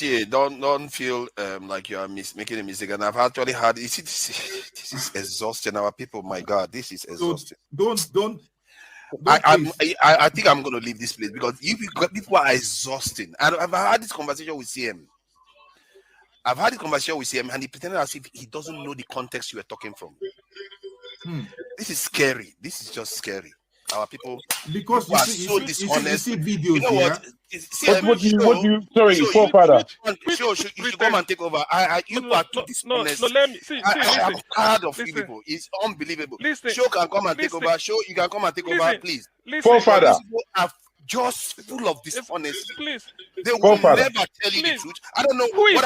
Ichie, don't feel like you are making a mistake. And I've actually had. You see, this is exhausting. Our people, my God, this is exhausting. Don't. I think I'm going to leave this place because people are exhausting. I've had this conversation with CM. And he pretended as if he doesn't know the context you were talking from. This is scary. This is just scary. Our people, because people are so dishonest. You see videos, you know what? Sorry, forefather. You should come and take over. You are too dishonest. No, let me see. I'm tired of you people. It's unbelievable. Show can come and take over. Show you can come and take over, please. Forefather. People are just full of dishonesty. Please. They will never tell you the truth. I don't know whether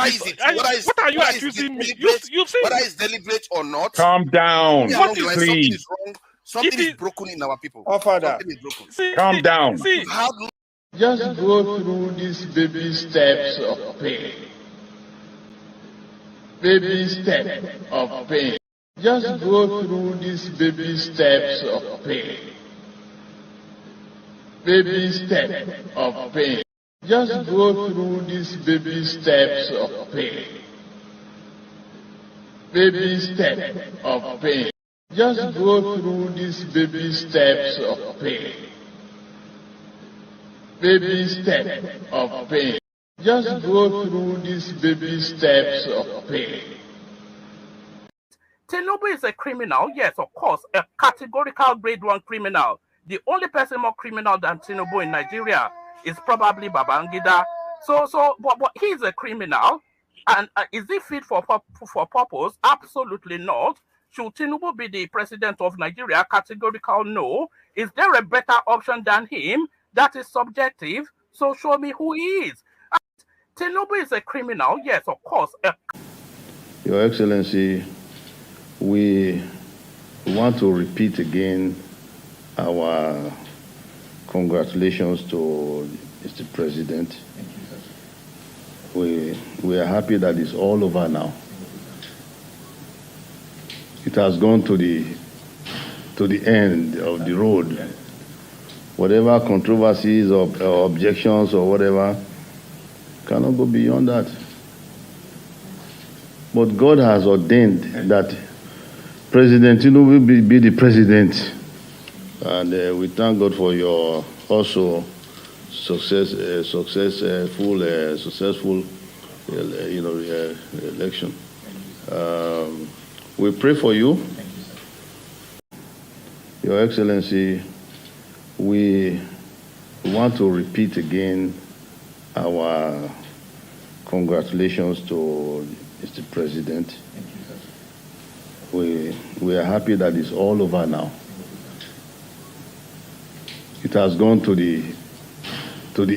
what are you accusing me? You've seen whether it's deliberate or not. Calm down, please. Something is wrong. Something is broken in our people. Father. Calm down. Just go through these baby steps of pain. Baby step of pain. Just go through these baby steps of pain. Baby step of pain. Just go through these baby steps of pain. Baby step of pain. Just go through these baby steps of pain. Baby step of pain. Just go through these baby steps of pain. Tinubu is a criminal, yes, of course, a categorical grade 1 criminal. The only person more criminal than Tinubu in Nigeria is probably Babangida. But he's a criminal, and is he fit for purpose? Absolutely not. Should Tinubu be the president of Nigeria? Categorical no. Is there a better option than him? That is subjective. So show me who he is. Tinubu is a criminal, yes, of course. Your Excellency, we want to repeat again our congratulations to Mr. President. Thank you, sir. We are happy that it's all over now. It has gone to the end of the road. Whatever controversies or objections or whatever cannot go beyond that. But God has ordained that President Tinubu will be the president. And we thank God for your also successful election. We pray for you. Your Excellency, we want to repeat again our congratulations to Mr. President. Thank you, sir. We are happy that it's all over now. It has gone to the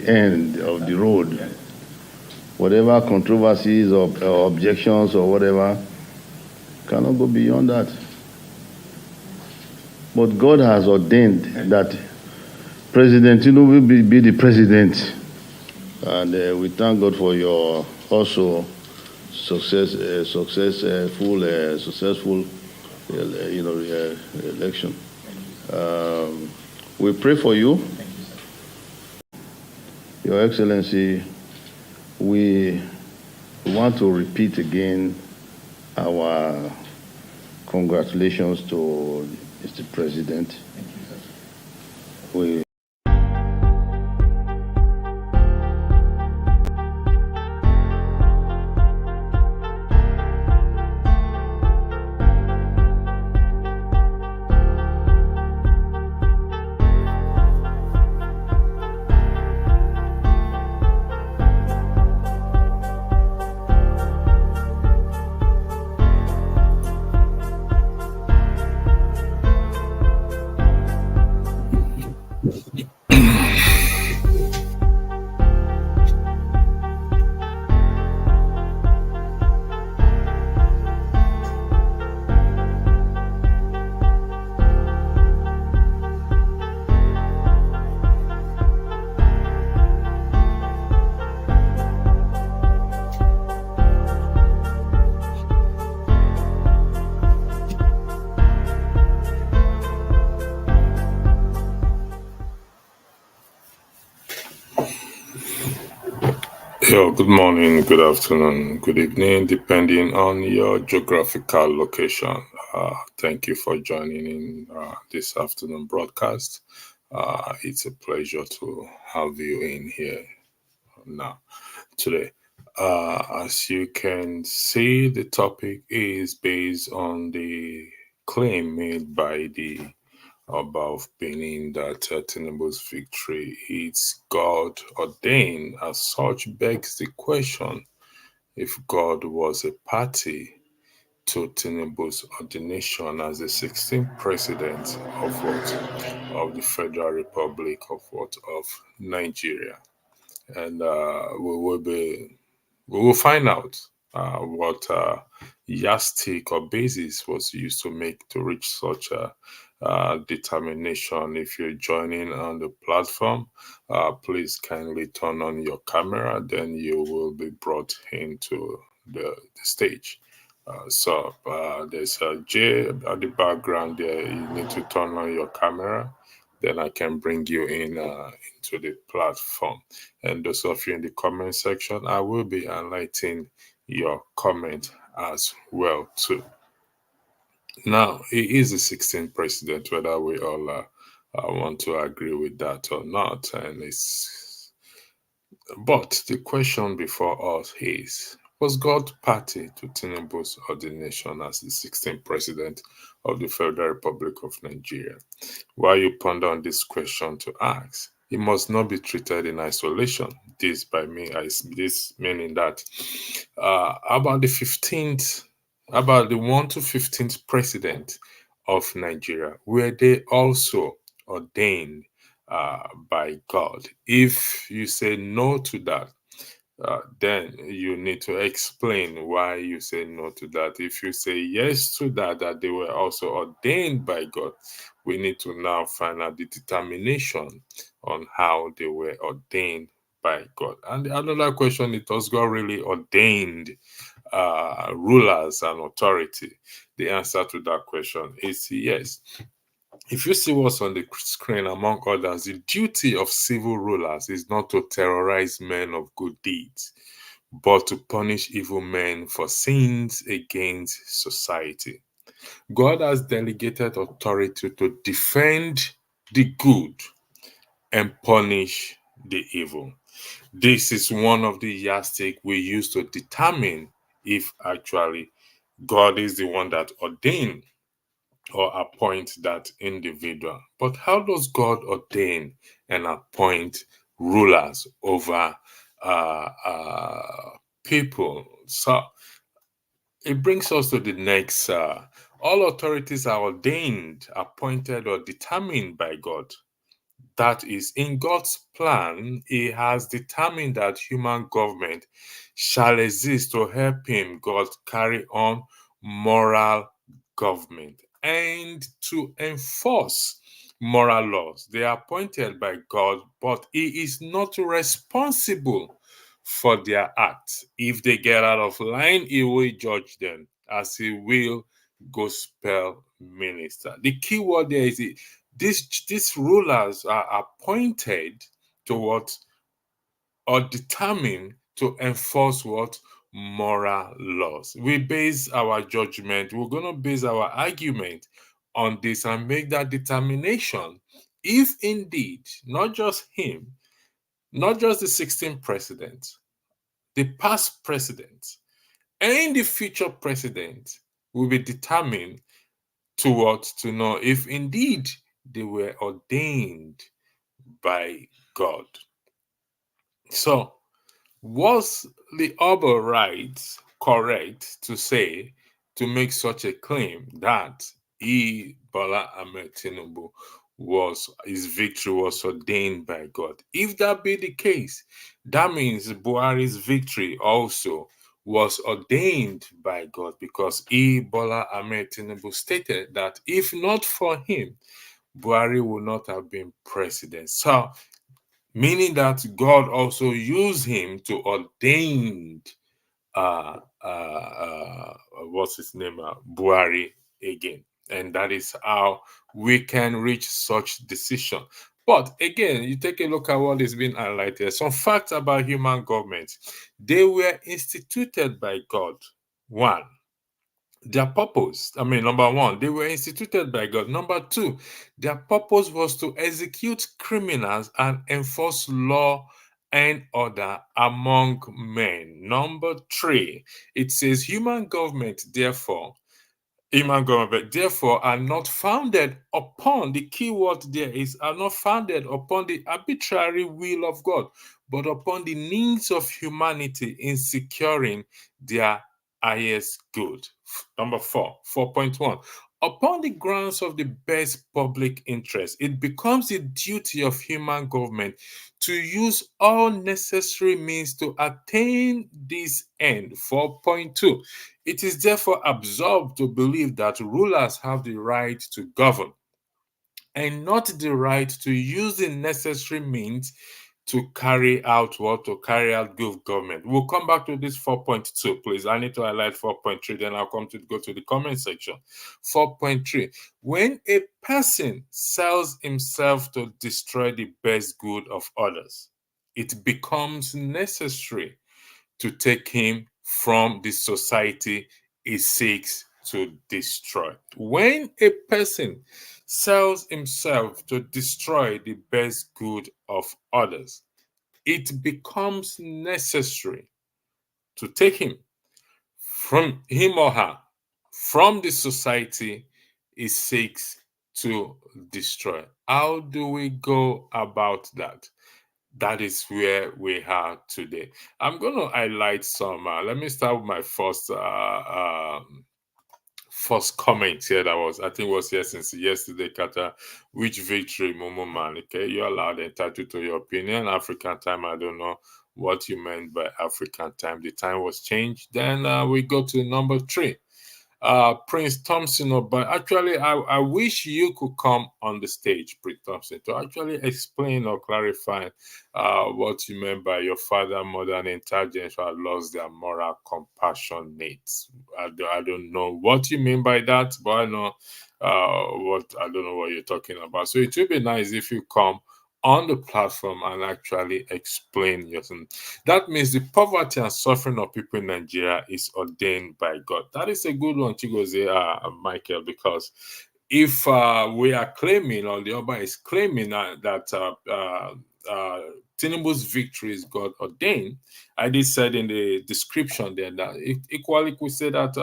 end of the road. Whatever controversies or objections or whatever cannot go beyond that. But God has ordained that President Tinubu will be the president. And we thank God for your also successful election. We pray for you. Thank you, sir. Your Excellency, we want to repeat again our congratulations to Mr. President. Thank you, sir. Yo, good morning, good afternoon, good evening, depending on your geographical location. Thank you for joining in this afternoon broadcast. It's a pleasure to have you in here now today. As you can see, the topic is based on the claim made by the Oba of Benin that Tinubu's victory is God ordained. As such, begs the question if God was a party to Tinubu's ordination as the 16th president of what? Of the Federal Republic of what? Of Nigeria. And we will find out what yardstick or basis was used to reach such a determination. If you're joining on the platform, please kindly turn on your camera, then you will be brought into the stage. There's a J at the background there. You need to turn on your camera, then I can bring you in into the platform. And those of you in the comment section, I will be highlighting your comment as well too. Now, he is the 16th president, whether we all want to agree with that or not. But the question before us is, was God party to Tinubu's ordination as the 16th president of the Federal Republic of Nigeria? While you ponder on this question to ask, it must not be treated in isolation. This meaning that about the 1 to 15th president of Nigeria, were they also ordained by God? If you say no to that, then you need to explain why you say no to that. If you say yes to that they were also ordained by God, we need to now find out the determination on how they were ordained by God. And another question is, does God really ordained rulers and authority? The answer to that question is yes. If you see what's on the screen, among others, the duty of civil rulers is not to terrorize men of good deeds, but to punish evil men for sins against society. God has delegated authority to defend the good and punish the evil. This is one of the yardsticks we use to determine if actually God is the one that ordained or appoint that individual. But how does God ordain and appoint rulers over people? So it brings us to the next. All authorities are ordained, appointed, or determined by God. That is, in God's plan, He has determined that human government shall exist to help Him, God, carry on moral government and to enforce moral laws. They are appointed by God, but He is not responsible for their acts. If they get out of line, He will judge them as He will gospel minister. The key word there is these rulers are appointed to what, or determined to enforce what? Moral laws. We base our judgment, we're going to base our argument on this and make that determination if indeed not just him, not just the 16th president, the past president, and the future president will be determined to what? To know if indeed they were ordained by God. So, was the Oba right correct to say, to make such a claim that Bola Ahmed Tinubu his victory was ordained by God? If that be the case, that means Buhari's victory also was ordained by God, because Bola Ahmed Tinubu stated that if not for him, Buhari would not have been president. So, meaning that God also used him to ordain what's his name, Buhari again. And that is how we can reach such decision. But again, you take a look at what is being highlighted. Some facts about human government. They were instituted by God. One, their purpose. Number one, they were instituted by God. Number two, their purpose was to execute criminals and enforce law and order among men. Number three, it says human government, therefore, are not founded upon, the key word there is, are not founded upon the arbitrary will of God, but upon the needs of humanity in securing their highest good. Number 4.1. Upon the grounds of the best public interest, it becomes the duty of human government to use all necessary means to attain this end. 4.2. It is therefore absurd to believe that rulers have the right to govern and not the right to use the necessary means to carry out good government. We'll come back to this 4.2, please. I need to highlight 4.3, then I'll go to the comment section. 4.3. When a person sells himself to destroy the best good of others, it becomes necessary to take him from the society he seeks to destroy. When a person sells himself to destroy the best good of others, it becomes necessary to take him or her from the society he seeks to destroy. How do we go about that? That is where we are today. I'm going to highlight some. Let me start with my first comment here. I think was here since yesterday, Kata. Which victory, Momo man? Okay, you're allowed, entitled to your opinion. African time, I don't know what you meant by African time. The time was changed. Then we go to number 3. Prince Thompson, but actually, I wish you could come on the stage, Prince Thompson, to actually explain or clarify what you meant by your father, mother, and intelligence who had lost their moral compassion needs. I don't know what you mean by that, but I know I don't know what you're talking about. So it would be nice if you come on the platform and actually explain yourself. That means the poverty and suffering of people in Nigeria is ordained by God. That is a good one, Chigozie, Michael, because if we are claiming, or the Oba is claiming that Tinubu's victory is God ordained, I did said in the description there that equally could say that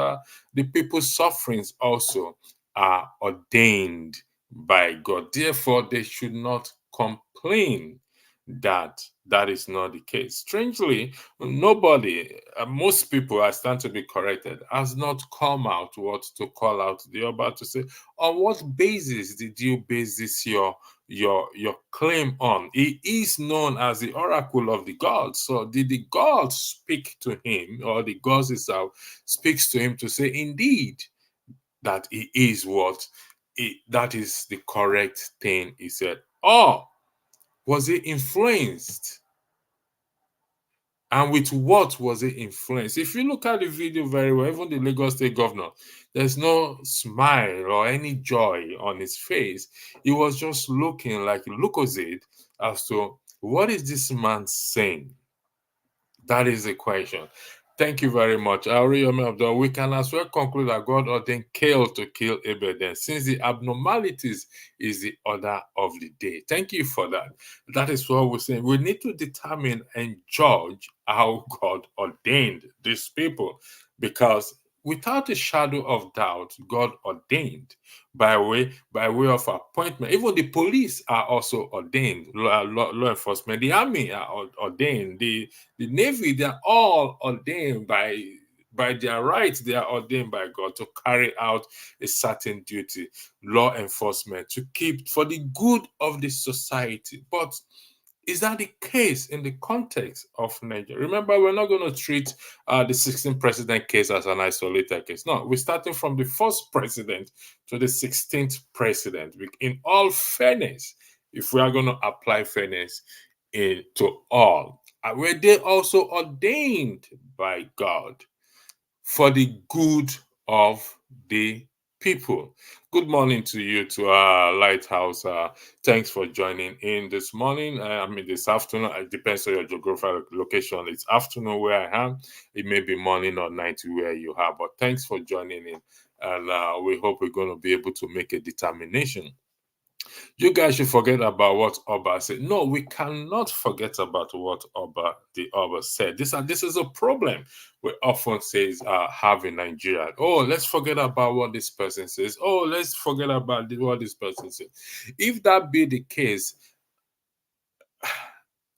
the people's sufferings also are ordained by God. Therefore, they should not complain that is not the case. Strangely, nobody, most people, I stand to be corrected, has not come out to call out the Oba to say, on what basis did you base this your claim on? He is known as the oracle of the gods. So did the gods speak to him, or the gods itself speaks to him to say, indeed, that he is that is the correct thing he said? Or was he influenced? And with what was he influenced? If you look at the video very well, even the Lagos State governor, there's no smile or any joy on his face. He was just looking like Lucozade as to what is this man saying? That is the question. Thank you very much. We can as well conclude that God ordained Cain to kill Abel, then, since the abnormalities is the order of the day. Thank you for that. That is what we're saying. We need to determine and judge how God ordained these people, because without a shadow of doubt, God ordained by way of appointment. Even the police are also ordained, law enforcement. The army are ordained. The Navy, they are all ordained by their rights. They are ordained by God to carry out a certain duty. Law enforcement, to keep for the good of the society. But is that the case in the context of Nigeria? Remember, we're not going to treat the 16th president case as an isolated case. No, we're starting from the first president to the 16th president. In all fairness, if we are going to apply fairness to all, were they also ordained by God for the good of the people. Good morning to you, to our Lighthouse. Thanks for joining in this morning. This afternoon. It depends on your geographical location. It's afternoon where I am. It may be morning or night where you are. But thanks for joining in. And we hope we're going to be able to make a determination. You guys should forget about what Oba said. No, we cannot forget about what the Oba said. This is a problem we often says have in Nigeria. Oh, let's forget about what this person says. Oh, let's forget about what this person says. If that be the case,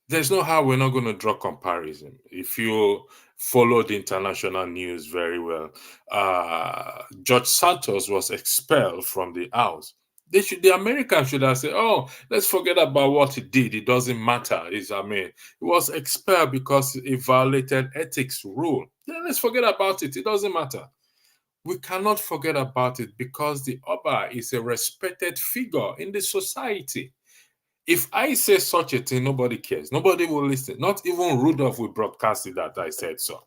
there's no how we're not going to draw comparison. If you follow the international news very well, George Santos was expelled from the House. The Americans should have said, "Oh, let's forget about what he did. It doesn't matter." He was expelled because he violated ethics rule. Then let's forget about it. It doesn't matter. We cannot forget about it because the Oba is a respected figure in the society. If I say such a thing, nobody cares. Nobody will listen. Not even Rudolph will broadcast it that I said so.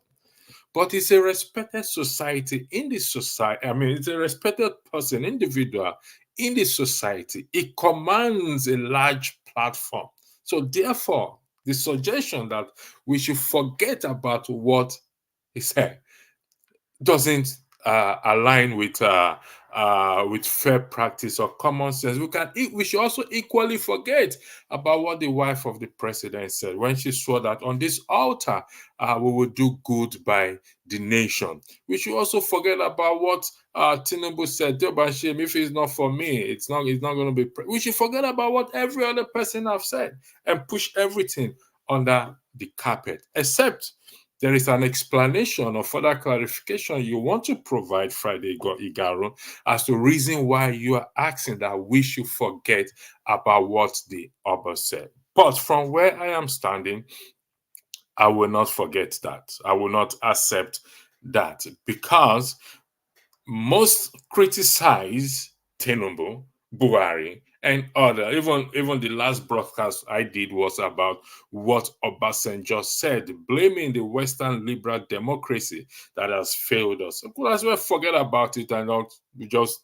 But it's a respected society in the society. It's a respected person, individual in the society. It commands a large platform. So therefore, the suggestion that we should forget about what he said doesn't align with fair practice or common sense. We should also equally forget about what the wife of the president said when she swore that on this altar we will do good by the nation. We should also forget about what Tinubu said. If it's not for me, it's not going to be. We should forget about what every other person have said and push everything under the carpet, except there is an explanation or further clarification you want to provide, Friday Igaro, as to reason why you are asking that we should forget about what the Oba said. But from where I am standing, I will not forget that. I will not accept that, because most criticize Tinubu, Buhari, and other. Even the last broadcast I did was about what Obasanjo said, blaming the Western liberal democracy that has failed us. We could as well forget about it and not just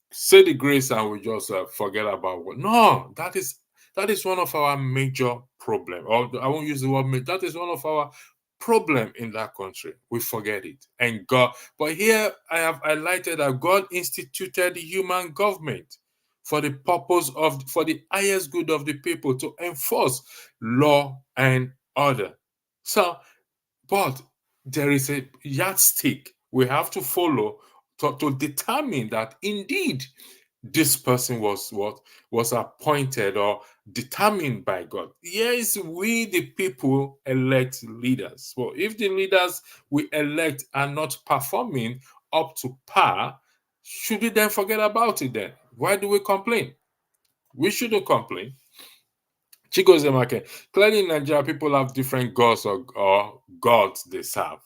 say the grace and we just forget about what. No, that is one of our major problems. Or I won't use the word. That is one of our problem in that country. We forget it. And God, but here I have highlighted that God instituted human government for the purpose of, for the highest good of the people, to enforce law and order. So, but there is a yardstick we have to follow to determine that indeed this person was appointed or determined by God. Yes, we the people elect leaders. Well, if the leaders we elect are not performing up to par, should we then forget about it then? Why do we complain? We shouldn't complain. Chigozemake, clearly in Nigeria, people have different gods or gods they serve.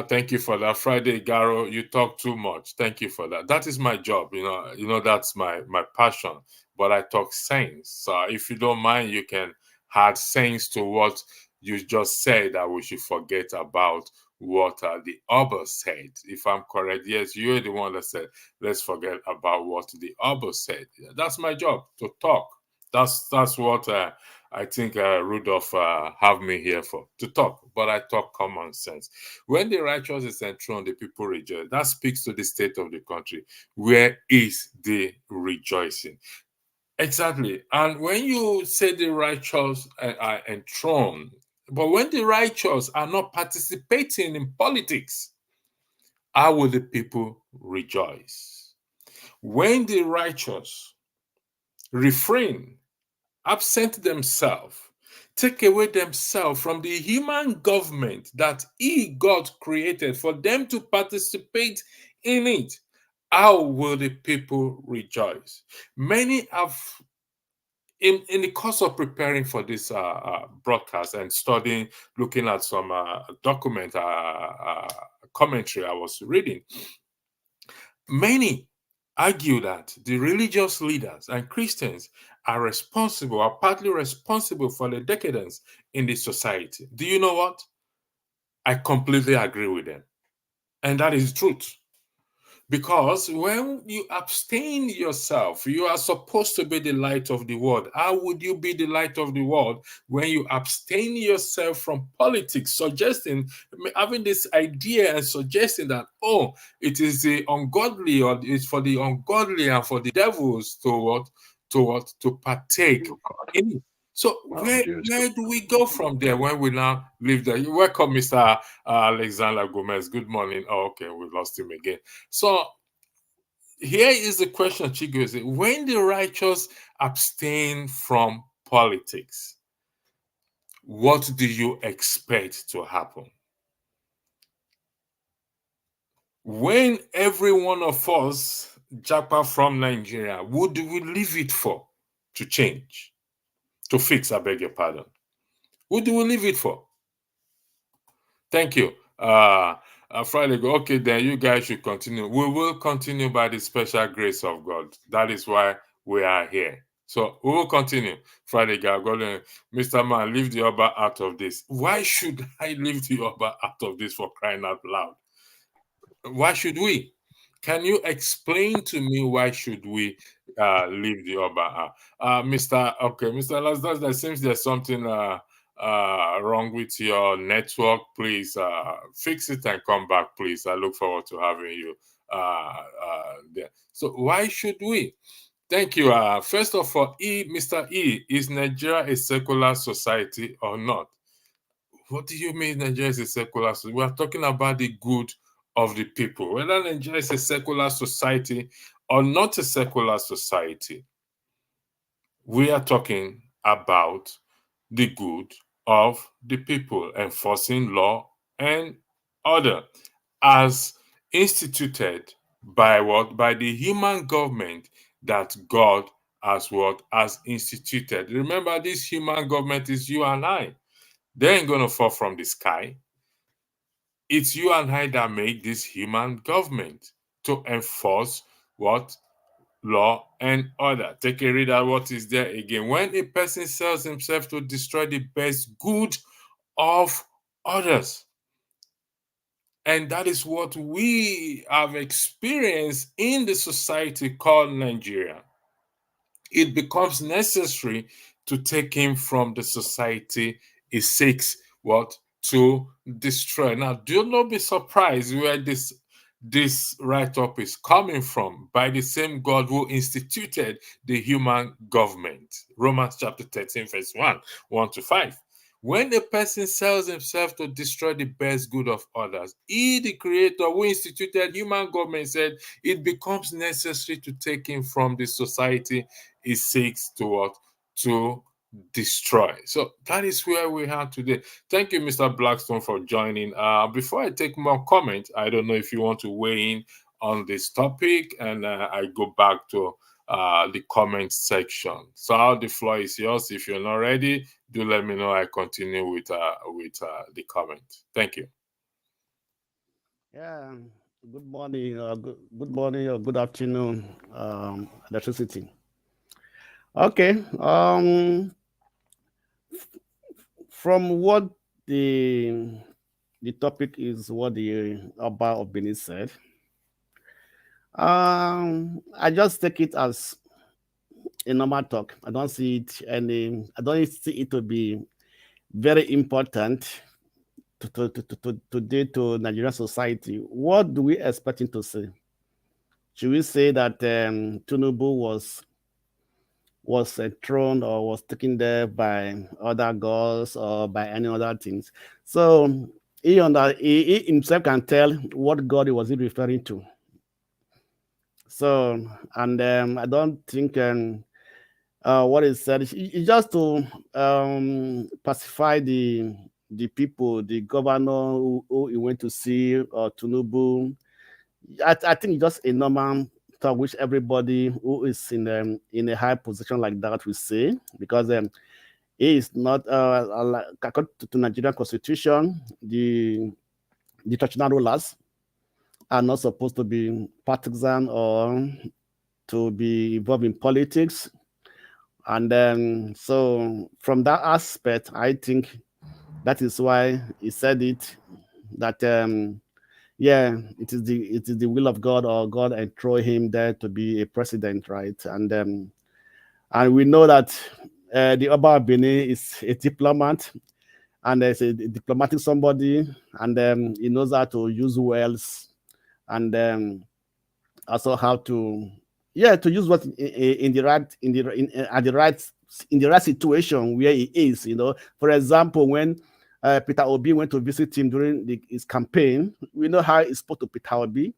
Thank you for that, Friday Garo. You talk too much. Thank you for that. That is my job. You know that's my passion. But I talk sense. So if you don't mind, you can add sense to what you just said. That we should forget about what the Oba said. If I'm correct, yes, you're the one that said let's forget about what the Oba said. That's my job, to talk. That's what I think Rudolph have me here for, to talk, but I talk common sense. When the righteous is enthroned, the people rejoice. That speaks to the state of the country. Where is the rejoicing? Exactly. And when you say the righteous are enthroned, but when the righteous are not participating in politics, how will the people rejoice? When the righteous refrain, absent themselves, take away themselves from the human government that God created for them to participate in it, how will the people rejoice? Many have, in the course of preparing for this broadcast and studying, looking at some document commentary I was reading, many argue that the religious leaders and Christians are partly responsible for the decadence in the society. Do you know what? I completely agree with them. And that is truth. Because when you abstain yourself, you are supposed to be the light of the world. How would you be the light of the world when you abstain yourself from politics, suggesting, having this idea and suggesting that, oh, it is the ungodly, or it's for the ungodly and for the devils to partake in it. So where do we go from there when we now leave there? Welcome, Mr. Alexander Gomez. Good morning. Oh, okay, we lost him again. So here is the question, Chigozie. When the righteous abstain from politics, what do you expect to happen? When every one of us japa from Nigeria, what do we leave it for? To change? To fix, I beg your pardon. What do we leave it for? Thank you. Friday, okay, then you guys should continue. We will continue by the special grace of God. That is why we are here. So we will continue. Friday, God, Mr. Man, leave the Oba out of this. Why should I leave the Oba out of this, for crying out loud? Why should we? Can you explain to me why should we leave the Oba out? Mr. Lazarus, there seems there's something wrong with your network. Please fix it and come back, please. I look forward to having you there. So why should we? Thank you. First of all, Mr. E, is Nigeria a secular society or not? What do you mean Nigeria is a secular society? We are talking about the good of the people. Whether Nigeria is a secular society or not a secular society, we are talking about the good of the people, enforcing law and order as instituted by what? By the human government that God has instituted. Remember, this human government is you and I. They ain't gonna fall from the sky. It's you and I that make this human government to enforce what? Law and order. Take a read at what is there again. When a person sells himself to destroy the best good of others. And that is what we have experienced in the society called Nigeria. It becomes necessary to take him from the society it seeks what? To destroy. Now, do not be surprised where this write-up is coming from, by the same God who instituted the human government. Romans chapter 13, verse 1 to 5. When a person sells himself to destroy the best good of others, he, the creator who instituted human government, said it becomes necessary to take him from the society he seeks to what? To destroy. So that is where we are today. Thank you, Mr. Blackstone, for joining. Before I take more comments, I don't know if you want to weigh in on this topic, and I go back to the comment section. So the floor is yours. If you're not ready, do let me know. I continue with the comment. Thank you. Yeah. Good morning. Good morning or good afternoon. Electricity. Okay. From what the topic is, what the Oba of Benin said, I just take it as a normal talk. I don't see it to be very important today to Nigerian society. What do we expect him to say? Should we say that Tinubu was thrown or was taken there by other gods or by any other things? So he himself can tell what God he was referring to. So, and I don't think what is said is just to pacify the people, the governor who he went to see, Tinubu. I think just a normal talk which everybody who is in a high position like that will say, because he is not according to Nigerian constitution, the traditional rulers are not supposed to be partisan or to be involved in politics. And then, so from that aspect, I think that is why he said it, that yeah, it is the will of God, or God enthroned him there to be a president, right? And we know that the Oba of Benin is a diplomat, and there's a diplomatic somebody, and he knows how to use words, and also how to to use what in the right at the right in the right situation where he is. For example, when Peter Obi went to visit him during his campaign, we know how he spoke to Peter Obi,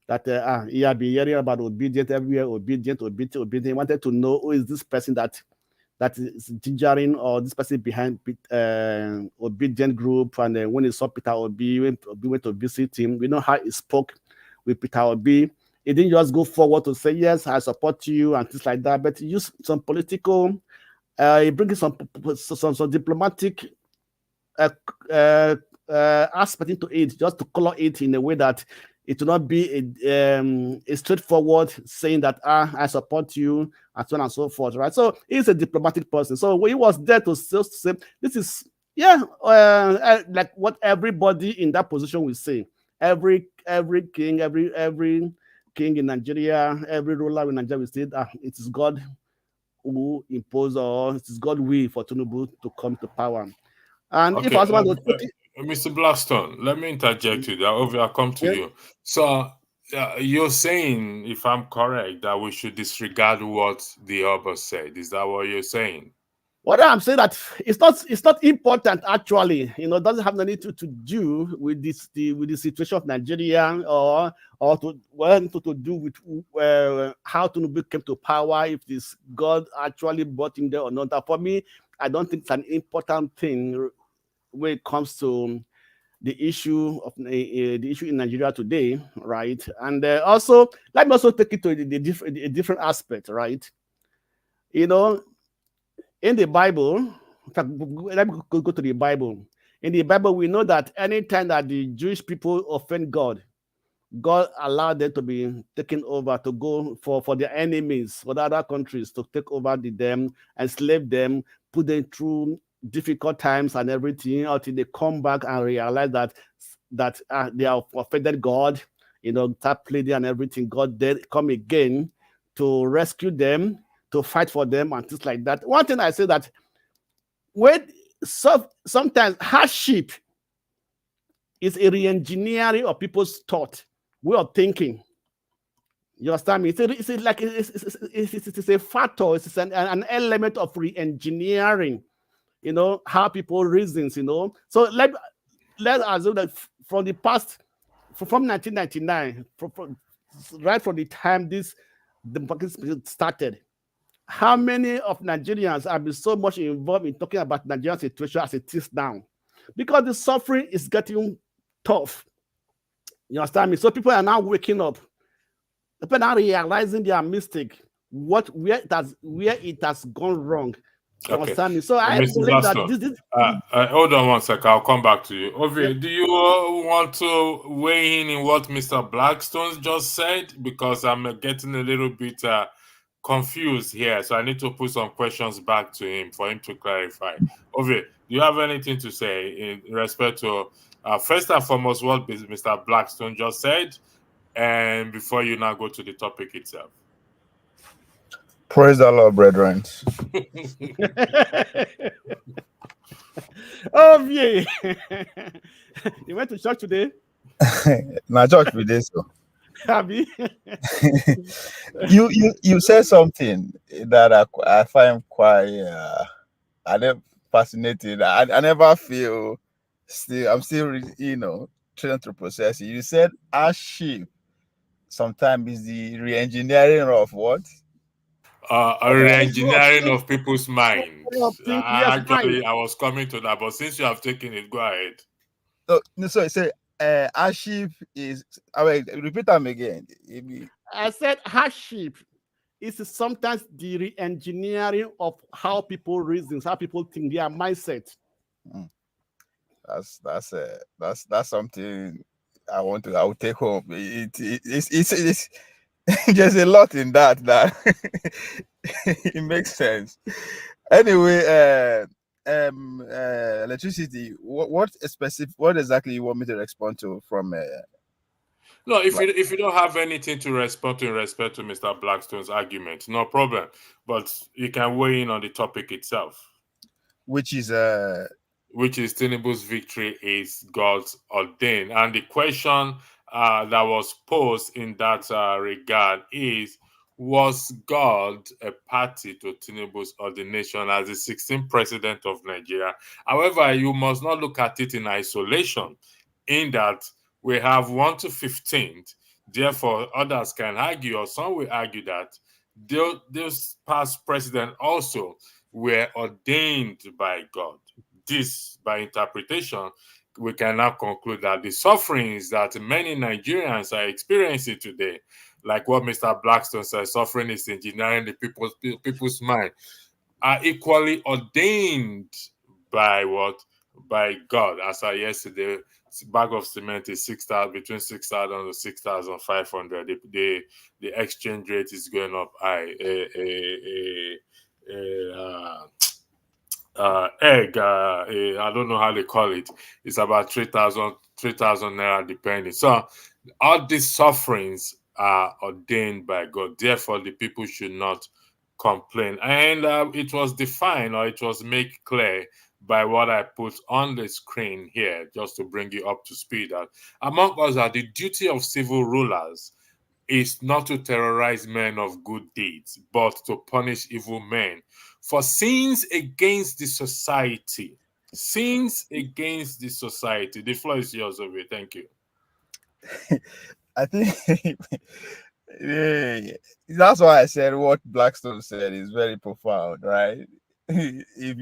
that he had been hearing about obedient everywhere, obedient. He wanted to know who is this person that is gingering, or this person behind obedient group. And when he saw Peter Obi, when Obi went to visit him, we know how he spoke with Peter Obi. He didn't just go forward to say, yes, I support you and things like that, but he used some political, he brings some diplomatic aspect into it, just to color it in a way that it will not be a straightforward saying that I support you and so on and so forth, right? So he's a diplomatic person. So when he was there to say this is like what everybody in that position will say. Every king, every king in Nigeria, every ruler in Nigeria will say that it is God who imposed, or it is God will for Tinubu to come to power. And okay, if I was to put it, Mr. Blackstone, let me interject you there. I'll come to you. So you're saying, if I'm correct, that we should disregard what the Oba said. Is that what you're saying? What I'm saying, that it's not important actually. It doesn't have anything to do with the situation of Nigeria, or to do with how Tinubu came to power, if this God actually brought him there or not. For me, I don't think it's an important thing when it comes to the issue in Nigeria today, right? And also, let me also take it to a different aspect, right? In the Bible, in fact, let me go to the Bible. In the Bible, we know that anytime that the Jewish people offend God, God allowed them to be taken over, to go for their enemies, for the other countries, to take over them, enslave them, put them through difficult times and everything, until they come back and realize that they have offended God, start pleading and everything. God then come again to rescue them, to fight for them and things like that. One thing I say, that sometimes hardship is a re-engineering of people's thought, way of thinking. You understand me? It's a factor. It's an element of re-engineering. How people reasons. So let's assume that from the past, from 1999, right from the time this democracy started, how many of Nigerians have been so much involved in talking about Nigerian situation as it is now? Because the suffering is getting tough. You understand me? So people are now waking up. People are now realizing their mistake, where it has gone wrong. You understand me? So I believe that this hold on one second. I'll come back to you. Ovi, do you want to weigh in what Mr. Blackstone just said? Because I'm getting a little bit confused here, so I need to put some questions back to him for him to clarify. Ovi, do you have anything to say in respect to first and foremost what Mr. Blackstone just said, and before you now go to the topic itself? Praise the Lord, brethren. Oh yeah. You went to church today? Now church with this. Happy. You said something that I find quite fascinating. I never feel I'm still trying to process it. You said our sheep sometimes is the re-engineering of what? A re-engineering of people's minds. Yes, I was coming to that, but since you have taken it, go ahead. So say hardship is. Repeat them again. I said hardship is sometimes the re-engineering of how people reason, how people think, their mindset. That's something I will take home. It's there's a lot in that it makes sense. Anyway, electricity. What exactly you want me to respond to from No, if you don't have anything to respond to in respect to Mr. Blackstone's argument, no problem. But you can weigh in on the topic itself, which is Tinubu's victory is God's ordained. And the question that was posed in that regard is, was God a party to Tinubu's ordination as the 16th president of Nigeria? However, you must not look at it in isolation, in that we have 1 to 15th. Therefore, others can argue, or some will argue, that those past presidents also were ordained by God. This, by interpretation, we can now conclude that the sufferings that many Nigerians are experiencing today, like what Mr. Blackstone says, suffering is engineering the people's mind, are equally ordained by what? By God. As I yesterday, bag of cement is 6,000, between 6,000 to 6,500. The exchange rate is going up high. Egg, I don't know how they call it. It's about 3,000 naira depending. So all these sufferings are ordained by God. Therefore, the people should not complain. And it was defined, or it was made clear by what I put on the screen here, just to bring you up to speed, that among us are the duty of civil rulers is not to terrorize men of good deeds, but to punish evil men for sins against the society. Sins against the society. The floor is yours, Obi. Thank you. I think that's why I said what Blackstone said is very profound, right? If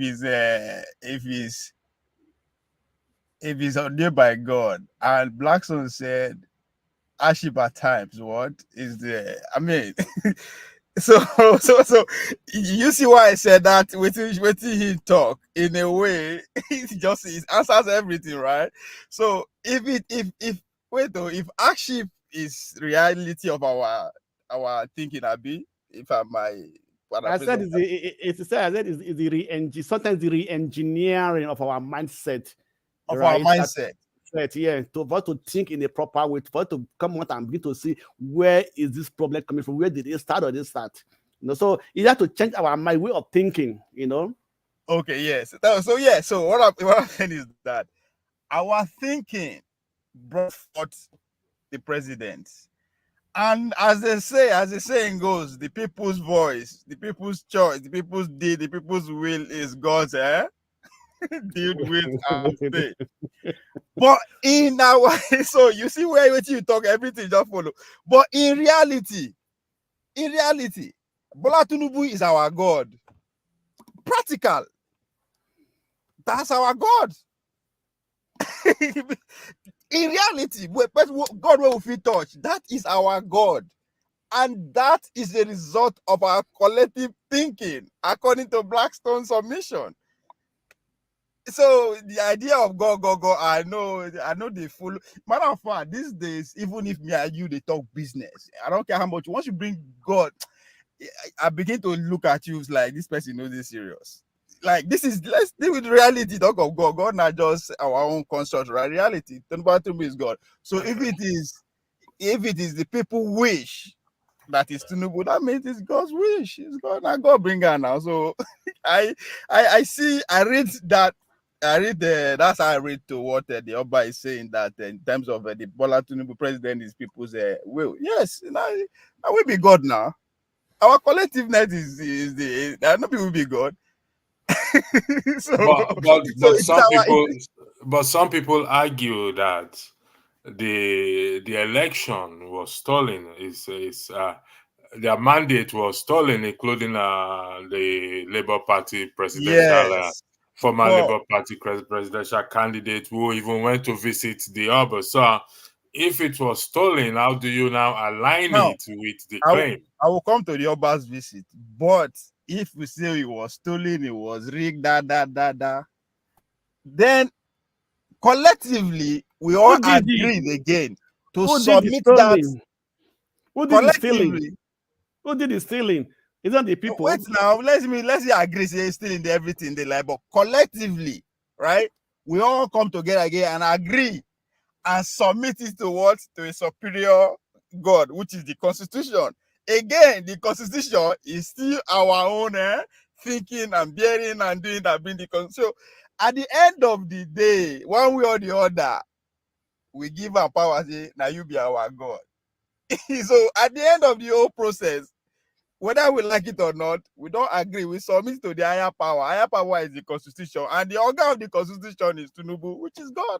he's ordained by God, and Blackstone said, "Ashib at times, what is the? I mean, so you see why I said that? Waiting he talk in a way, it answers everything, right? So if Ashib is reality of our thinking, Abi, if I might. I said it's the sometimes the re-engineering of our mindset. Of right? Our mindset. Yeah, to think in a proper way, to come out and begin to see where is this problem coming from, where did it start or did it start? So you have to change our mind, way of thinking, Okay, yes. So what I'm saying is that our thinking brought forth the president. And as the saying goes, the people's voice, the people's choice, the people's deed, the people's will is God's deal with and say. But in our so you see where you talk, everything just follow. But in reality, Bola Tinubu is our God. Practical. That's our God. In reality, God will feel touch. That is our God. And that is the result of our collective thinking, according to Blackstone's submission. So the idea of God, I know they follow. Matter of fact, these days, even if me and you they talk business, I don't care how much. Once you bring God, I begin to look at you like this person knows this serious. Like let's deal with reality. Talk of God. God not just our own construct, right? Reality. Tinubu is God. So if it is the people wish that is Tinubu, that means it's God's wish. It's God, not God bring her now. So I read that. That's how I read to what the Oba is saying, that in terms of the Bola Tinubu president is people's will. Yes, now we be God now. Our collectiveness is no people will be God. But some people argue that the election was stolen. Their mandate was stolen, including the Labour Party presidential, former Labour Party presidential candidate who even went to visit the Oba. So, if it was stolen, how do you now align it with the claim? I will come to the Oba's visit, but if we say it was stolen, it was rigged, then collectively we all agreed again to submit that. Who did the stealing? Who did the stealing? Isn't the people? Wait now, let's agree. Say stealing everything they like, but collectively, right? We all come together again and agree. and submit it to what? To a superior God, which is the Constitution. Again, the Constitution is still our own thinking and bearing and doing that being the Constitution. So at the end of the day, one way or the other, we give our power, say, now you be our God. So at the end of the whole process, whether we like it or not, we don't agree. We submit to the higher power. Higher power is the Constitution, and the organ of the Constitution is Tinubu, which is God.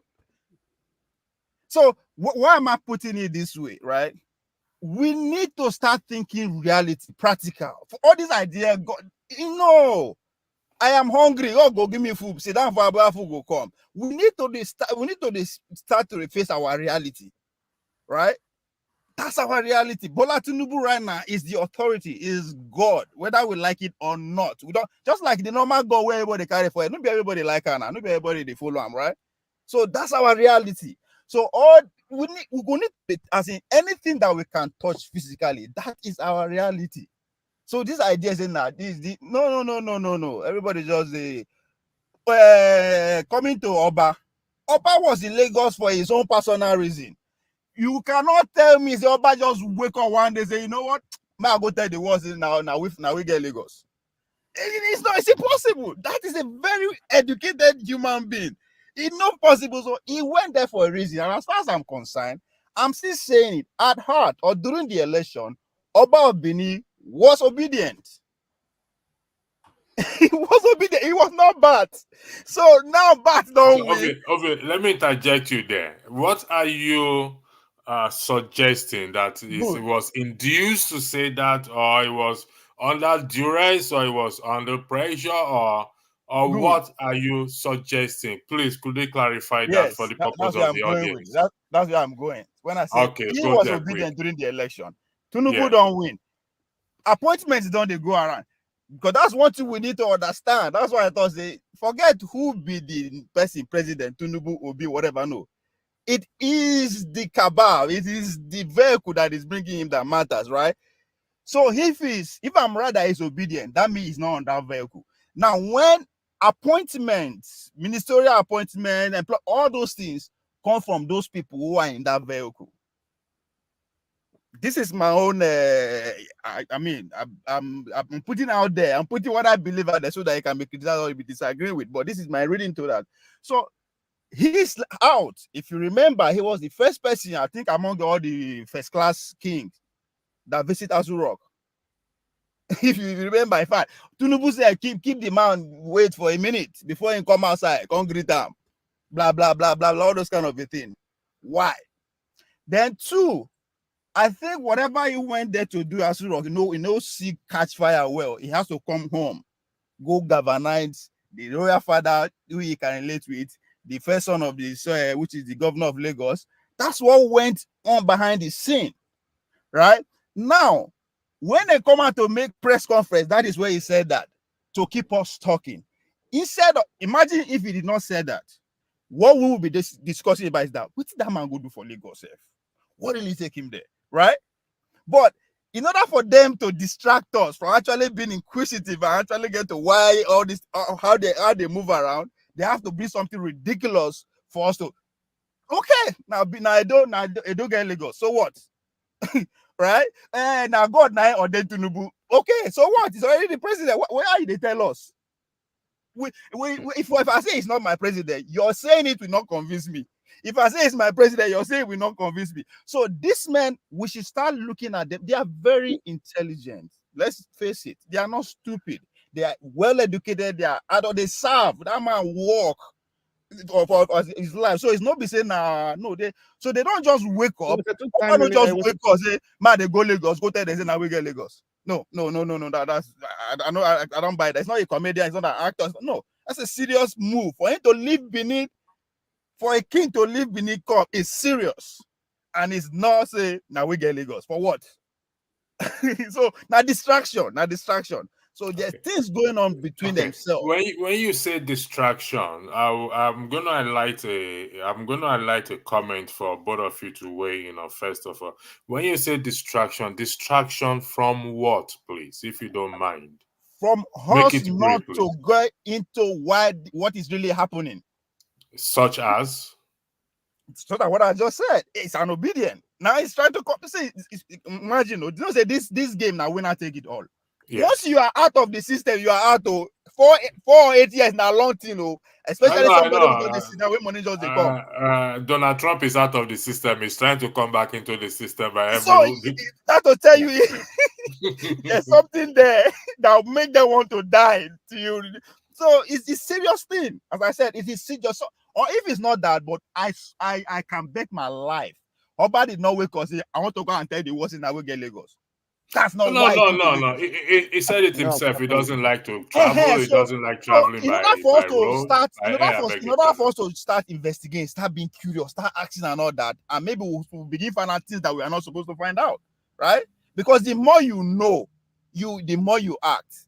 So why am I putting it this way, right? We need to start thinking reality, practical. For all these ideas, God, I am hungry. Oh, go give me food. Sit down for our food will come. We need to start to face our reality, right? That's our reality. Bola Tinubu right now is the authority, is God, whether we like it or not. We don't just like the normal God where everybody carry for it. Not be everybody like her now. Not be everybody they follow him, right? So that's our reality. So all we need, as in anything that we can touch physically, that is our reality. So this idea is that no. Everybody just coming to Oba. Oba was in Lagos for his own personal reason. You cannot tell me, say, Oba just wake up one day, say, you know what? May I go tell the world now we get Lagos. It's impossible. That is a very educated human being. It's not possible. So he went there for a reason. And as far as I'm concerned, I'm still saying it at heart or during the election, Oba of Benin was obedient. He was obedient. He was not bad. So now bad don't win. Okay, let me interject you there. What are you suggesting? That it was induced to say that, or it was under duress, or it was under pressure, or what are you suggesting? Please, could you clarify that for the purpose of the audience? That's where I'm going. When I say he was obedient during the election, Tinubu don't win. Appointments don't they go around. Because that's one thing we need to understand. That's why I thought, say, forget who be the person, president, Tinubu, Obi, whatever. No, it is the cabal. It is the vehicle that is bringing him that matters, right? So if I'm right that he's obedient, that means he's not on that vehicle. Now, when appointments, ministerial appointments, all those things come from those people who are in that vehicle. This is my own. I'm putting out there. I'm putting what I believe out there so that I can be criticized or be disagreed with. But this is my reading to that. So he's out. If you remember, he was the first person, I think, among all the first class kings that visit Asu Rock. If you remember, in fact, Tinubu said, keep the man wait for a minute before he come outside, come greet him, blah blah blah blah blah, all those kind of a thing. Why? Then two. I think whatever he went there to do, Asu Rock, see catch fire well. He has to come home, go galvanize the royal father who he can relate with, the first son of the which is the governor of Lagos. That's what went on behind the scene, right? Now, when they come out to make press conference, that is where he said that to keep us talking. Instead of, imagine if he did not say that, what we will be discussing about is that what did that man go do for Lagos? What did he take him there? Right? But in order for them to distract us from actually being inquisitive and actually get to why all this, how they move around, they have to be something ridiculous for us to, okay, now I don't get Lagos. So what? Right? And now God now ordained Tinubu. Okay, so what? He's already the president. Where are you? They tell us. If I say it's not my president, you're saying it will not convince me. If I say it's my president, you're saying it will not convince me. So this man, we should start looking at them. They are very intelligent. Let's face it. They are not stupid. They are well educated. They are adult. They serve. That man work for his life. So it's not be saying no. They don't just wake up. They don't just wake up say, man, they go Lagos. Go tell them say now we get Lagos. No. That's I don't buy that. It's not a comedian. It's not an actor. No, that's a serious move for him to leave Benin. For a king to leave Benin Cup is serious, and it's not say now we get Lagos for what? So now distraction. So there's things going on between themselves. When you say distraction, I'm gonna highlight a comment for both of you to weigh in on. First of all, when you say distraction from what, please, if you don't mind? From us not to go into what is really happening. Such as? So that what I just said, it's an obedient. Now he's trying to say, imagine, you know, say this game now winner take it all. Yes. Once you are out of the system, you are out of 4 or 8 years now, long thing, you know, especially somebody who got the system where money just they come. Donald Trump is out of the system. He's trying to come back into the system by so that to tell you there's something there that will make them want to die to you. So it's a serious thing. As I said, it is serious. So, or if it's not that, but I can bet my life. Oba did not wake up say, I want to go and tell the worst in I will get Lagos. That's not no. He said it himself. He doesn't like to travel. He doesn't like traveling by road. In order for us to start investigating, start being curious, start asking and all that, and maybe we'll begin finding out things that we are not supposed to find out, right? Because the more you know, the more you act.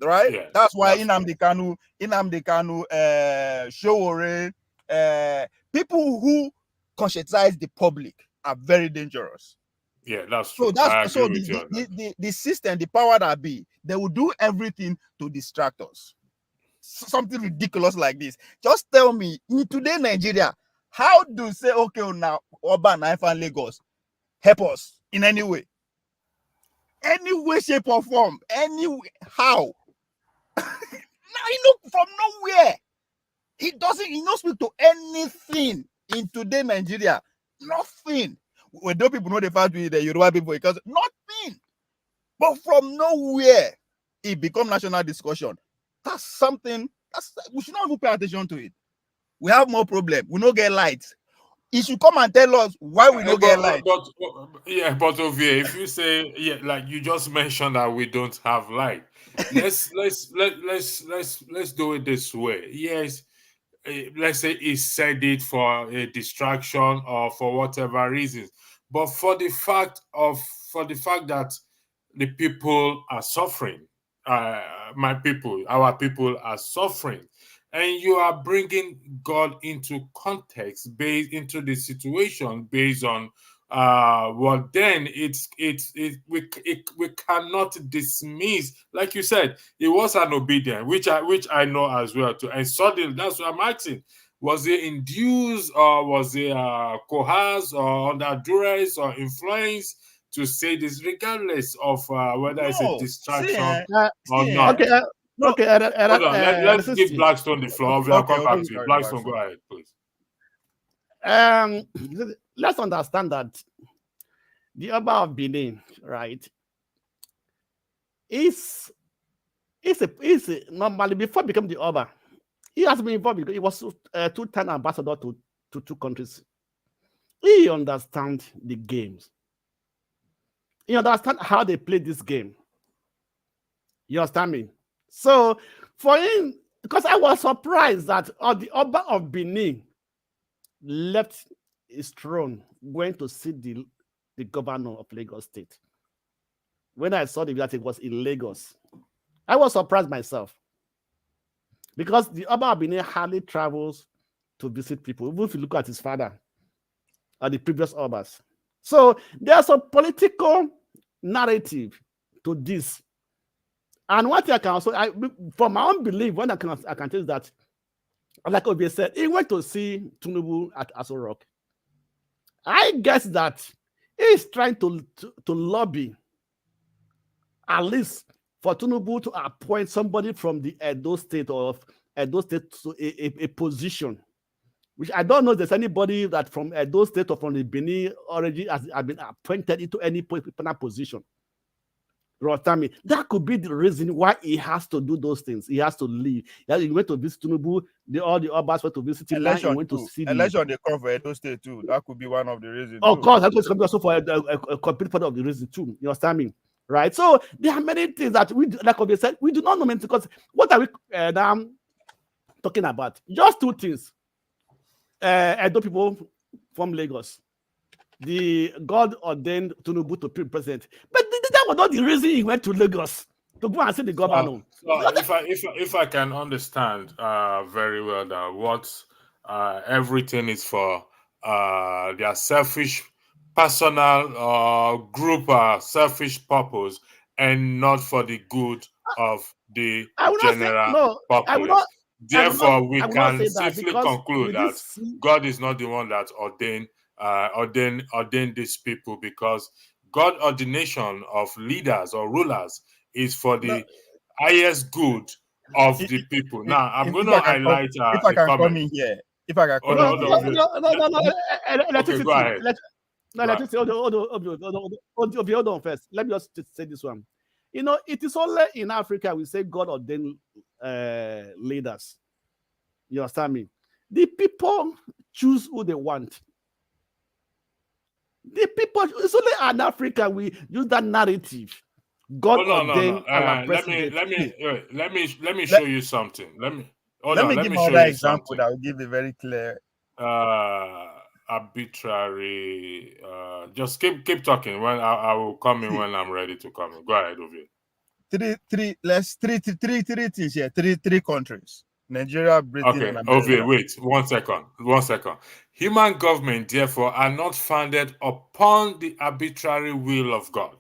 Right? Yeah, that's why Nnamdi Kanu, Sowore, people who conscientize the public are very dangerous. Yeah, that's true. So the system, the power that be, they will do everything to distract us. Something ridiculous like this. Just tell me, in today Nigeria, how do say okay now Oba and Lagos help us in any way? Any way, shape, or form, any way, how? Now you know from nowhere. He not speak to anything in today Nigeria. Nothing. We don't people know the fact with the Yoruba people because nothing. But from nowhere, it become national discussion. That's something we should not even pay attention to it. We have more problem. We don't get lights. He should come and tell us why we don't get light. But Ovie, if you say like you just mentioned that we don't have light, let's do it this way. Yes, let's say he said it for a distraction or for whatever reasons, but for the fact that the people are suffering, our people are suffering. And you are bringing God into context, based into the situation, based on then we cannot dismiss. Like you said, it was an obedience, which I know as well too. And suddenly, that's what I'm asking: was it induced, or was it coerced, or under duress, or influence to say this, regardless of whether it's a distraction or not? Okay. Okay, hold on. Let's give Blackstone the floor. I'll come back to you. Blackstone, go ahead, please. Let's understand that the Oba of Benin, right, is normally, before becoming the Oba, he has been involved because he was two-time ambassador to two countries. He understands the games. He understands how they play this game. You understand me? So for him, because I was surprised that the Oba of Benin left his throne, went to see the governor of Lagos State. When I saw that it was in Lagos, I was surprised myself. Because the Oba of Benin hardly travels to visit people, even if you look at his father or the previous Obas. So there's a political narrative to this. And what I can also, from my own belief, when I can tell you that, like Obi said, he went to see Tinubu at Aso Rock. I guess that he's trying to lobby, at least for Tinubu to appoint somebody from the Edo State to a position, which I don't know if there's anybody that from Edo State or from the Benin already has been appointed into any position. That could be the reason why he has to do those things. He has to leave. He went to visit Tinubu. All the Obas went to visit him. Election, he went to see election they come for Edo State too. That could be one of the reasons. Of course, that was also for a complete part of the reason too. You understand me? Right? So there are many things that we, like we said, we do not know many, because what are we now talking about? Just two things. Edo people from Lagos. The God ordained Tinubu to be president, but that was not the reason he went to Lagos to go and see the governor. If I can understand very well that what everything is for their selfish, personal, group, selfish purpose, and not for the good of the general populace. Therefore, we I will not can say that safely because conclude with that this, God is not the one that ordained these people, because God ordination of leaders or rulers is for the highest good of the people. Now, I'm going If to I can come, highlight if I a can come comment. in here, if I can come Hold on, in hold here. on. no. Okay, Electricity. go ahead. No, electricity. Hold on first. Let me just say this one. You know, it is only in Africa we say God ordained leaders. You understand me? The people choose who they want. The people, it's only in Africa we use that narrative. God ordained our president. Let me show you something. Let me give show another you example something. that will give a very clear. Arbitrary. Just keep talking. When I will come in when I'm ready to come in. Go ahead, Ovi. Three things here. Three countries: Nigeria, Britain, Okay, and America. Ovi, wait 1 second. 1 second. Human government, therefore, are not founded upon the arbitrary will of God,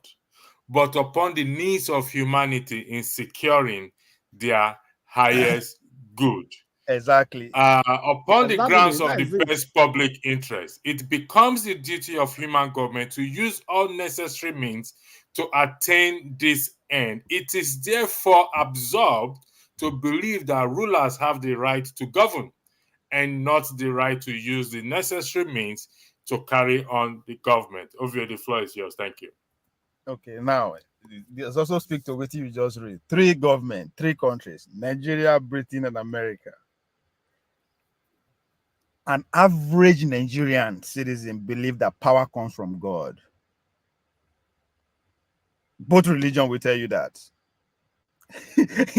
but upon the needs of humanity in securing their highest good. Exactly. Upon the grounds of That the is it. best public interest, it becomes the duty of human government to use all necessary means to attain this end. It is therefore absurd to believe that rulers have the right to govern and not the right to use the necessary means to carry on the government. Ovio, the floor is yours. Thank you. Okay, now let's also speak to what you just read. Three government, three countries: Nigeria, Britain, and America. An average Nigerian citizen believe that power comes from God. Both religion will tell you that.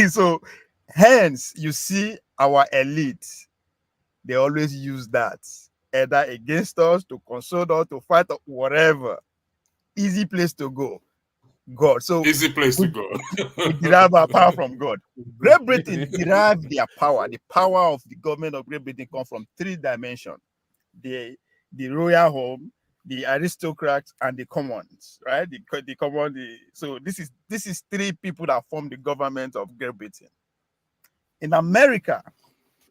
So, hence, you see our elite, they always use that either against us, to console us, to fight, or whatever. Easy place to go. God. So easy place to go. we derive our power from God. Great Britain derive their power. The power of the government of Great Britain comes from three dimensions: the royal home, the aristocrats, and the commons. Right? The common. So this is three people that form the government of Great Britain. In America,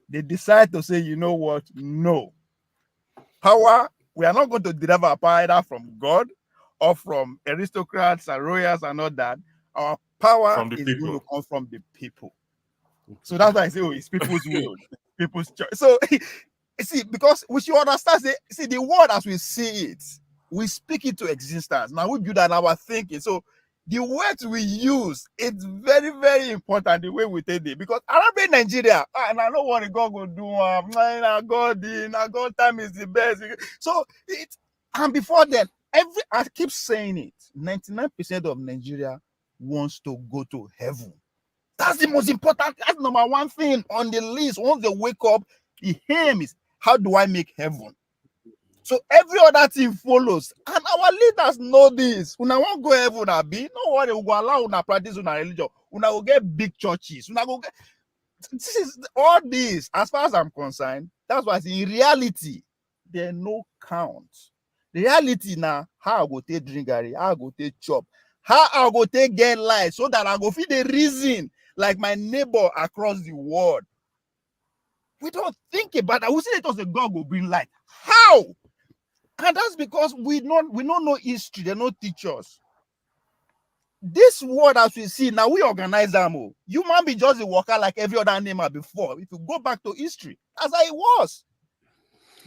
they decide to say, you know what? No. Power, we are not going to derive our power either from God or from aristocrats and royals and all that. Our power is going to come from the people. So that's why I say, it's people's will, people's choice. So, see, because we should understand, see, the world as we see it, we speak it to existence. Now we build that our thinking. So, the words we use, it's very, very important the way we take it. Because Arabic Nigeria, and I know what God will do. God time is the best. So and before then, I keep saying it. 99% of Nigeria wants to go to heaven. That's the most important. That's number one thing on the list. Once they wake up, the aim is, how do I make heaven? So every other thing follows. And our leaders know this. Una won't go heaven, Abi. No worry, we go allow una practice una religion. Una will get big churches. Una go get, this is all this, as far as I'm concerned. That's why in reality, there no count. The reality now, how I go take drink, how I go take chop, how I go take get light, so that I go feel the reason like my neighbor across the world. We don't think about that. We say it was a God will bring light. How? And that's because we don't know history. They don't teach us. This world as we see now, we organize them. Human be just a worker like every other animal before. If you go back to history, that's how it was.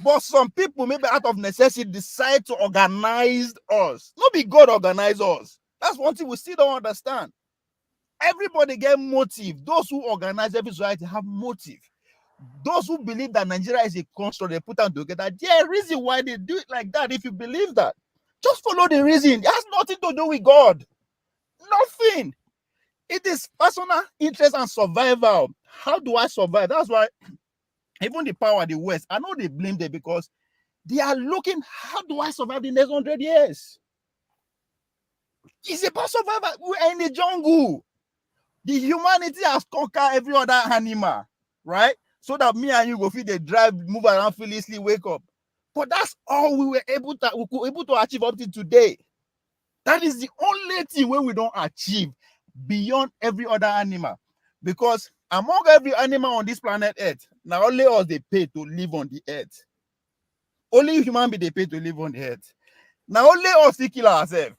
But some people, maybe out of necessity, decide to organize us. Not be God organize us. That's one thing we still don't understand. Everybody get motive. Those who organize every society have motive. Those who believe that Nigeria is a construct, they put them together. There's a reason why they do it like that. If you believe that, just follow the reason. It has nothing to do with God. Nothing. It is personal interest and survival. How do I survive? That's why even the power of the West, I know they blame them because they are looking, how do I survive the next 100 years? It's about survival. We're in the jungle. The humanity has conquered every other animal, right? So that me and you go feel they drive, move around, feel easily, wake up. But that's all we were able to achieve up to today. That is the only thing where we don't achieve beyond every other animal. Because Among every animal on this planet Earth, now only us they pay to live on the earth. Only human being they pay to live on the earth. Now only us we kill ourselves.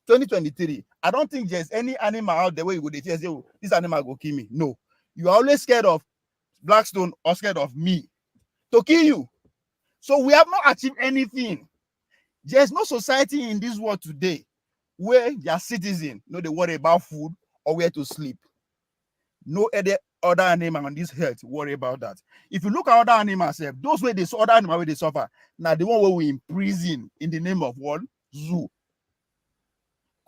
2023. I don't think there's any animal out there where you would say, oh, this animal go kill me. No. You are always scared of Blackstone or scared of me to kill you. So we have not achieved anything. There's no society in this world today where their citizens know they worry about food or where to sleep. No other animal on this earth worry about that. If you look at other animals, those way they other animals where they suffer, now the one where we imprison in the name of what? Zoo.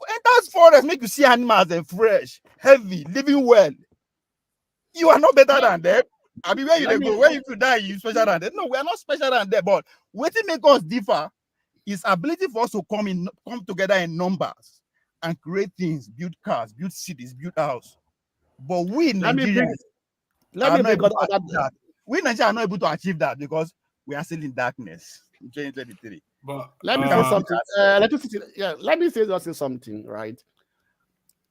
And that's forest make you see animals fresh, heavy, living well. You are not better than them. I mean, where you go, where you could die, you special than them. No, we are not special than them. But what make us differ is ability for us to come together in numbers and create things, build cars, build cities, build houses. But we Nigerians, we Nigerians are not able to achieve that because we are still in darkness in 2023. But let me say something. Let me say something, right?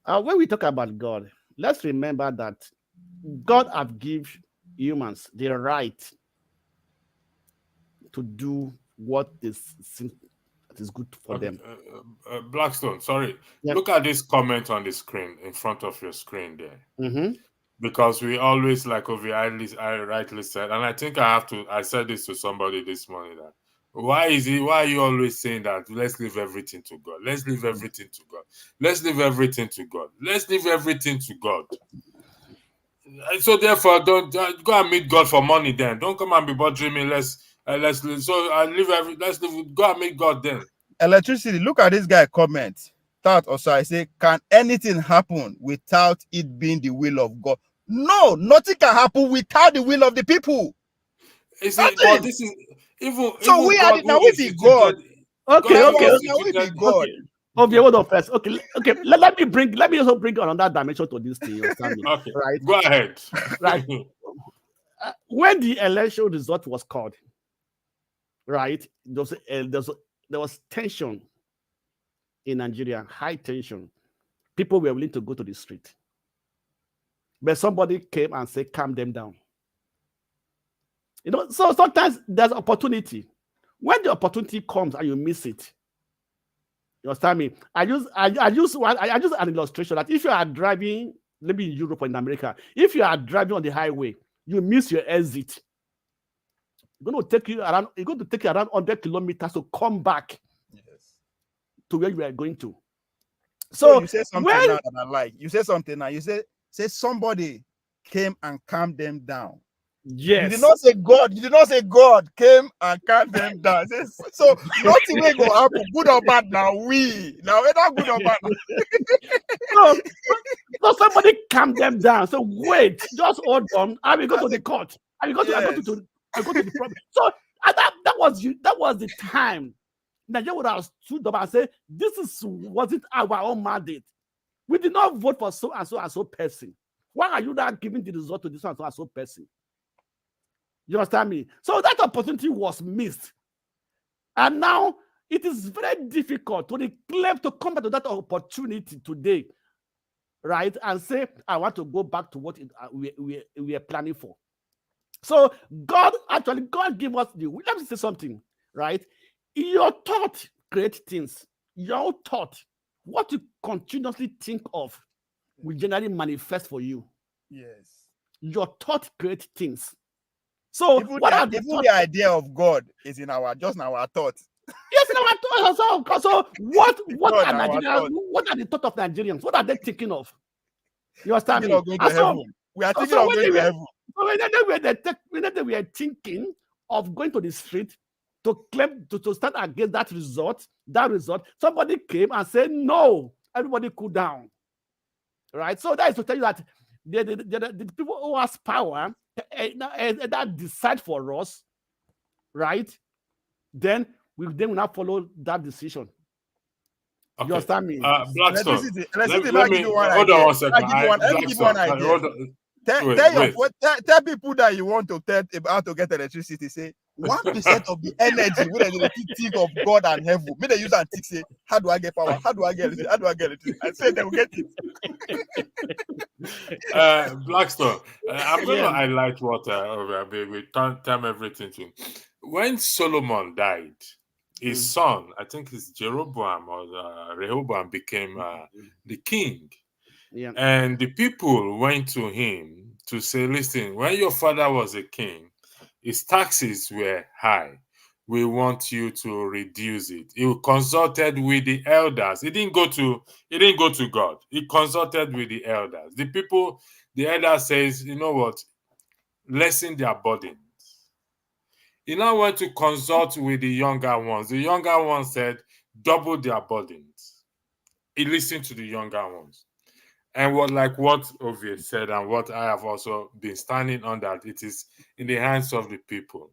When we talk about God, let's remember that God has given humans the right to do what is good for them. Blackstone, sorry. Yeah. Look at this comment on the screen, in front of your screen there. Because we always, like I rightly said, and I think I said this to somebody this morning, that why are you always saying that let's leave everything to God? Let's leave everything to God. Let's leave everything to God. Let's leave everything to God. So therefore, don't go and meet God for money then. Don't come and be bothering me. Let's go and meet God then. Electricity, look at this guy comment. I say, can anything happen without it being the will of God? No, nothing can happen without the will of the people. This is even so we are now we be God. Okay. Now we be God. Okay, hold on first. Okay. Let me also bring another dimension to this thing. Okay, right? Go ahead. Right. When the election result was called, right, there was tension in Nigeria, high tension. People were willing to go to the street, but somebody came and said, "Calm them down." So sometimes there's opportunity. When the opportunity comes and you miss it, you understand me? I use an illustration that if you are driving, maybe in Europe or in America, if you are driving on the highway, you miss your exit. It's going to take you around 100 kilometers to come back to where you are going to. So you say something now that I like. You say something now. You say somebody came and calmed them down. Yes. You did not say God. You did not say God came and calmed them down. So nothing will go happen, good or bad. Now whether good or bad. So somebody calm them down. So wait, just hold on. I will go to the court. I will go to the problem. So that was the time Nigeria would have stood up and say, wasn't our own mandate. We did not vote for so and so and so person. Why are you not giving the result to this one and so person? You understand me? So that opportunity was missed. And now it is very difficult to come back to that opportunity today, right? And say, I want to go back to what we are planning for. So God gave us let me say something, right? Your thought creates things. Your thought, what you continuously think of, will generally manifest for you. Yes. Your thought creates things. So the idea of God is in our thought. Yes, in our thought. So what are Nigerians? What are the thought of Nigerians? What are they thinking of? You understand me? We are thinking of going to heaven. So when we are thinking of going to the street to claim to stand against that result, somebody came and said, no, everybody cool down. Right? So that is to tell you that the people who has power that decide for us, right? Then we will not follow that decision. Okay. You understand me? Blackstone. Let me hold on 1 second. Let me give you one idea. Tell people that you want to tell how to get electricity. Say 1% of the energy when they think of God and heaven. May they use and think, say, how do I get power? How do I get electricity? How do I get electricity? I say they will get it. Blackstone, I'm going to Yeah. highlight what we time everything to. When Solomon died, his son, I think it's Jeroboam or Rehoboam, became the king. Yeah. And the people went to him to say, listen, when your father was a king, his taxes were high. We want you to reduce it. He consulted with the elders. He didn't go to God. He consulted with the elders. The elder says, you know what? Lessen their burdens. He now went to consult with the younger ones. The younger ones said, double their burdens. He listened to the younger ones. And what Ovie said, and what I have also been standing on, that it is in the hands of the people.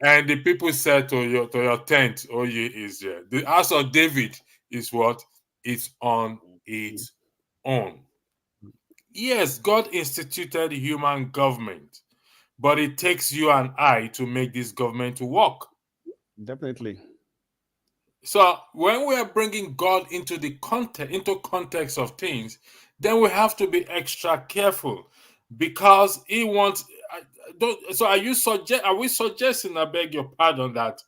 And the people said to your tent, O ye Israel, the house of David is what? It's on its own. Yes, God instituted human government, but it takes you and I to make this government to work. Definitely. So when we are bringing God into context of things, then we have to be extra careful, because He wants. So are we suggesting? I beg your pardon, that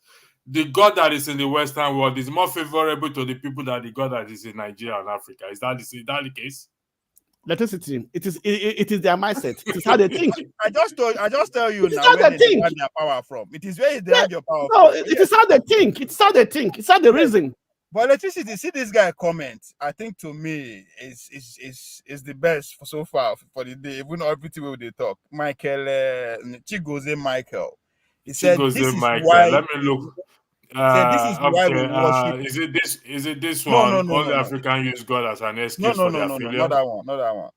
the God that is in the Western world is more favorable to the people than the God that is in Nigeria and Africa? Is that the case? Electricity. It is their mindset. It is how they think. I just tell you It's now how where they they think. have their power from. It is where they have your power No, from. it is how they think. It's how they think. It's how the reason. But electricity, see this guy comment. I think to me is the best for so far for the day. Even everything way they talk. Michael Chigoze Michael. He said this is Michael. why. Let me look. Said this is why we worship. Is it this No, one? no, no, Only no, no. African use God as an No, excuse no, for no, their no, no, failure? not that one, not that one.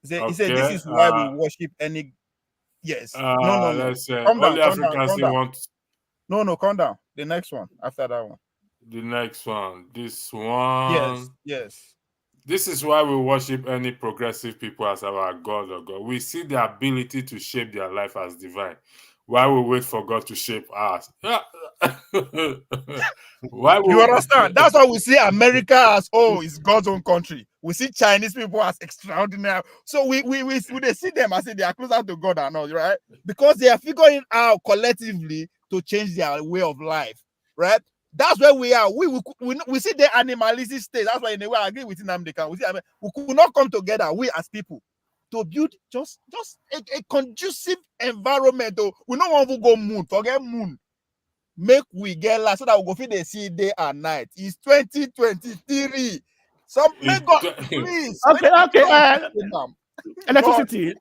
He said this Okay. is why we worship any. Yes. No, no, no. Let's say Calm down, only calm down, Africans calm down. want No, calm down. The next one after that one. the next one. This one. Yes, yes. This is why we worship any progressive people as our God or God. We see the ability to shape their life as divine, while we wait for God to shape us. You understand? That's why we see America as it's God's own country. We see Chinese people as extraordinary. So we they see them as if they are closer to God than us, right? Because they are figuring out collectively to change their way of life, right? That's where we are. We see the animalistic state. That's why in a way I agree with Nnamdi Kanu. We could not come together, we as people, to build just a conducive environment. We don't want to go moon, forget moon. Make we get last so that we go fit dey see day and night. It's 2023. Make God please. Okay. Electricity.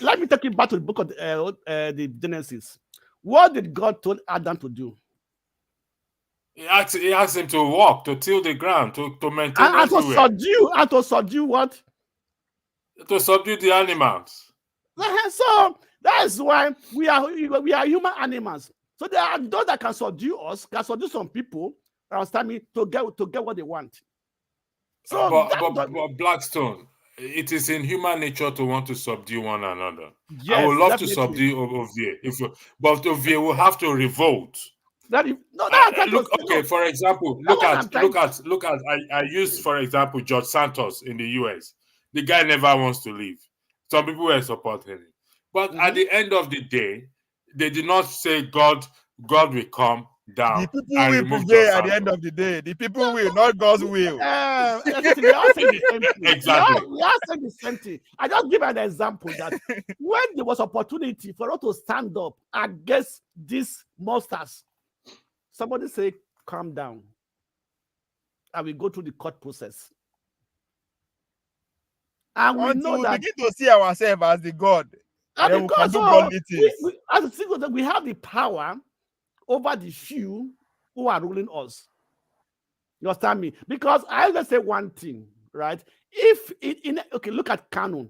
Let me take you back to the book of the Genesis. What did God told Adam to do? He asked him to walk, to till the ground, to maintain and to subdue what? To subdue the animals. So that's why we are human animals. So there are those that can subdue us, can subdue some people, understand me, to get what they want. So but Blackstone, it is in human nature to want to subdue one another. Yes, I would love definitely. to subdue Ovie, but Ovie will have to revolt. For example, look at. I used, for example, George Santos in the US. The guy never wants to leave. Some people were supporting him, but at the end of the day, they did not say God will come down. The people will prevail at the end of the day. The people will, not God's will. They all say the same thing. Exactly. We all say the same thing. I just give an example that when there was opportunity for us to stand up against these monsters, somebody say, calm down. And we go through the court process. And we know that begin to see ourselves as the God. Then we can do godly things. As a single, we have the power over the few who are ruling us. You understand me? Because I just say one thing, right? Look at Kanu.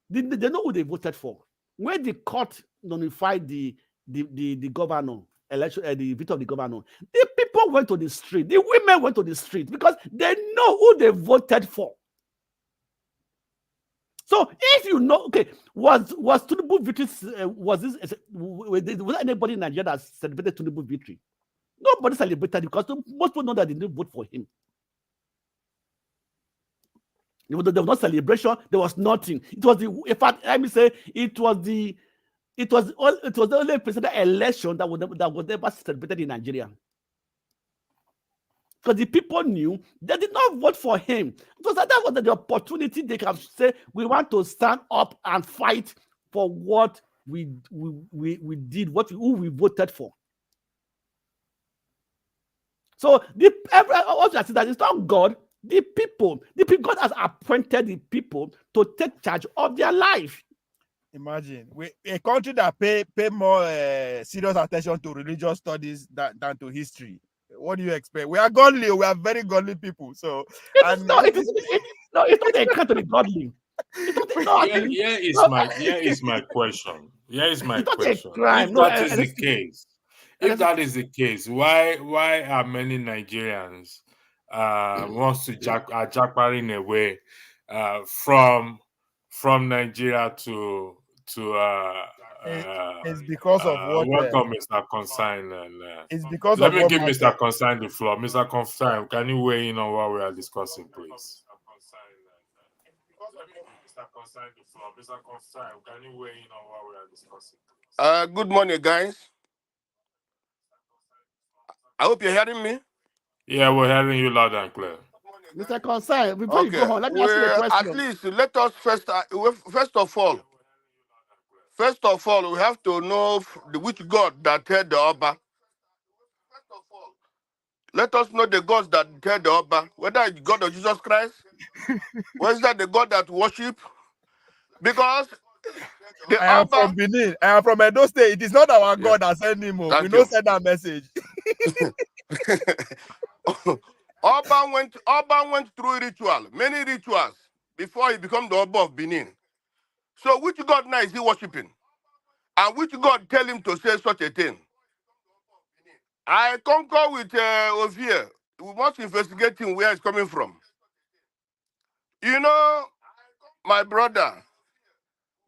They know who they voted for. When the court notified the governor election, the victor of the governor, the people went to the street. The women went to the street because they know who they voted for. So if you know, was Tinubu victory? Was anybody in Nigeria that celebrated Tinubu victory? Nobody celebrated because most people know that they didn't vote for him. There was no celebration. There was nothing. It was the, in fact, let me say, it was the only presidential election that was never celebrated in Nigeria. Because the people knew they did not vote for him. So that was the opportunity they can say, we want to stand up and fight for what we did, who we voted for. So also I see that it's not God, the people. God has appointed the people to take charge of their life. Imagine a country that pay more serious attention to religious studies than to history. What do you expect? We are godly. We are very godly people. So it's not a country godly. Here is my question. If that is the case, why are many Nigerians wants to jackparing away from Nigeria to it's because of what welcome Mr. Consign, it's because let of me what give Mr. Consign the floor. Mr. Consign, can you weigh in on what we are discussing, please? Good morning, guys. I hope you're hearing me. Yeah, we're hearing you loud and clear. Mr. Consign, before you go on, let me ask you a question. At least let us first of all, we have to know which God that heard the Oba. Let us know the gods that heard the Oba, whether it's God of Jesus Christ, or is that the God that worship? Because I am from Benin. I am from Edo State. It is not our God that sent him. We don't send that message. Oba went through many rituals before he became the Oba of Benin. So which God now is he worshiping? And which God tell him to say such a thing? I concur with Ovie. We must investigate him where he's coming from. You know, my brother,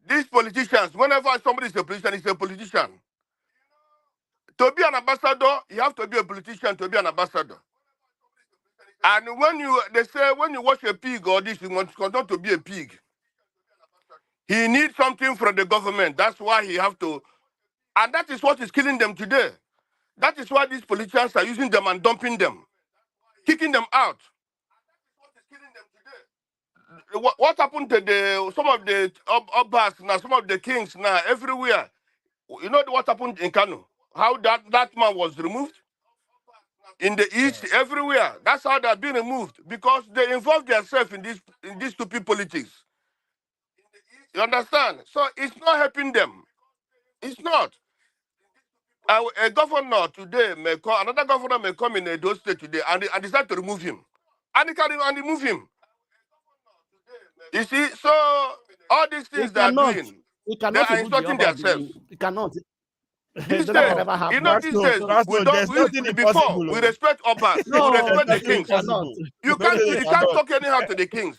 these politicians, whenever somebody is a politician, he's a politician. To be an ambassador, you have to be a politician to be an ambassador. And they say when you watch a pig or this, you want to be a pig. He needs something from the government. That's why he have to. And that is what is killing them today. That is why these politicians are using them and dumping them, kicking them out. What happened to some of the Obas now, some of the kings now, everywhere? You know what happened in Kano? How that man was removed? In the East, everywhere. That's how they're being removed, because they involve themselves in this stupid politics. You understand? So it's not helping them. It's not. A governor today another governor may come in Edo State today and decide to remove him. And he can remove him. You see, so all these things they are doing, they are insulting themselves. You cannot. These days, you know, these days, before we respect Obas, we respect the kings. You can't talk anyhow to the kings.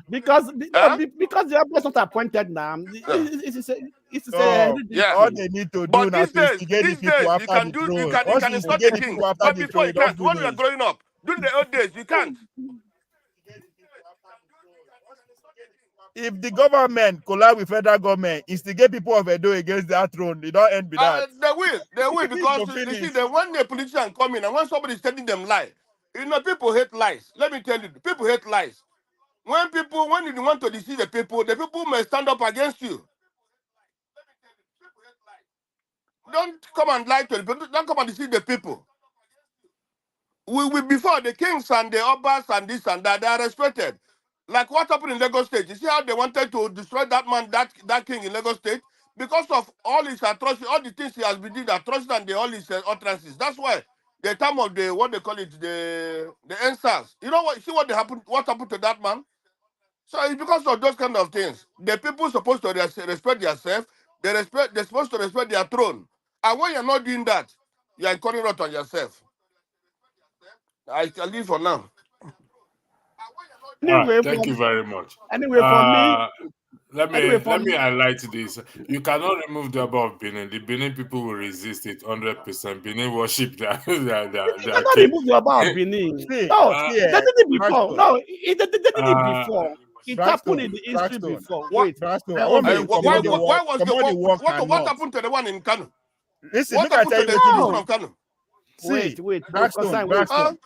because the Obas not appointed now. All they need to do now is instigate the people after the throne. You can insult the king, but before you can't. When we are growing up, during the old days, you can't. If the government collide with federal government, instigate people of Edo against their throne, they don't end with that. They will, because you see, when the politician come in and when somebody is telling them lie, you know, people hate lies. Let me tell you, people hate lies. When you want to deceive the people may stand up against you. Don't come and lie to the people. Don't come and deceive the people. We before the kings and the Obas and this and that, they are respected. Like what happened in Lagos State. You see how they wanted to destroy that man, that king in Lagos State? Because of all his atrocities, all the things he has been doing, atrocities and all his utterances. That's why the time of what they call it, the NSAS. You know what? See what happened to that man? So it's because of those kind of things. The people supposed to respect themselves. They're supposed to respect their throne. And when you're not doing that, you're calling out on yourself. I can leave for now. Anyway, thank you very much. Anyway, for me, Let Anyway, me highlight this. You cannot remove the Oba of Benin. The Benin people will resist it 100%. Benin worship you their cannot king. remove your Oba of Benin. See, No, see, they did it before. Blackstone, No, they did it uh, before. It happened in Blackstone, the history Blackstone, before. What? Wait, Blackstone. I I want hope me Uh, to you. why, commot the why word, was the commot the word what cannot. happened to the one in Kano? Listen, What make I happened tell to you the what it people is. No, from Kano? See, wait, Blackstone, concern, wait. Uh, Blackstone,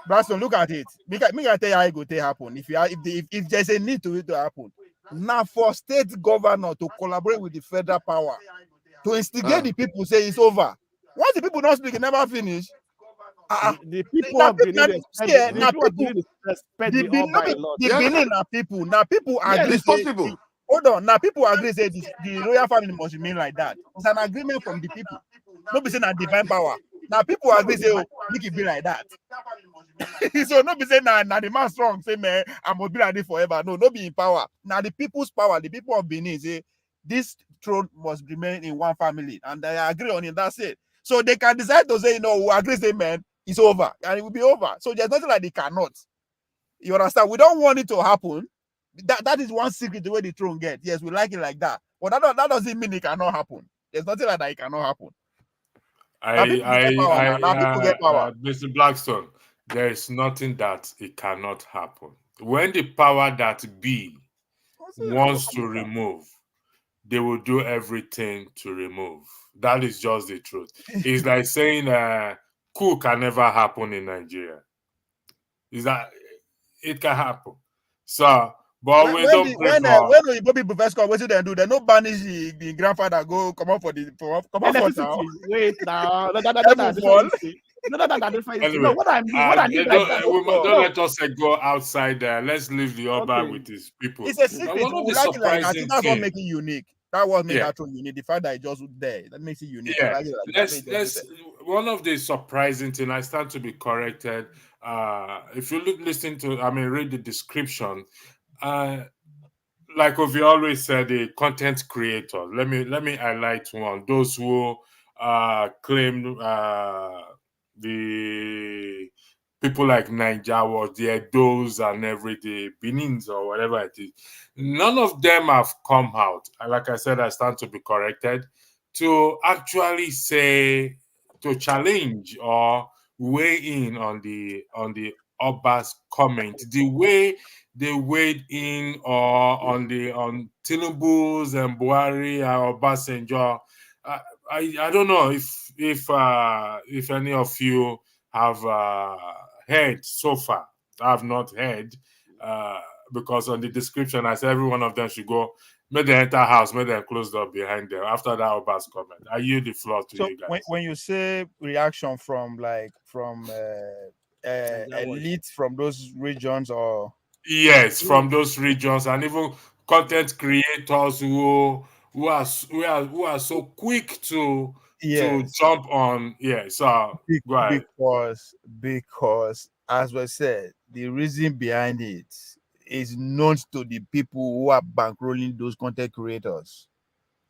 Blackstone. Look at it. Make I tell you how it go to happen. If there's a need to it to happen, now for state governor to collaborate with the federal power to instigate uh. the people, say it's over. Once the people don't speak, it never finish. The people Now, of Benin see, respect. The people of Benin respect the Oba a lot. the Yes, Benin are people. Now people Yes, agree. it's Say, possible. hold on. Now people agree. Say the royal family must remain like that. It's an agreement from the people. Nobody say na divine power. Now people agree. Say, oh, make it be like that. So nobody say na the man strong. Say man, I'm gonna be like this forever. No, no be in power. Now the people's power. The people of Benin say this throne must remain in one family, and they agree on it. That's it. So they can decide to say, you know, we agree. Say man, it's over, and it will be over. So there's nothing like they cannot. You understand? We don't want it to happen. That is one secret the way the throne get. Yes, we like it like that. But that doesn't mean it cannot happen. There's nothing like that it cannot happen. Now people get power now. Now people get power. Mr. Blackstone, there is nothing that it cannot happen. When the power that be wants to remove, they will do everything to remove. That is just the truth. It's like saying coup can never happen in Nigeria. Is that it can happen? So, but we don't pray for when the people first come, what do they do? They no banish the grandfather go come up for the come up for now. electricity. Wait now. No, Heaven fall. different. anyway. No, what I mean by that. Don't No, let us go outside there. Let's leave the Oba okay. with his people. It's a But secret. one of We the like it like that. surprising That's what things, makes it unique. That was made yeah, that throne unique. The fact that it just there, that makes it unique. We yeah. like it like that. Let's one of the surprising things. I stand to be corrected. If you listen to, read the description. Like we always said, the content creators. Let me highlight one. Those who claim the people like Naija Watch, the Edos and everything, Benins or whatever it is. None of them have come out. And like I said, I stand to be corrected to actually say, to challenge or weigh in on the Oba's comment, the way they weighed in or on Tinubu's and Buhari and Obasanjo. I don't know if any of you have heard so far. I have not heard because on the description I said every one of them should go. May they enter house, may they close the door behind them. After that, Oba's comment, I yield the floor to So you guys. when you say reaction from elites from those regions or Yes, from those regions and even content creators who are so quick to yes, jump on. Yeah, so go ahead. because as we said, the reason behind it is known to the people who are bankrolling those content creators.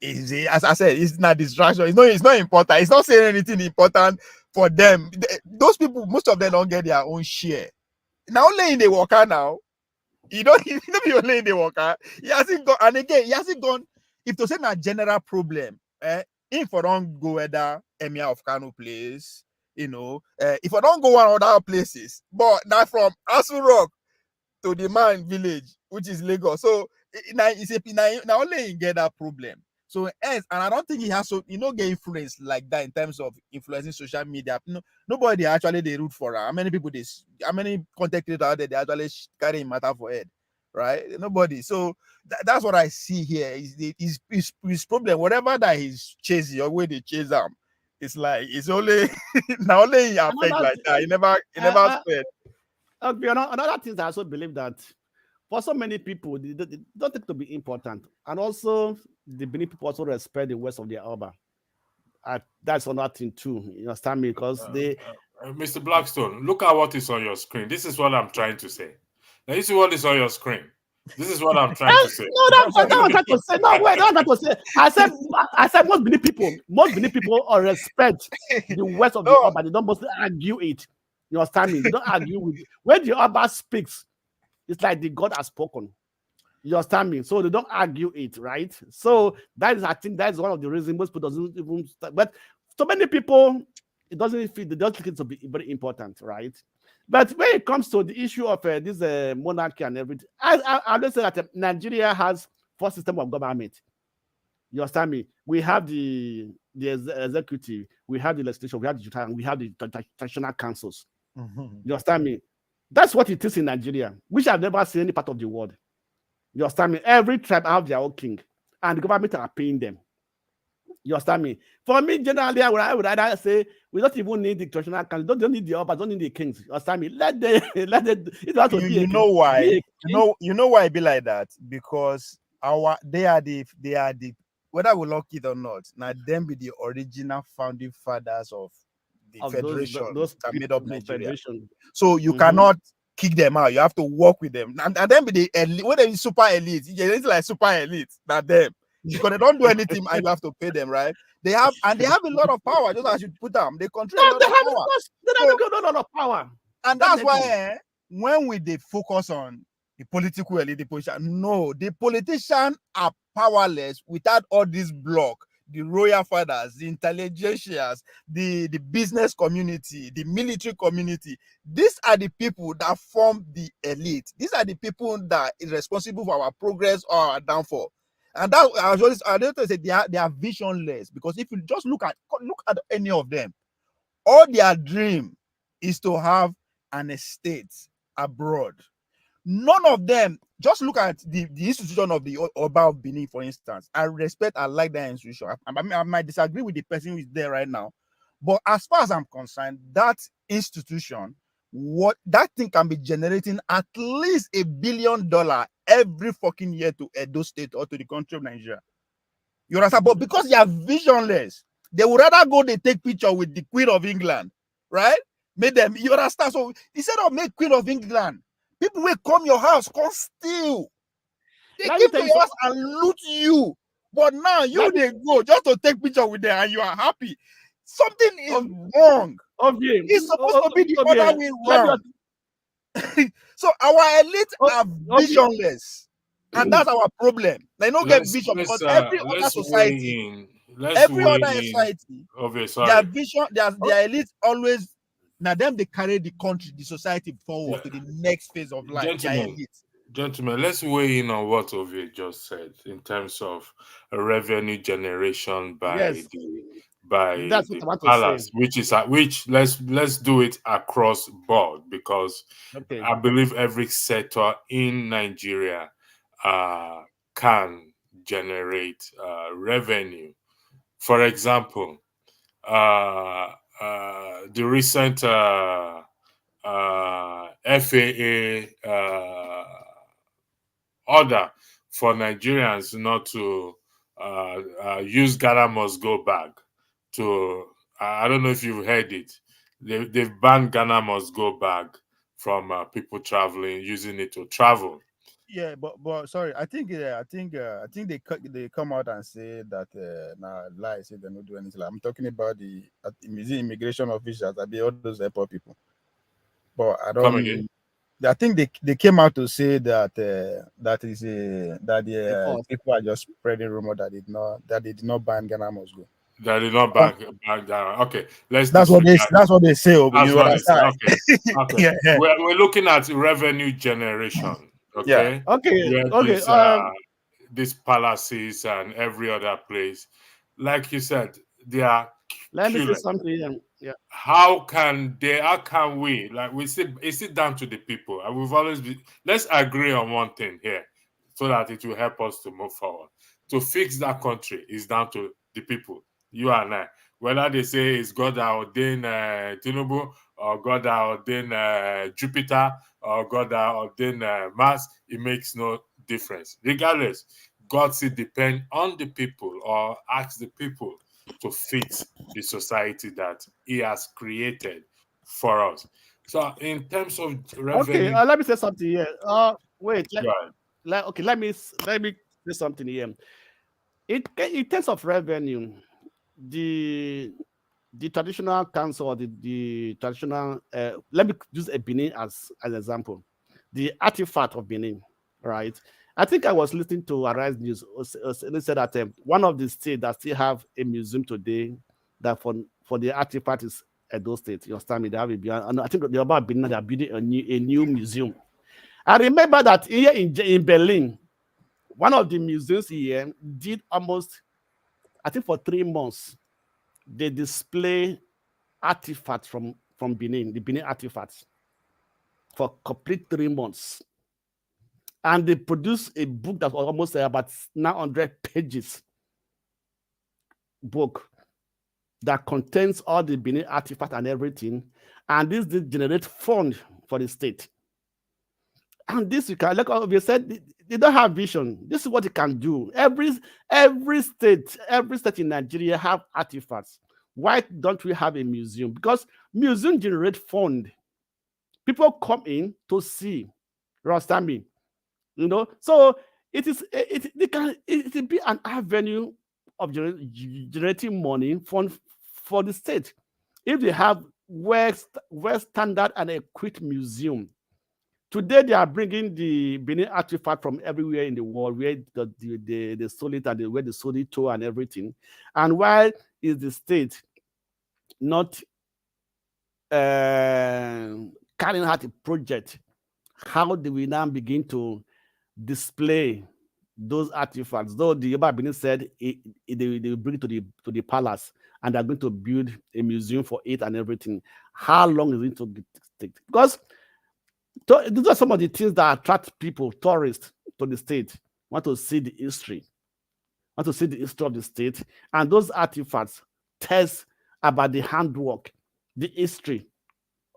As I said, it's not distraction. It's not important. It's not saying anything important for them. Those people, most of them don't get their own share. Now only in the worker now. You don't be only in the worker. He hasn't gone, and again, he hasn't gone. If to say a general problem, if I don't go whether Emir of Kano place, if I don't go one other places, but not from Asu Rock to the man village, which is Lagos. So now only he get that problem. So and I don't think he has get influence like that in terms of influencing social media. Nobody actually they root for her. How many content creators out there they actually carry matter for head, right? Nobody. So that's what I see here. His problem, whatever that he's chasing or where they chase him, it's like it's only now only he affect like that. He never spread. Another thing I also believe that for so many people, they don't think to be important. And also, the Benin people also respect the words of their Oba. That's another thing too. You understand me? Because they... Mr. Blackstone, look at what is on your screen. This is what I'm trying to say. Now, you see what is on your screen. This is what I'm trying to say. No, that's what I'm trying to say. No, wait, that's what I'm trying to say. I said most Benin people respect the words of the Oba. They don't mostly argue it. You understand me? They don't argue with it. When the Oba speaks, it's like the God has spoken. You understand me? So they don't argue it, right? So that is, I think that's one of the reasons most people doesn't even start. But so many people, it doesn't feel, they don't think it's very important, right? But when it comes to the issue of this monarchy and everything, I always say that Nigeria has four systems of government. You understand me? We have the executive, we have the legislature, we have the judicial, and we have the traditional councils. You understand me? That's what it is in Nigeria, which I've never seen any part of the world. You understand me? Every tribe have their own king, and the government are paying them. You understand me? For me, generally, I would rather say we don't even need the traditional council. Don't need the Obas, don't need the kings. You understand me? Let them. It has to be. You know why? You know why it be like that? Because they are the whether we like it or not. Now them be the original founding fathers of the federation those that made up Nigeria. federation. So you cannot kick them out. You have to work with them, and then be the elite. When they super elite, it's like super elite. Not them, because they don't do anything, and you have to pay them, right? They have a lot of power. Just as you put them, they control a lot of power. They have a lot of power, and that's why when they focus on the political elite, the politician, no, the politicians are powerless without all this block. The royal fathers, the intelligentsias, the business community, the military community. These are the people that form the elite. These are the people that is responsible for our progress or our downfall. And that I don't say they are visionless, because if you just look at any of them, all their dream is to have an estate abroad. None of them. Just look at the institution of the Oba of Benin, for instance. I respect, I like that institution. I might disagree with the person who is there right now, but as far as I'm concerned, that institution, what that thing can be generating at least $1 billion every fucking year to Edo State or to the country of Nigeria. You understand? But because they are visionless, they would rather go they take picture with the Queen of England, right? Make them, you understand? So instead of make Queen of England, people will come your house, come steal. They keep to your house and loot you. But now they go just to take picture with them and you are happy. Something is wrong. It's supposed to be the other way around. So our elite are visionless. And that's our problem. They don't get vision, because every other society, their vision, their elite always, now them they carry the country, the society forward to the next phase of life. Gentlemen, let's weigh in on what Ovie just said in terms of revenue generation by the palace, which let's do it across board, because I believe every sector in Nigeria can generate revenue. For example, the recent FAA order for Nigerians not to use Ghana must go back to, I don't know if you've heard it, they've banned Ghana must go back from people traveling, using it to travel. Yeah, but sorry, I think they come out and say that lies, say they don't do anything. I'm talking about the immigration officials, that be all those airport people. But I don't. Come again. I think they came out to say that people are just spreading rumor that they did not ban Ghana must go. That did not back down. Okay, that's what they say. That's what they say. Okay. Yeah. We're looking at revenue generation. Okay. Yeah. Okay. These palaces and every other place, like you said, they are. Let me say something. Yeah. How can we, like, we say, is it down to the people? And we've always been. Let's agree on one thing here, so that it will help us to move forward. To fix that country is down to the people, you and I. Whether they say it's God that ordained Tinubu, or God that ordained Jupiter, or God that ordained Mars, it makes no difference. Regardless, God still depend on the people, or ask the people to fit the society that He has created for us. So, in terms of revenue, let me say something here. Wait. Let me say something here. In terms of revenue, the traditional council, or the traditional, let me use a Benin as an example. The artifact of Benin, right? I think I was listening to Arise News. They said that one of the states that still have a museum today, that for the artifact is Edo State. You understand me? They have a and I think the Oba of Benin, they are building a new museum. I remember that here in Berlin, one of the museums here did almost, I think for 3 months, they display artifacts from Benin, the Benin artifacts, for complete 3 months. And they produced a book that was almost about 900 pages book that contains all the Benin artifacts and everything. And this did generate fund for the state. And this you can, like we said, they don't have vision. This is what it can do. Every state in Nigeria have artifacts. Why don't we have a museum? Because museum generate fund. People come in to see. You understand me? You know, so it can be an avenue of generating money for the state if they have well standard and equipped museum. Today, they are bringing the Benin artifact from everywhere in the world, where they sold it and where they sold it to and everything. And why is the state not carrying out a project? How do we now begin to display those artifacts? Though the Oba of Benin said they will bring it to the palace and they're going to build a museum for it and everything. How long is it to take? Because these are some of the things that attract people, tourists, to the state. Want to see the history, want to see the history of the state, and those artifacts tell about the handwork, the history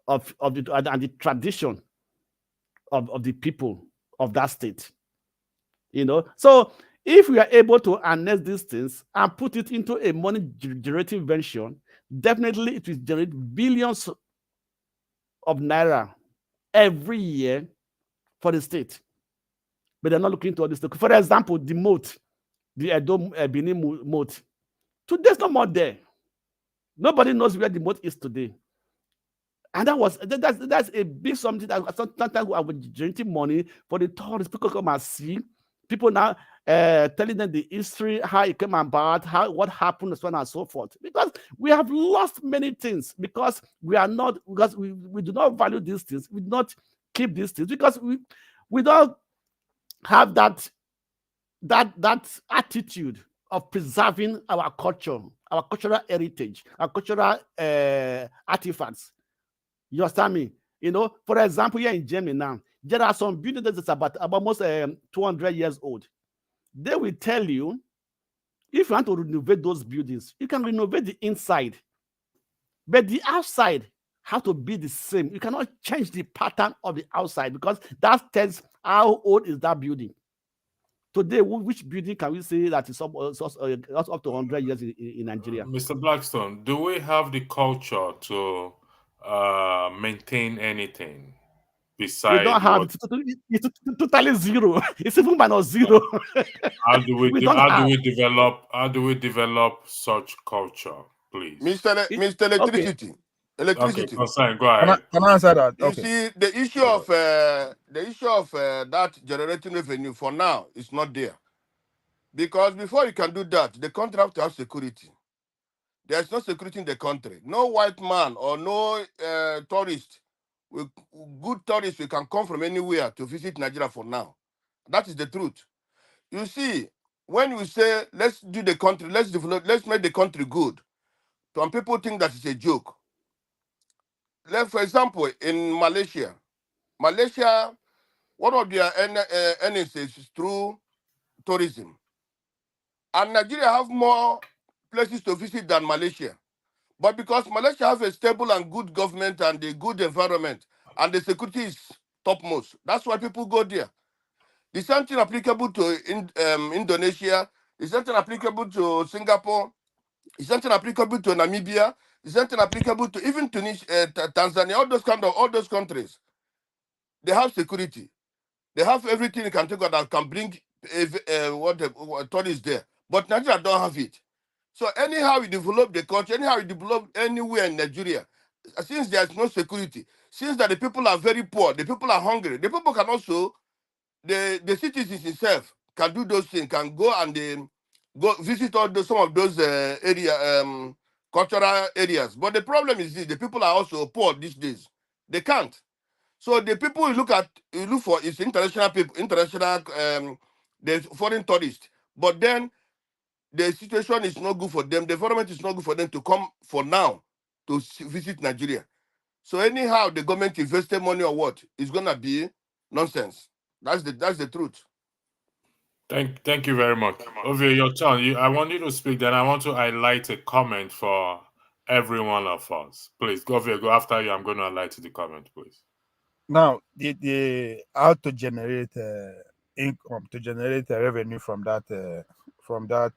of the tradition of the people of that state. You know, so if we are able to harness these things and put it into a money generating venture, definitely it will generate billions of naira every year for the state. But they're not looking into all this. For example, the moat, the Edo Benin moat. Today's no more there. Nobody knows where the moat is today. And that's a big something that sometimes we are generating money for the tourists. People come and see. People now telling them the history, how it came about, what happened, so on and so forth. Because we have lost many things because we do not value these things. We do not keep these things because we don't have that attitude of preserving our culture, our cultural heritage, our cultural artifacts. You understand me? You know, for example, here in Germany now, there are some buildings that's about almost 200 years old. They will tell you, if you want to renovate those buildings, you can renovate the inside, but the outside have to be the same. You cannot change the pattern of the outside because that tells how old is that building. Today, which building can we say that is up to 100 years in Nigeria? Mr. Blackstone, do we have the culture to maintain anything besides? We don't have it. It's totally zero. It's even minus zero. How do we develop such culture, please? Mr. Electricity. Okay. Electricity. Okay, go ahead. Can I answer that? You see, the issue of that generating revenue for now is not there. Because before you can do that, the country have to have security. There's no security in the country. No white man or no tourist, good tourists, we can come from anywhere to visit Nigeria for now. That is the truth. You see, when we say, let's do the country, let's develop, let's make the country good, some people think that it's a joke. For example, in Malaysia, one of their earnings is through tourism. And Nigeria have more places to visit than Malaysia. But because Malaysia has a stable and good government and a good environment, and the security is topmost, that's why people go there. The same thing applicable to Indonesia, the same thing applicable to Singapore, the same thing applicable to Namibia, the same thing applicable to even Tunisia, Tanzania, all those countries. They have security. They have everything you can take out that can bring what tourists there. But Nigeria don't have it. So anyhow we develop the country, anyhow we develop anywhere in Nigeria, since there's no security, since that the people are very poor, the people are hungry, the people can also the citizens itself can do those things, can go and go visit all those, some of those cultural areas. But the problem is this: the people are also poor these days. They can't. So the people you look for is international people, international the foreign tourists. But then the situation is not good for them. The environment is not good for them to come for now to visit Nigeria. So anyhow, the government invested money or what, it's gonna be nonsense. That's the truth. Thank you very much. Ovie, your turn. I want you to speak, then I want to highlight a comment for every one of us. Please, Ovie, go after you. I'm going to highlight the comment, please. Now, the how to generate income, to generate revenue from that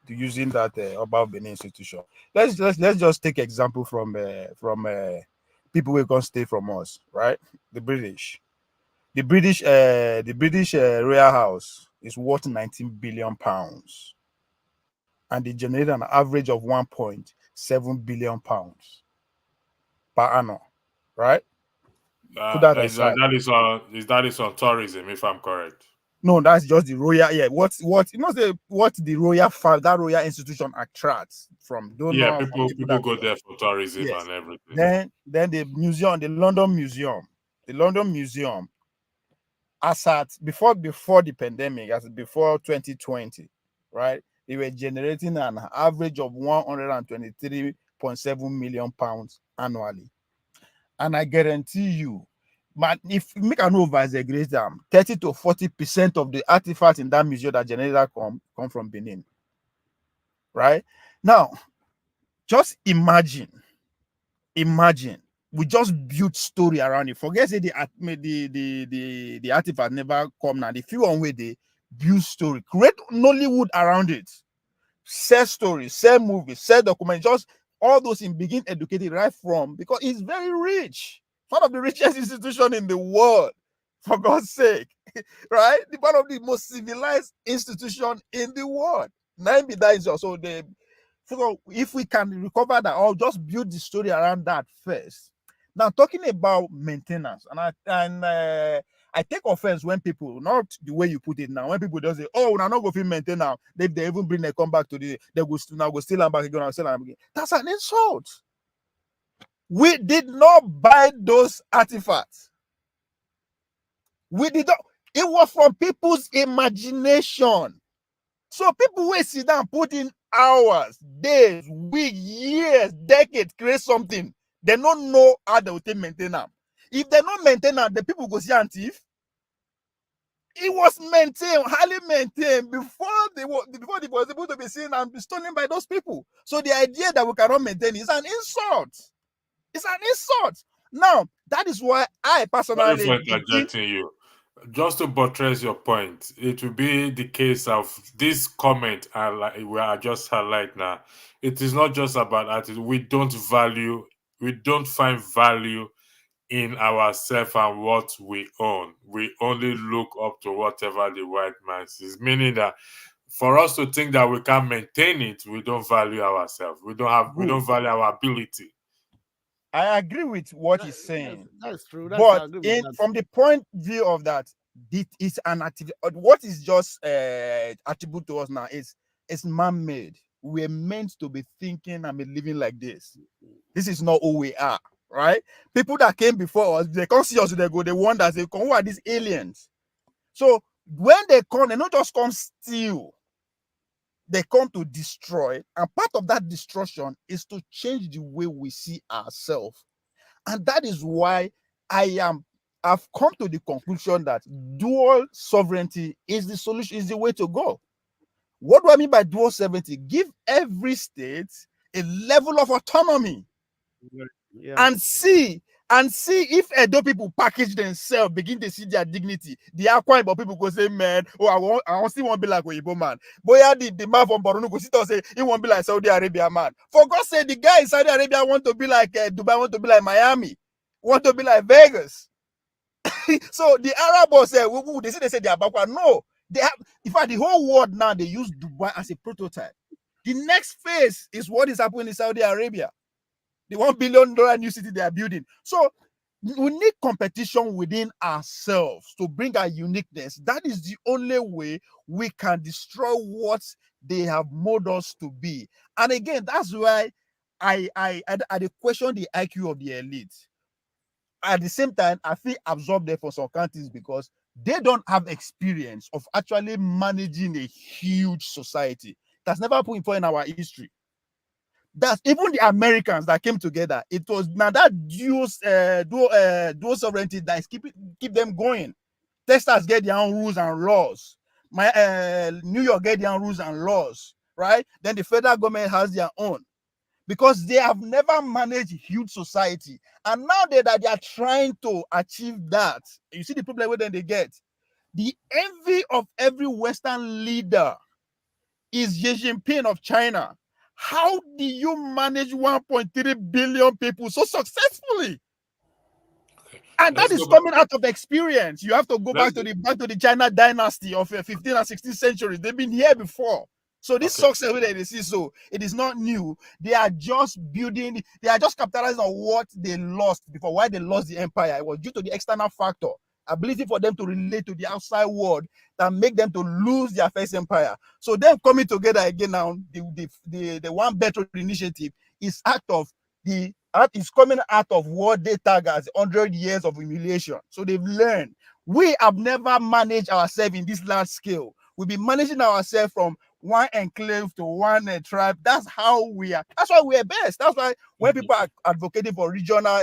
using that Oba of Benin institution. Let's just take example from people who can stay from us, right? The British Royal House is worth 19 billion pounds, and they generate an average of 1.7 billion pounds per annum, right? Put that aside. That is on tourism, if I'm correct. No, that's just the royal. Yeah, what the royal that royal institution attracts from donors. Yeah, people go there for tourism, yes, and everything. Then the museum, the London Museum, as at before the pandemic, as before 2020, right? They were generating an average of 123.7 million pounds annually, and I guarantee you, but if you make an over-exaggerate them, 30 to 40% of the artifacts in that museum that generate come from Benin. Right? Now, just imagine we just build story around it. Forget say the artifact never come now. The few on way they build story, create Nollywood around it, sell stories, sell movies, sell documents, just all those in begin educated right from, because it's very rich. One of the richest institutions in the world, for God's sake, right? One of the most civilized institutions in the world. So if we can recover that, or just build the story around that first. Now, talking about maintenance, and I take offense when people, not the way you put it now, when people just say, "Oh, we're not going to maintain now." They even bring their come back to they go steal them back again and sell them again. That's an insult. We did not buy those artifacts. We did not. It was from people's imagination. So people will sit down, put in hours, days, weeks, years, decades, create something. They don't know how they will maintain them. If they don't maintain them, the people go see and thief. It was maintained, highly maintained before they was able to be seen and be stolen by those people. So the idea that we cannot maintain is an insult. It's an insult. Now, that is why I personally Sorry for interjecting you. Just to buttress your point, it will be the case of this comment we are just highlight now. It is not just about artists. We don't find value in ourselves and what we own. We only look up to whatever the white man sees. Meaning that for us to think that we can maintain it, we don't value ourselves. We don't value our ability. I agree with what he's saying. That's true. But from the point of view of that, it's an activity. What is just attribute to us now is it's man-made. We're meant to be thinking and be living like this. This is not who we are, right? People that came before us, they can't see us, they wonder, they come, who are these aliens? So when they come, they not just come steal. They come to destroy, and part of that destruction is to change the way we see ourselves. And that is why I've come to the conclusion that dual sovereignty is the solution, is the way to go. What do I mean by dual sovereignty? Give every state a level of autonomy, and see if Edo people package themselves, begin to see their dignity. The Akwa Ibom people go say, man, oh, I still want to be like Oyibo man. Boy, the man from Borno go sit and say, he won't be like Saudi Arabia man. For God's sake, the guy in Saudi Arabia want to be like Dubai, want to be like Miami, want to be like Vegas. So the Arabs say, they say they are backward. No, they have. In fact, the whole world now, they use Dubai as a prototype. The next phase is what is happening in Saudi Arabia. The $1 billion new city they are building. So We need competition within ourselves to bring our uniqueness. That is the only way we can destroy what they have molded us to be. And again, that's why I question the IQ of the elite. At the same time, I feel absorbed there for some countries because they don't have experience of actually managing a huge society. That's never happened before in our history. That even the Americans that came together, it was now that dual sovereignty that is keep them going. Texas get their own rules and laws. New York get their own rules and laws, right? Then the federal government has their own, because they have never managed huge society. And now that they are trying to achieve that, you see the problem where then they get. The envy of every Western leader is Xi Jinping of China. How do you manage 1.3 billion people so successfully? And that is coming out of experience. You have to go back to the China dynasty of 15th and 16th centuries. They've been here before. So this success that they see, so it is not new. They are just building, they are just capitalizing on what they lost before. Why they lost the empire? It was due to the external factor, ability for them to relate to the outside world that make them to lose their first empire. So them coming together again now, the One Belt Road initiative is is coming out of what they tag as 100 years of humiliation. So they've learned. We have never managed ourselves in this large scale. We've been managing ourselves from one enclave to one tribe. That's how we are. That's why we're best. That's why when people are advocating for regional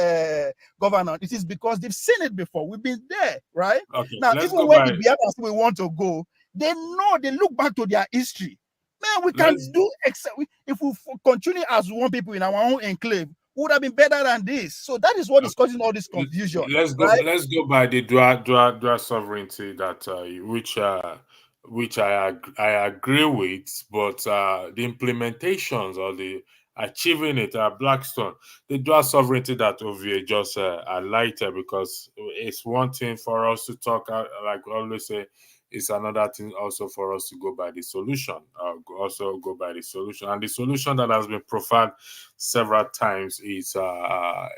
governance, it is because they've seen it before. We've been there, right? Now, even when the Biafrans we want to go, they know, they look back to their history. Man, we can do, if we continue as one people in our own enclave, would have been better than this. So that is what is causing all this confusion. Let's go by the dual sovereignty that which I agree with, but the implementations or the achieving it at Blackstone, the dual sovereignty that Ovie just highlighted, because it's one thing for us to talk, like we always say, it's another thing also for us to go by the solution, and the solution that has been profiled several times is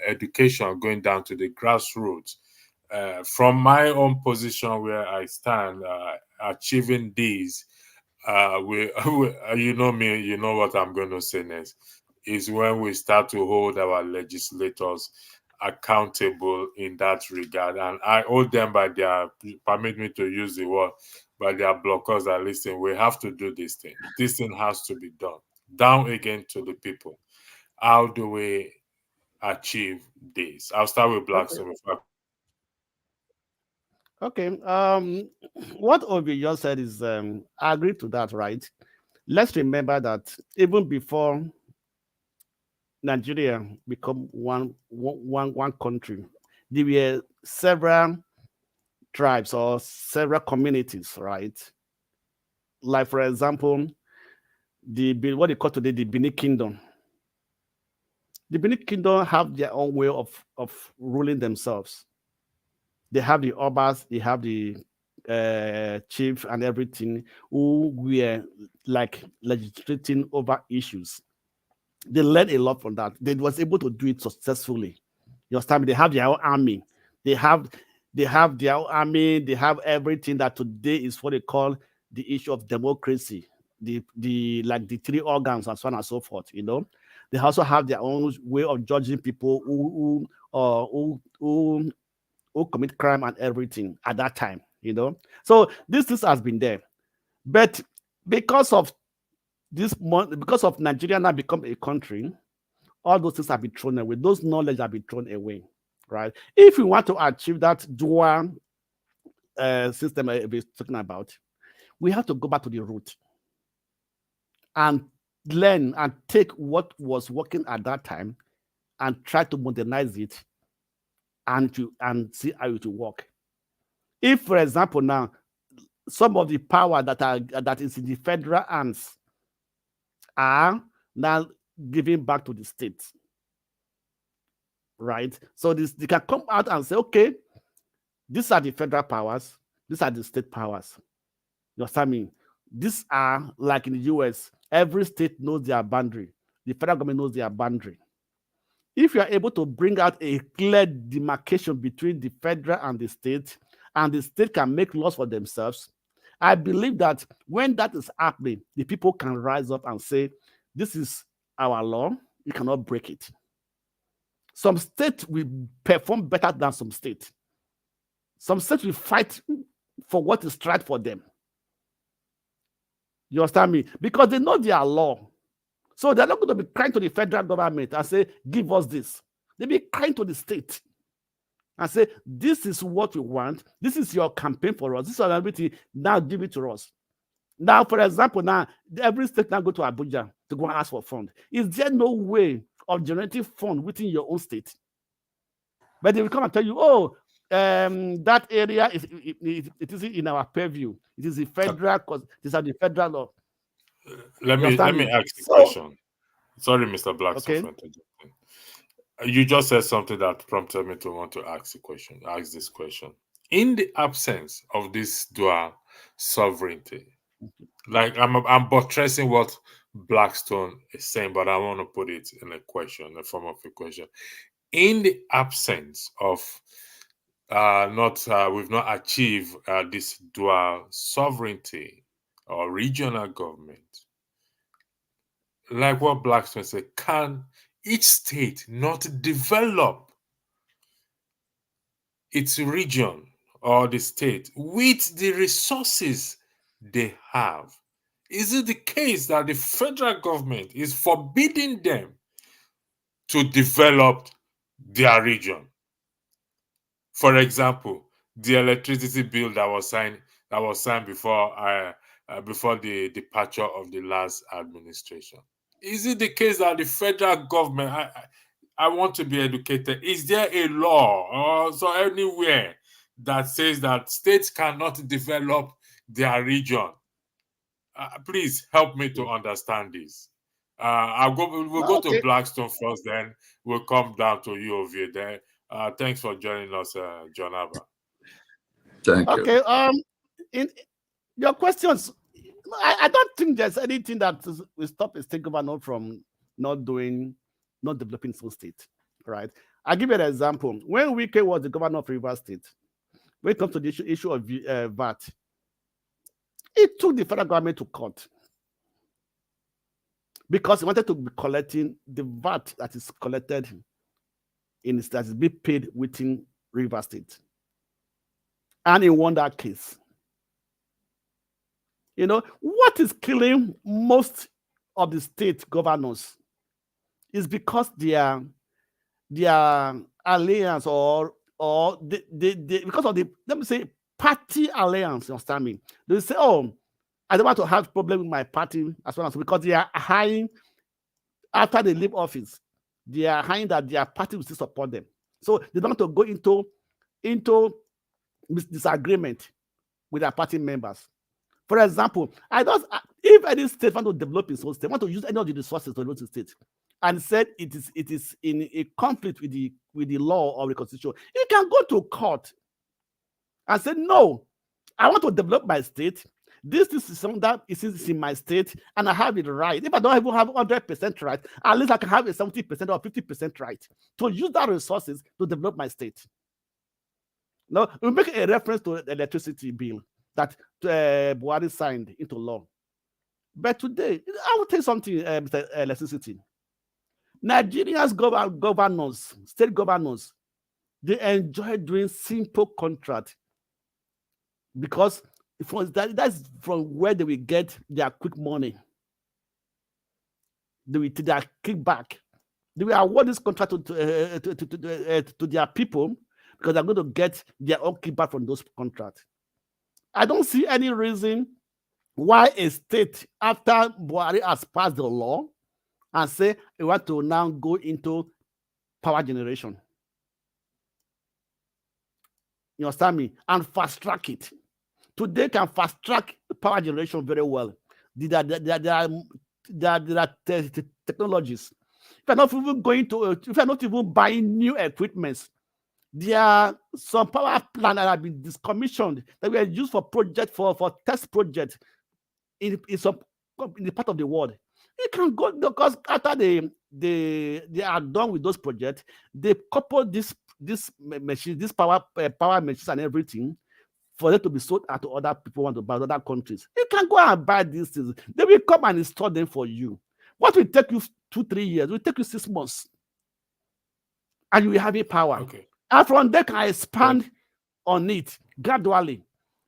education, going down to the grassroots. From my own position where I stand, achieving these, you know me, you know what I'm going to say next, is when we start to hold our legislators accountable in that regard. And I hold them by their, permit me to use the word, by their blockers that listen, we have to do this thing. This thing has to be done. Down again to the people. How do we achieve this? I'll start with Blackstone. Okay. What Obi just said is, I agree to that, right? Let's remember that even before Nigeria become one country, there were several tribes or several communities, right? Like, for example, what they call today the Benin Kingdom. The Benin Kingdom have their own way of ruling themselves. They have the Obas, they have the chief and everything, who were like legislating over issues. They learned a lot from that. They was able to do it successfully. You understand me? They have their own army. They have their own army. They have everything that today is what they call the issue of democracy. The like the three organs and so on and so forth. You know, they also have their own way of judging people who commit crime and everything at that time. You know, so this has been there, but because of Nigeria now become a country, all those things have been thrown away. Those knowledge have been thrown away, right? If we want to achieve that dual system we're talking about, we have to go back to the root and learn and take what was working at that time and try to modernize it and see how it will work. If, for example, now some of the power that is in the federal hands are now giving back to the states, right? So they can come out and say, okay, these are the federal powers, these are the state powers. You understand me? These are like in the US, every state knows their boundary. The federal government knows their boundary. if you are able to bring out a clear demarcation between the federal and the state can make laws for themselves, I believe that when that is happening, the people can rise up and say, this is our law, you cannot break it. Some states will perform better than some states. Some states will fight for what is right for them. You understand me? Because they know their law. So they're not going to be crying to the federal government and say, give us this. They'll be crying to the state and say, this is what we want. This is your campaign for us. This is our ability. Now give it to us. Now, for example, now every state now go to Abuja to go and ask for fund. Is there no way of generating fund within your own state? But they will come and tell you, oh, that area it is in our purview. It is the federal, because these are the federal law. Let me ask the question. Sorry, Mr. Blackstone, for interjecting. You just said something that prompted me to want to ask this question. In the absence of this dual sovereignty, like I'm buttressing what Blackstone is saying, but I want to put it in a question, a form of a question. In the absence of we've not achieved this dual sovereignty or regional government, like what Blackstone said, can each state not develop its region or the state with the resources they have? Is it the case that the federal government is forbidding them to develop their region? For example, the electricity bill that was signed before the departure of the last administration. Is it the case that the federal government, I want to be educated, is there a law or so anywhere that says that states cannot develop their region? Please help me to understand this. We'll go to Blackstone first, then we'll come down to you over there. Thanks for joining us, John Abba. Thank you. Okay. In your questions, I don't think there's anything that will stop a state governor from not developing its own state, right? I'll give you an example. When Wike was the governor of Rivers State, when it comes to the issue of VAT, it took the federal government to court because he wanted to be collecting the VAT that is collected that is being paid within Rivers State. And he won that case. You know, what is killing most of the state governors is because their alliance or because of the, let me say, party alliance, you understand me? They say, oh, I don't want to have problem with my party as well as because they are hiding after they leave office. They are hiding that their party will still support them. So they don't want to go into disagreement with their party members. For example, if any state want to develop its own state, want to use any of the resources to develop the state, and said it is in a conflict with the law or the constitution, you can go to court and say, no, I want to develop my state. This is something that is in my state, and I have it right. If I don't even have 100% right, at least I can have a 70% or 50% right to use that resources to develop my state. Now, we make a reference to the electricity bill that Buhari signed into law. But today, I will tell you something, Mr. Electricity. Nigerians governors, state governors, they enjoy doing simple contract because that's from where they will get their quick money. They will take their kickback. They will award this contract to their people because they're going to get their own kickback from those contracts. I don't see any reason why a state, after Buhari has passed the law and say we want to now go into power generation. You understand me? And fast track it. Today can fast track power generation very well. There are technologies. If you're not even buying new equipment, there are some power plants that have been decommissioned that were used for test projects in the part of the world. You can go, because after they are done with those projects, they couple this machine, this power machines and everything, for them to be sold out to other people want to buy other countries. You can go and buy these things. They will come and install them for you. What will take you 2-3 years? It will take you 6 months. And you will have a power. Okay. And from there, can expand on it gradually.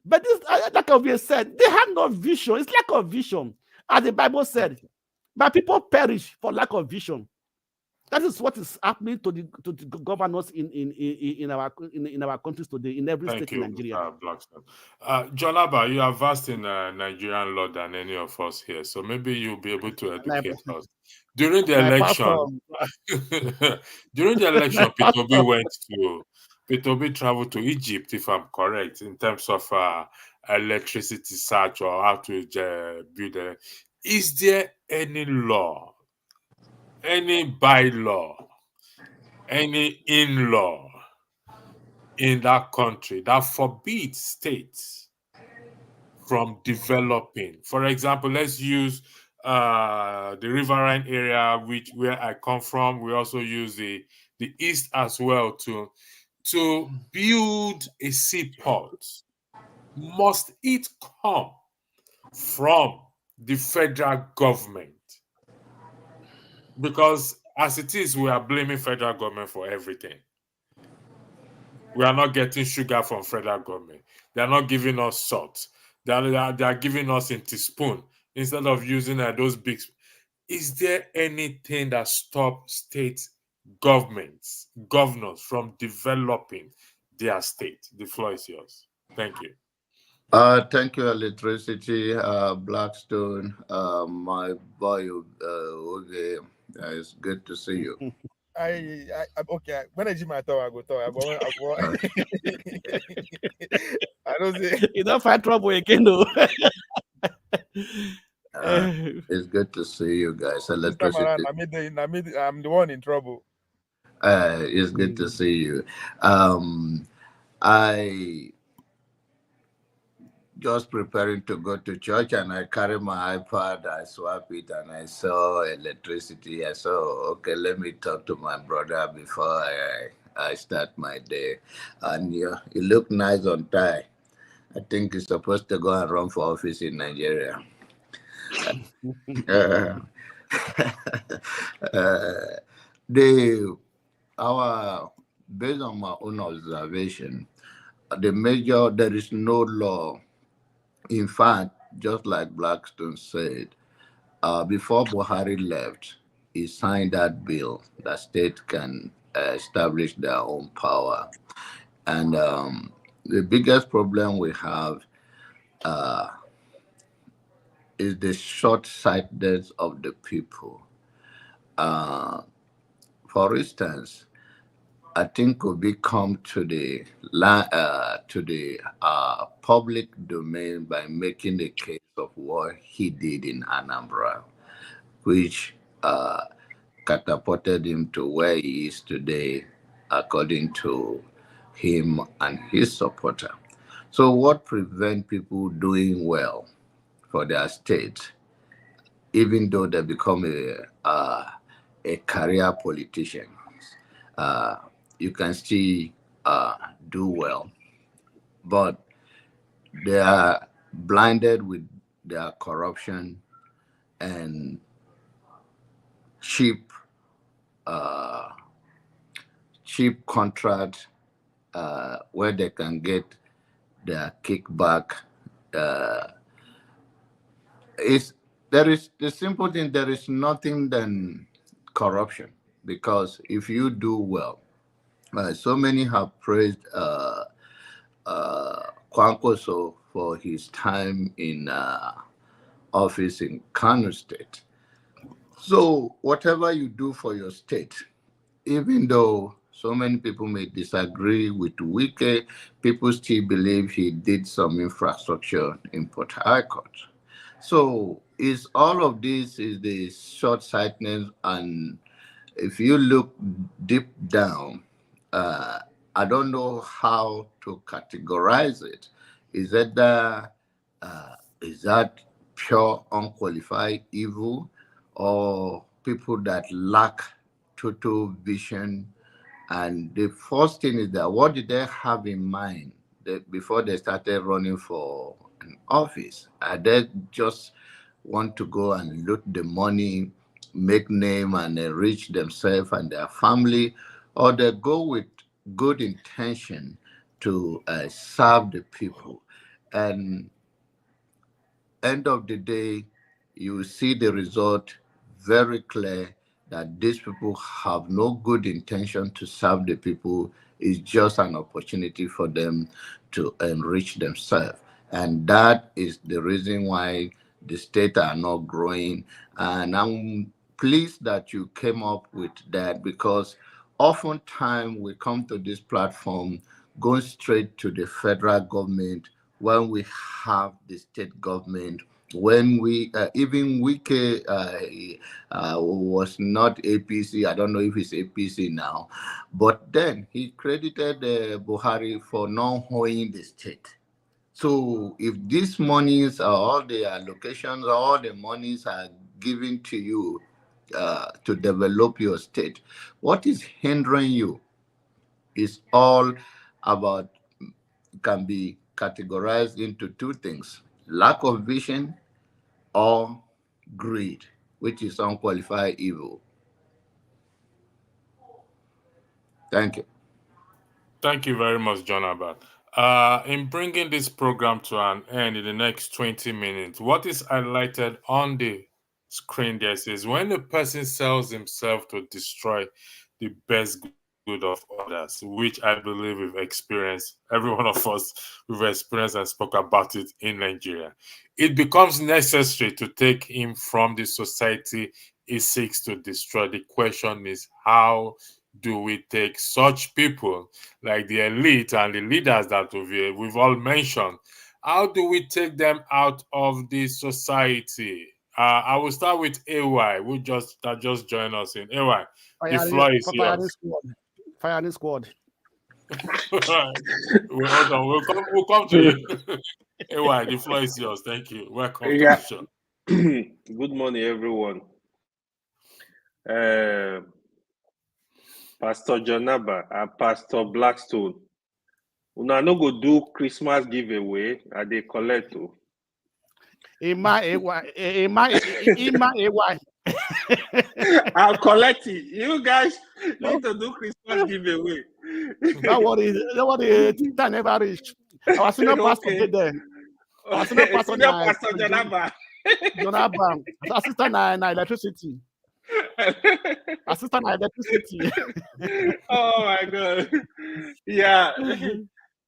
But this, like Obi said, they have no vision. It's lack of vision. As the Bible said, but people perish for lack of vision. That is what is happening to the governors in our countries today, in every state in Nigeria. Blackstone. John Abba, you are vast in Nigerian law than any of us here, so maybe you'll be able to educate us. During the election, Peter Obi traveled to Egypt, if I'm correct, in terms of electricity search or how to build it. Is there any law, any bylaw, any in-law in that country that forbids states from developing? For example, let's use the riverine area, where I come from. We also use the east as well to build a seaport. Must it come from the federal government? Because as it is, we are blaming federal government for everything. We are not getting sugar from federal government. They are not giving us salt. They are giving us in teaspoon instead of using those big. Is there anything that stops state governors from developing their state? The floor is yours. Thank you. Thank you, Electricity, Blackstone, my boy, okay. It's good to see you. I okay. When I do my talk, I go talk. I don't say you don't find trouble again, though. It's good to see you guys. Electricity. I'm the one in trouble. It's good to see you. I just preparing to go to church, and I carry my iPad, I swap it, and I saw Electricity. I saw, okay, let me talk to my brother before I start my day. And you look nice on tie. I think you're supposed to go and run for office in Nigeria. Based on my own observation, there is no law. In fact, just like Blackstone said, before Buhari left, he signed that bill that states can establish their own power. And the biggest problem we have is the short-sightedness of the people. For instance, I think could become to the public domain by making the case of what he did in Anambra, which catapulted him to where he is today, according to him and his supporter. So what prevents people doing well for their state, even though they become a career politician? You can still do well, but they are blinded with their corruption and cheap contract where they can get their kickback. There is the simple thing. There is nothing than corruption, because if you do well, so many have praised Kwankwaso for his time in office in Kano State. So whatever you do for your state, even though so many people may disagree with Wike, people still believe he did some infrastructure in Port Harcourt. So is all of this is the short-sightedness, and if you look deep down, I don't know how to categorize it. Is that pure unqualified evil, or people that lack total vision. And the first thing is that what did they have in mind before they started running for an office? Are they just want to go and loot the money, make name and enrich themselves and their family, or they go with good intention to serve the people? And end of the day, you see the result very clear that these people have no good intention to serve the people. It's just an opportunity for them to enrich themselves. And that is the reason why the state are not growing. And I'm pleased that you came up with that, because oftentimes we come to this platform going straight to the federal government when we have the state government, when we even Wike was not APC. I don't know if it's APC now, but then he credited Buhari for not owning the state. So if these monies are all the allocations, all the monies are given to you to develop your state, what is hindering you? Is all about, can be categorized into two things: lack of vision or greed, which is unqualified evil. Thank you. Thank you very much, John Abbott. In bringing this program to an end in the next 20 minutes, what is highlighted on the screen there says, when a person sells himself to destroy the best good of others, which I believe we've experienced, every one of us, we've experienced and spoke about it in Nigeria, it becomes necessary to take him from the society he seeks to destroy. The question is, how do we take such people like the elite and the leaders that we've all mentioned? How do we take them out of the society? I will start with AY, that just joined us in. AY, the floor is yours. Firing squad. Hold on, we'll come to you. AY, the floor is yours. Thank you. Welcome to the show. Good morning, everyone. Pastor Jonaba and Pastor Blackstone, una no go do Christmas giveaway at the collect. I'll collect it. You guys need to do Christmas giveaway. That what the time never reached. Our senior pastor did there. Our senior pastor Jonaba. Jonaba. Assistant na electricity. Assistant electricity. Oh my God. Yeah.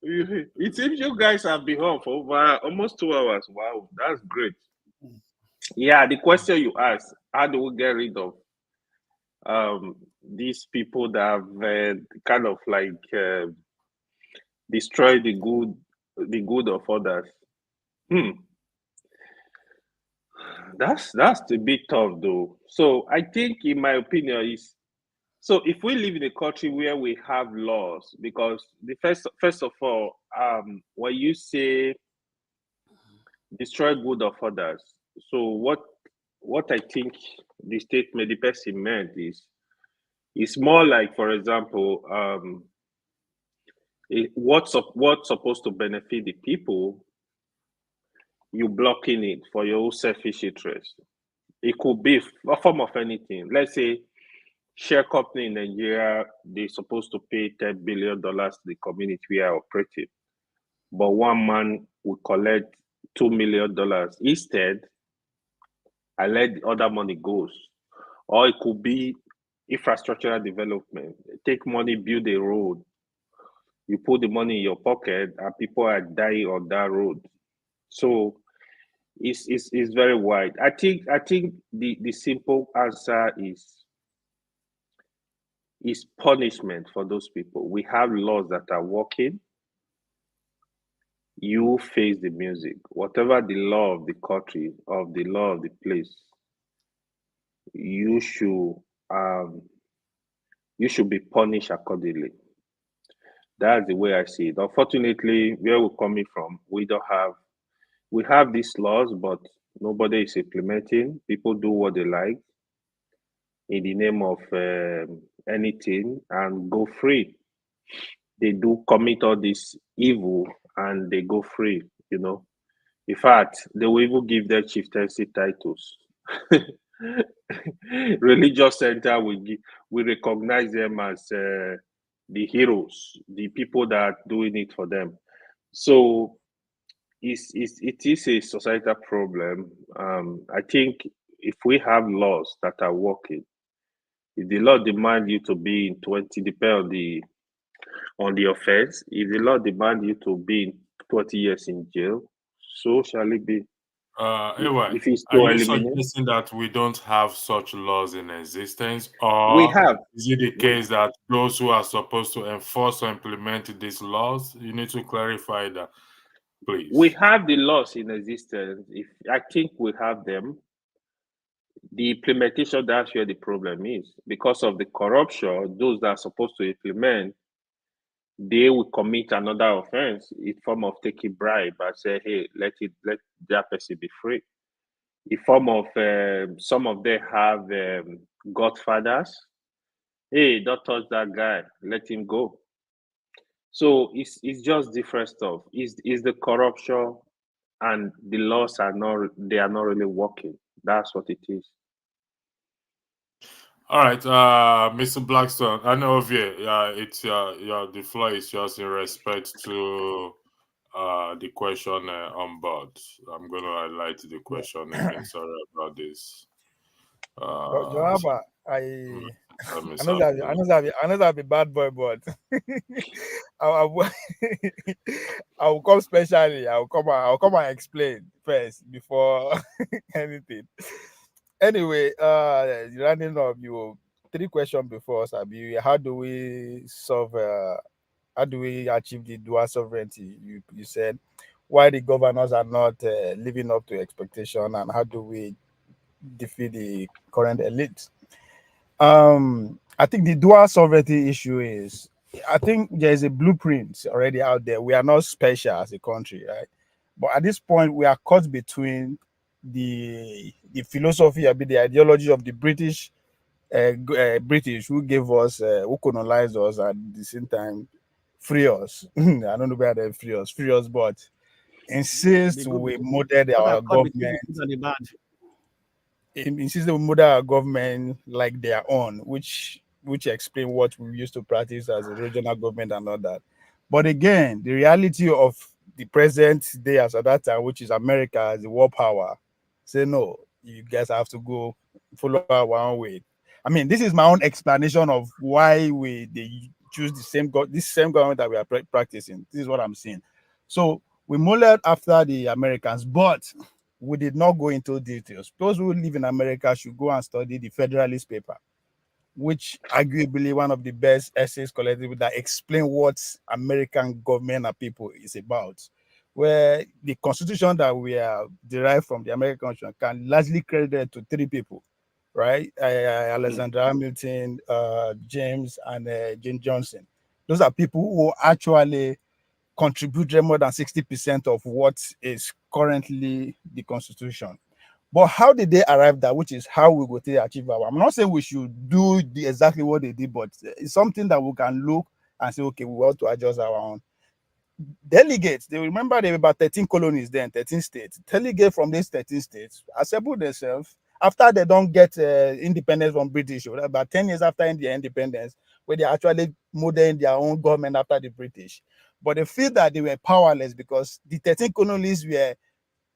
It seems you guys have been on for over almost 2 hours. Wow, that's great. Yeah, the question you asked, how do we get rid of these people that have kind of like destroyed the good of others? That's a bit tough though. So I think, in my opinion, is, so if we live in a country where we have laws, because the first of all, when you say destroy good of others, so what I think the statement the person meant is, it's more like, for example, what's supposed to benefit the people, you blocking it for your own selfish interest. It could be a form of anything. Let's say share company in Nigeria, they're supposed to pay $10 billion to the community we are operating, but one man will collect $2 million instead, and let the other money goes. Or it could be infrastructural development. Take money, build a road. You put the money in your pocket, and people are dying on that road. So it's very wide. I think the simple answer is punishment for those people. We have laws that are working. You face the music. Whatever the law of the country, of the law of the place, you should be punished accordingly. That's the way I see it. Unfortunately, where we're coming from, we have these laws, but nobody is implementing. People do what they like. in the name of anything and go free. They do commit all this evil and they go free, you know. In fact, they will even give their chieftaincy titles. Religious center we recognize them as the heroes, the people that are doing it for them. So it is a societal problem. I think if we have laws that are working, if the law demand you to be in 20, depend on the offense. If the law demand you to be in 20 years in jail, so shall it be. Anyway, If it's are to you eliminate, suggesting that we don't have such laws in existence, we or have. is it the case that those who are supposed to enforce or implement these laws, you need to clarify that, please? We have the laws in existence. If I think we have them, the implementation, that's where the problem is. Because of the corruption, those that are supposed to implement, they will commit another offense in form of taking bribe and say, hey, let that person be free. In form of some of them have godfathers. Hey, don't touch that guy, let him go. So it's just different stuff. Is the corruption and the laws are not really working. That's what it is. All right, Mr. Blackstone. I know of you. It's the floor is yours in respect to the question on board. I'm going to highlight the question again. Sorry about this. Joaba, Let me I know that be bad boy, but I will come specially. I'll come and explain first before anything. Anyway, running up, you 3 questions before Sabi. How do we solve? How do we achieve the dual sovereignty? You said why the governors are not living up to expectation, and how do we defeat the current elite? I think the dual sovereignty issue is, I think there's a blueprint already out there. We are not special as a country, right? But at this point, we are caught between the philosophy, the ideology of the British who gave us, who colonized us, at the same time free us. I don't know where they free us, but insist we model our government. Insist we model our government like their own, which explain what we used to practice as a regional government and all that. But again, the reality of the present day as at that time, which is America as the world power, say no, you guys have to go follow our own way. I mean, this is my own explanation of why they choose this same government that we are practicing. This is what I'm saying. So we modeled after the Americans, but we did not go into details. Those who live in America should go and study the Federalist paper, which arguably one of the best essays collective that explain what American government and people is about, where the constitution that we are derived from, the American constitution, can largely credited to 3 people, right? Alexander Hamilton, James, and Jane Johnson. Those are people who actually contributed more than 60% of what is currently the constitution. But how did they arrive there, which is how we go to achieve our? I'm not saying we should do exactly what they did, but it's something that we can look and say, okay, we want to adjust our own. Delegates, they remember there were about 13 colonies then, 13 states. Delegates from these 13 states assemble themselves after they don't get independence from British, or about 10 years after their independence, where they actually modeling their own government after the British. But they feel that they were powerless because the 13 colonies were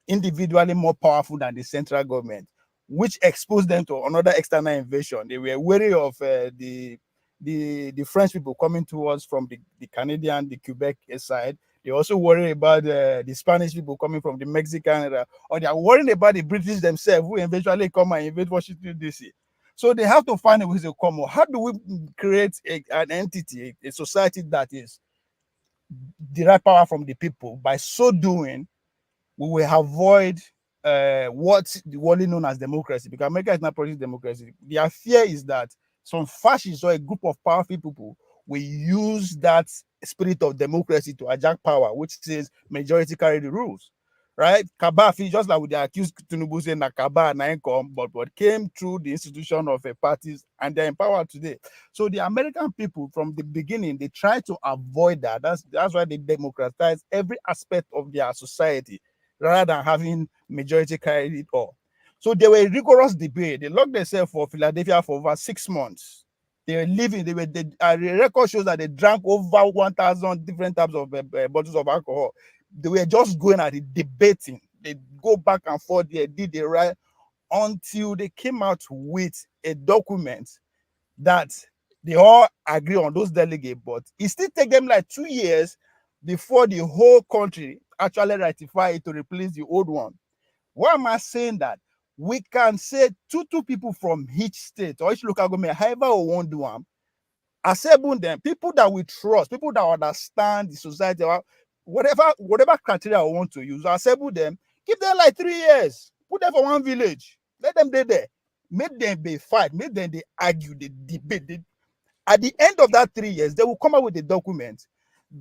individually more powerful than the central government, which exposed them to another external invasion. They were wary of the French people coming towards from the Canadian, the Quebec side. They also worry about the Spanish people coming from the Mexican, or they are worrying about the British themselves, who eventually come and invade Washington, D.C. So they have to find a way to come. How do we create an entity, a society that is derive power from the people? By so doing, we will avoid what the world known as democracy, because America is not producing democracy. Their fear is that some fascists or a group of powerful people will use that spirit of democracy to hijack power, which says majority carry the rules, right? Kabafi, just like they accused Tinubu saying that Kaba and income, but came through the institution of a parties and they're empowered today. So the American people from the beginning, they try to avoid that. That's why they democratize every aspect of their society rather than having majority carry it all. So there were rigorous debate. They locked themselves for Philadelphia for over 6 months. They were living. The record shows that they drank over 1,000 different types of bottles of alcohol. They were just going at it, debating. They go back and forth. They did the right until they came out with a document that they all agree on, those delegates. But it still take them like 2 years before the whole country actually ratify it to replace the old one. Why am I saying that? We can say two people from each state or each local government, however we want to do them, assemble them, people that we trust, people that understand the society, whatever criteria we want to use, assemble them, give them like 3 years, put them for one village, let them be there, make them be fight, make them they argue, they debate. At the end of that 3 years, they will come up with a document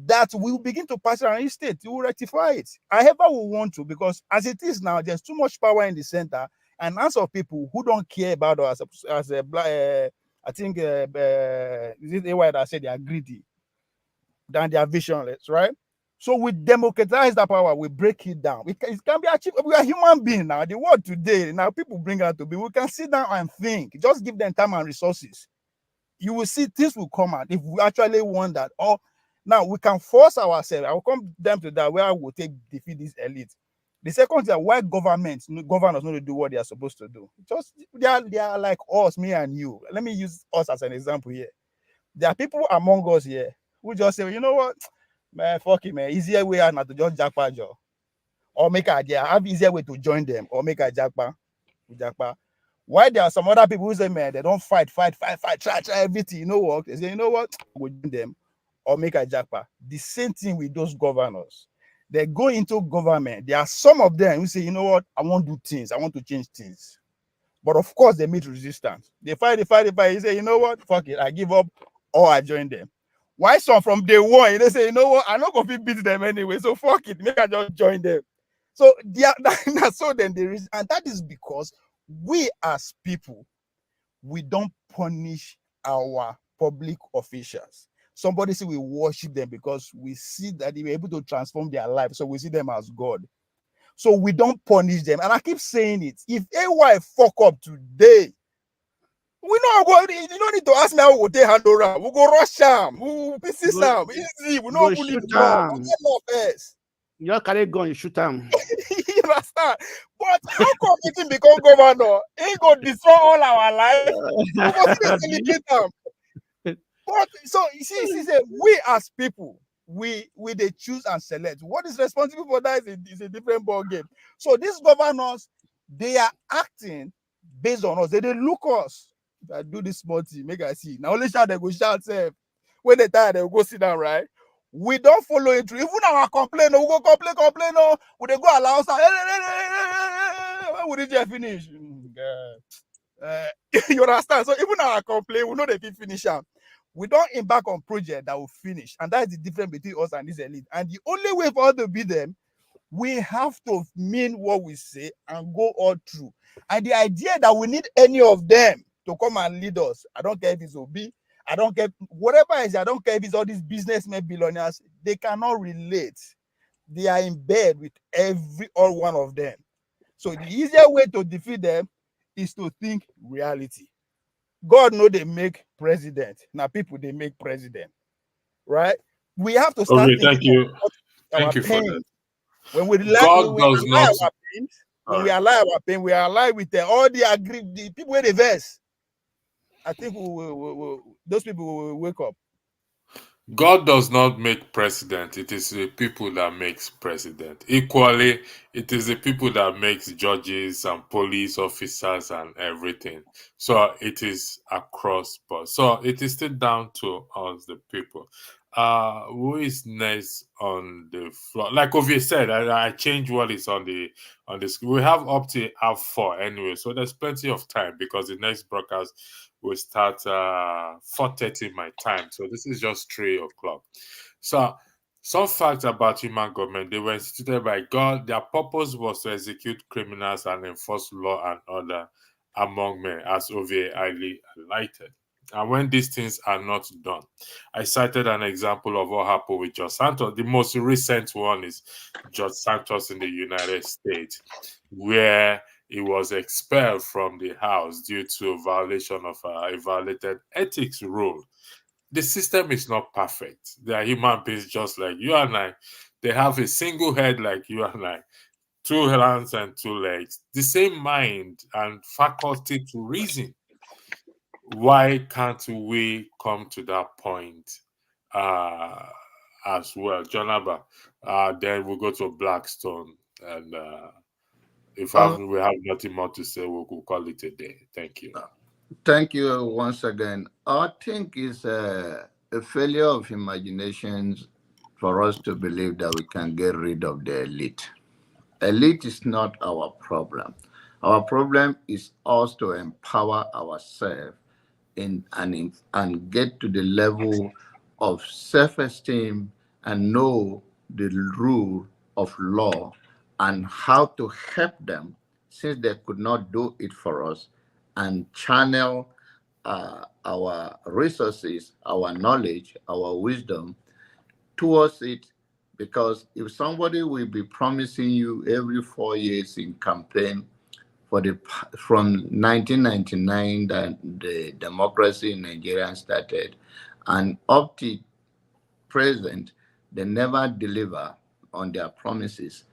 that will begin to pass around each state. You will rectify it. However we want to, because as it is now, there's too much power in the center, and lots of people who don't care about us as a black. I think is it AY that said they are greedy than they are visionless, right? So we democratize that power, we break it down. It can be achieved. We are human beings now. The world today, now people bring out to be. We can sit down and think. Just give them time and resources. You will see things will come out if we actually want that. Or now we can force ourselves. I will come down to that where we'll defeat this elite. The second thing, why governors not to do what they are supposed to do. Just they are like us, me and you. Let me use us as an example here. There are people among us here who just say, you know what, man, fuck it, man. Easier way out not to just jackpot job. Or make a idea. Have easier way to join them or make a jackpot. Why there are some other people who say, man, they don't fight, try everything, you know what? They say, you know what? We'll join them or make a jackpot. The same thing with those governors. They go into government. There are some of them who say, you know what? I want to do things. I want to change things. But of course, they meet resistance. They fight. You say, you know what? Fuck it. I give up or I join them. Why some from day one, they say, you know what? I'm not going to beat them anyway. So fuck it. Maybe I just join them. So so then there is, and that is because we as people, we don't punish our public officials. Somebody say we worship them because we see that they were able to transform their life. So we see them as God. So we don't punish them. And I keep saying it. If AY fuck up today, we not go. You don't need to ask me how we take hand around. We go rush him. We pieces him. Easy. We not put it down. We get no first. You just carry gun, you shoot him. You understand? But how come he become governor? He go destroy all our life. We go still celebrate him. But so you see, we as people, we they choose and select. What is responsible for that is a different ball game. So these governors, they are acting based on us. They look us. If I do this small thing, make I see. Now only shout, they go shout. When they tired, they will go sit down, right? We don't follow it through. Even our complaint, we go complain. No, we they go allow us. When would it finish? You understand? So even our complaint, we know they finish them. We don't embark on project that will finish, and that's the difference between us and this elite. And the only way for us to beat them, we have to mean what we say and go all through. And the idea that we need any of them to come and lead us, I don't care if it's Obi, I don't care whatever it is, I don't care if it's all these businessmen, billionaires, they cannot relate. They are in bed with all one of them. So the easier way to defeat them is to think reality. God know they make president. Now people they make president, right? We have to start thinking thank you. Our Thank you pain. for that. When we God does not. our pain, when we allow our pain, we are alive with all the people where they verse. I think those people will wake up. God does not make president. It is the people that makes president. Equally, it is the people that makes judges and police officers and everything. So it is across board. So it is still down to us, the people. Who is next on the floor? Like Ovie said, I changed what is on the screen. We have up to half 4 anyway, so there's plenty of time because the next broadcast will start 4:30 my time. So this is just 3 o'clock. So Some facts about human government: they were instituted by God. Their purpose was to execute criminals and enforce law and order among men, as Ovie highly highlighted. And when these things are not done, I cited an example of what happened with George Santos. The most recent one is George Santos in the United States, where he was expelled from the House due to a violation of a violated ethics rule. The system is not perfect. They are human beings just like you and I. They have a single head like you and I, two hands and two legs, the same mind and faculty to reason. Why can't we come to that point as well? Jonaba, then we'll go to Blackstone. And if we have nothing more to say, we'll call it a day. Thank you. Thank you once again. I think it's a failure of imaginations for us to believe that we can get rid of the elite. Elite is not our problem. Our problem is us to empower ourselves and get to the level of self-esteem and know the rule of law and how to help them, since they could not do it for us, and channel our resources, our knowledge, our wisdom towards it. Because if somebody will be promising you every 4 years in campaign from 1999 that the democracy in Nigeria started, and up to present, they never deliver on their promises,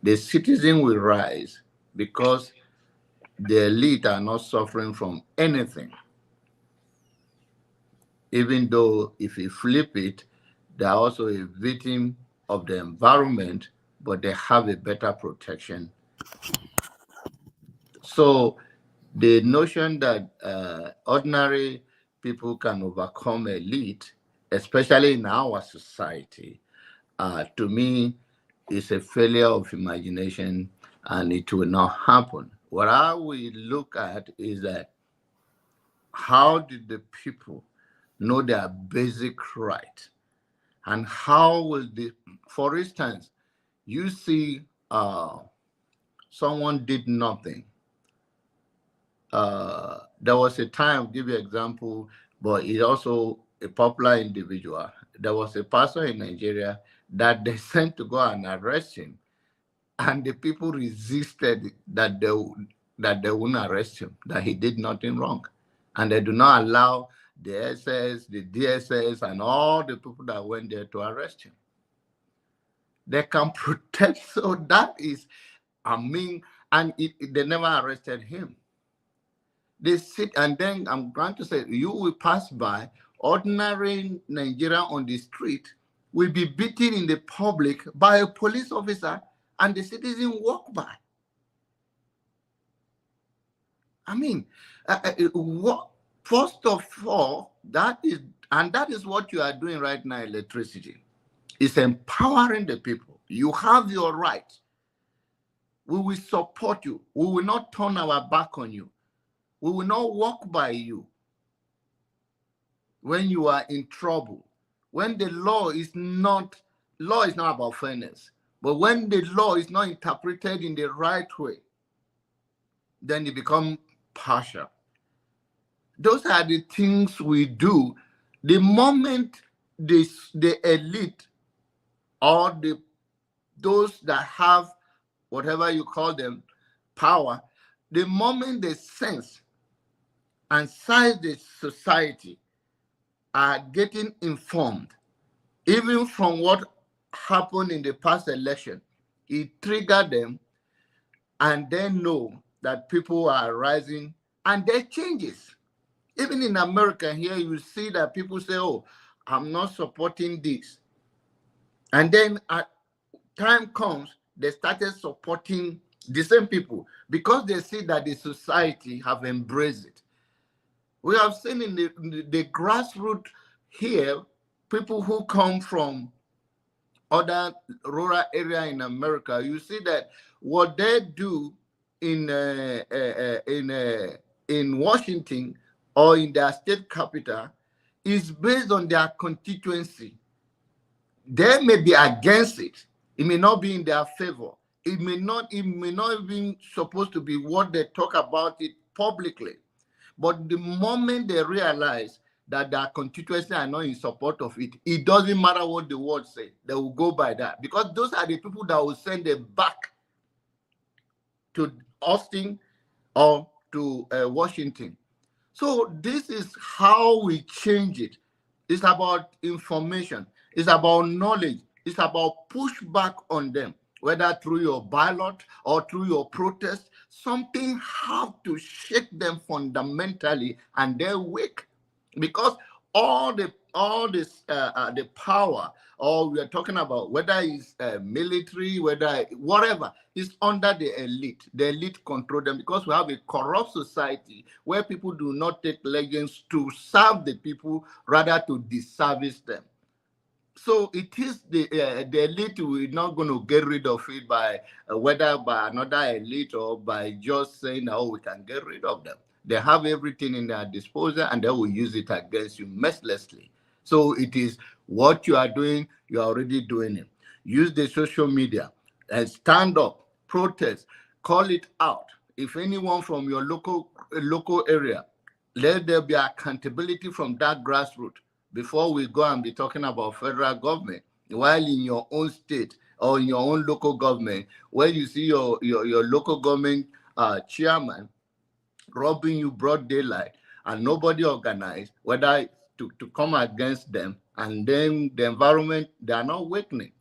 the citizen will rise because the elite are not suffering from anything. Even though if you flip it, they are also a victim of the environment, but they have a better protection. So the notion that ordinary people can overcome elite, especially in our society, to me, is a failure of imagination, and it will not happen. What I will look at is that how did the people know their basic right? And how will for instance, you see someone did nothing. There was a time, I'll give you an example, but he's also a popular individual. There was a pastor in Nigeria that they sent to go and arrest him, and the people resisted that they wouldn't arrest him, that he did nothing wrong. And they do not allow the SS, the DSS, and all the people that went there to arrest him. They can protect, so that is, and they never arrested him. They sit, and then I'm going to say, you will pass by, ordinary Nigerian on the street will be beaten in the public by a police officer, and the citizen walk by. I mean, first of all, that is what you are doing right now, electricity. It's empowering the people. You have your right. We will support you. We will not turn our back on you. We will not walk by you when you are in trouble. When the law is not about fairness, but when the law is not interpreted in the right way, then it becomes partial. Those are the things we do. The moment the elite or those that have whatever you call them, power, the moment they sense and size the society are getting informed, even from what happened in the past election, it triggered them, and they know that people are rising, and there changes. Even in America here, you see that people say, oh, I'm not supporting this. And then at time comes, they started supporting the same people because they see that the society have embraced it. We have seen in the grassroots here, people who come from other rural area in America, you see that what they do in Washington or in their state capital is based on their constituency. They may be against it. It may not be in their favor. It may not even supposed to be what they talk about it publicly. But the moment they realize that their constituency are not in support of it, it doesn't matter what the world say. They will go by that. Because those are the people that will send them back to Austin or to Washington. So this is how we change it. It's about information. It's about knowledge. It's about pushback on them, whether through your ballot or through your protest. Something have to shake them fundamentally, and they're weak, because all the power, or we are talking about whether it's military, whether whatever, is under the elite. The elite control them, because we have a corrupt society where people do not take legends to serve the people, rather to disservice them. So it is the elite. We're not going to get rid of it by whether by another elite or by just saying, oh, we can get rid of them. They have everything in their disposal, and they will use it against you mercilessly. So it is what you are doing, you are already doing it. Use the social media and stand up, protest, call it out. If anyone from your local area, let there be accountability from that grassroots before we go and be talking about federal government. While in your own state or in your own local government, when you see your local government chairman robbing you broad daylight and nobody organized, whether to come against them, and then the environment, they are not awakening.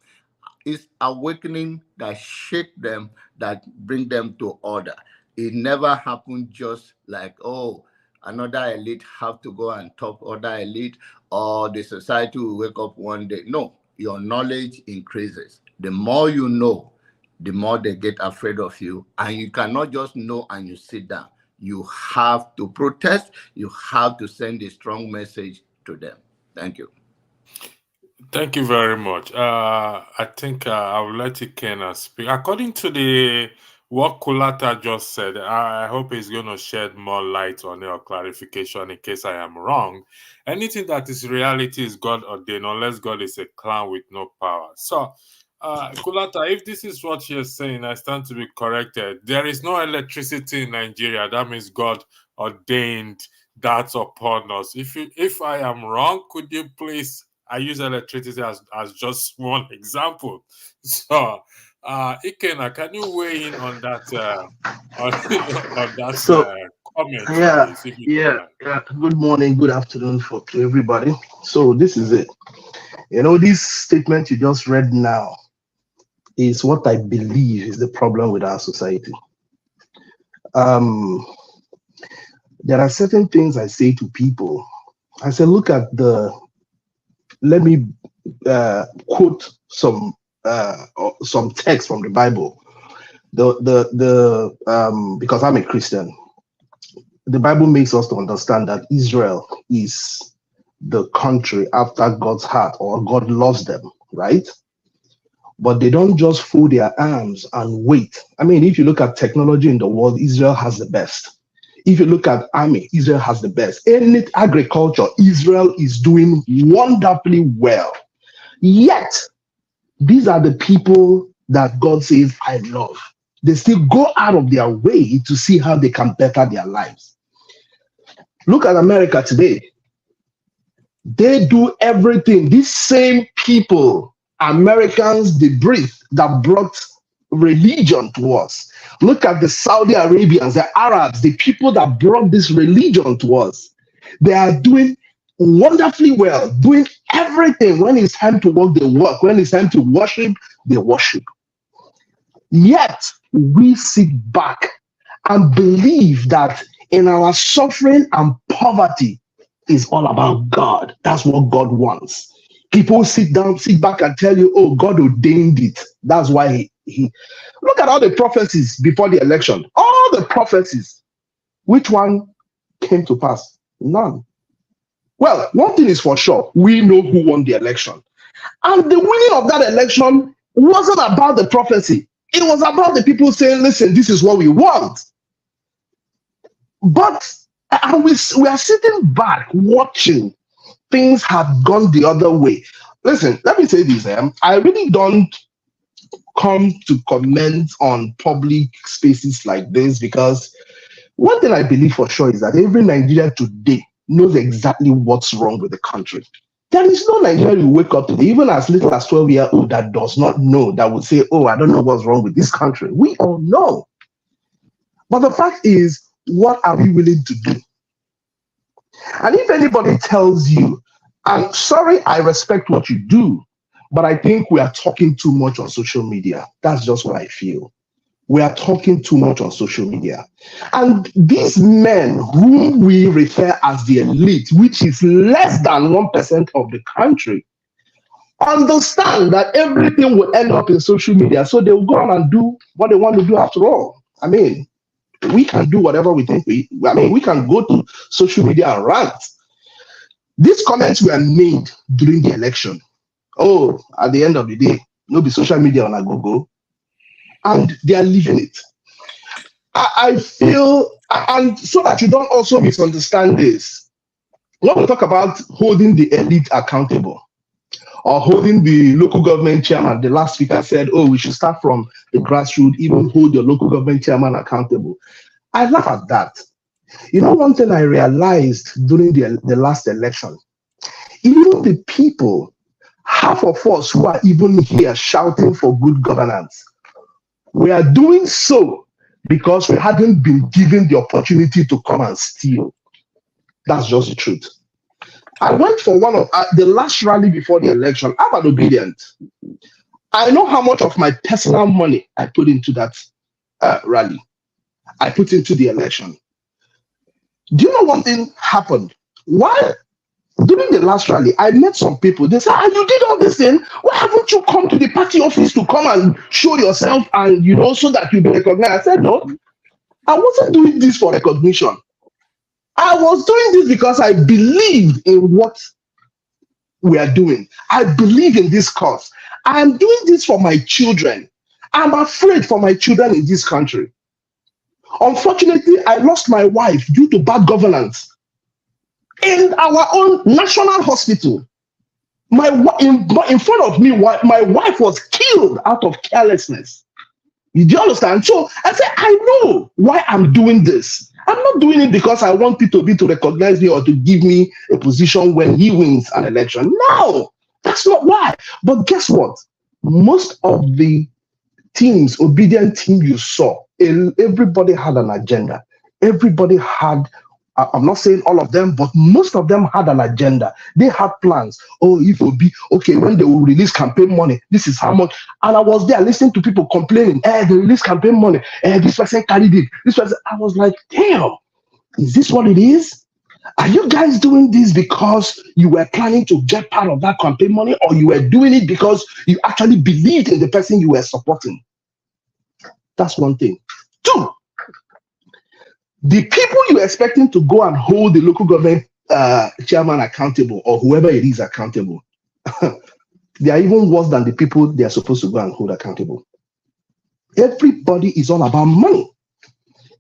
It's awakening that shake them, that bring them to order. It never happened just like, oh, another elite have to go and top other elite, or the society will wake up one day. No, your knowledge increases. The more you know, the more they get afraid of you. And you cannot just know and you sit down. You have to protest. You have to send a strong message to them. Thank you. Thank you very much. I think I will let Ikenna speak. According to what Kulata just said, I hope he's going to shed more light on your clarification in case I am wrong. Anything that is reality is God ordained, unless God is a clown with no power. So, Kulata, if this is what you're saying, I stand to be corrected. There is no electricity in Nigeria. That means God ordained that upon us. If I am wrong, could you please? I use electricity as just one example. So, Ikenna, can you weigh in on that comment, Yeah, please? yeah. Good morning, good afternoon to everybody. So this is it. This statement you just read now is what I believe is the problem with our society. There are certain things I say to people. I say, look at let me quote some text from the Bible. Because I'm a Christian, the Bible makes us to understand that Israel is the country after God's heart, or God loves them, right? But they don't just fold their arms and wait. I mean, if you look at technology in the world, Israel has the best. If you look at army, Israel has the best. In agriculture, Israel is doing wonderfully well. Yet, these are the people that God says, I love. They still go out of their way to see how they can better their lives. Look at America today. They do everything. These same people, Americans, they breathe, that brought religion to us. Look at the Saudi Arabians, the Arabs, the people that brought this religion to us. They are doing wonderfully well, doing everything. When it's time to work, they work. When it's time to worship, they worship. Yet, we sit back and believe that in our suffering and poverty is all about God. That's what God wants. People sit back and tell you, oh, God ordained it. That's why he look at all the prophecies before the election. All the prophecies. Which one came to pass? None. Well, one thing is for sure. We know who won the election. And the winning of that election wasn't about the prophecy. It was about the people saying, listen, this is what we want. But we are sitting back watching things have gone the other way. listen, let me say this. I really don't come to comment on public spaces like this because one thing I believe for sure is that every Nigerian today knows exactly what's wrong with the country. There is no Nigerian who wake up today, even as little as 12-year-old, that does not know, that would say, oh, I don't know what's wrong with this country. We all know. But the fact is, what are we willing to do? And if anybody tells you, I'm sorry, I respect what you do, but I think we are talking too much on social media. That's just what I feel. We are talking too much on social media. And these men whom we refer as the elite, which is less than 1% of the country, understand that everything will end up in social media. So they will go on and do what they want to do after all. I mean, we can do whatever we think we can go to social media and rant. These comments were made during the election. Oh, at the end of the day, no be social media on a go-go. And they are leaving it. I feel, and so that you don't also misunderstand this, when we talk about holding the elite accountable or holding the local government chairman, the last speaker said, oh, we should start from the grassroots, even hold your local government chairman accountable. I laugh at that. You know, one thing I realized during the last election, even the people, half of us who are even here shouting for good governance, we are doing so because we hadn't been given the opportunity to come and steal. That's just the truth. I went for one of the last rally before the election. I'm an obedient. I know how much of my personal money I put into that rally. I put into the election. Do you know one thing happened? Why? During the last rally, I met some people. They said, you did all this thing. Why haven't you come to the party office to come and show yourself and, you know, so that you'll be recognized? I said, no, I wasn't doing this for recognition. I was doing this because I believed in what we are doing. I believe in this cause. I am doing this for my children. I'm afraid for my children in this country. Unfortunately, I lost my wife due to bad governance. In our own national hospital, in front of me, my wife was killed out of carelessness. Do you understand? So I said, I know why I'm doing this. I'm not doing it because I want P2B to recognize me or to give me a position when he wins an election. No, that's not why. But guess what? Most of the teams, obedient team you saw, everybody had an agenda. Everybody had, I'm not saying all of them, but most of them had an agenda. They had plans. Oh, it will be okay when they will release campaign money. This is how much. And I was there listening to people complaining. They release campaign money. This person carried it. This person. I was like, damn, is this what it is? Are you guys doing this because you were planning to get part of that campaign money, or you were doing it because you actually believed in the person you were supporting? That's one thing. Two, the people you're expecting to go and hold the local government chairman accountable, or whoever it is accountable, they are even worse than the people they are supposed to go and hold accountable. Everybody is all about money.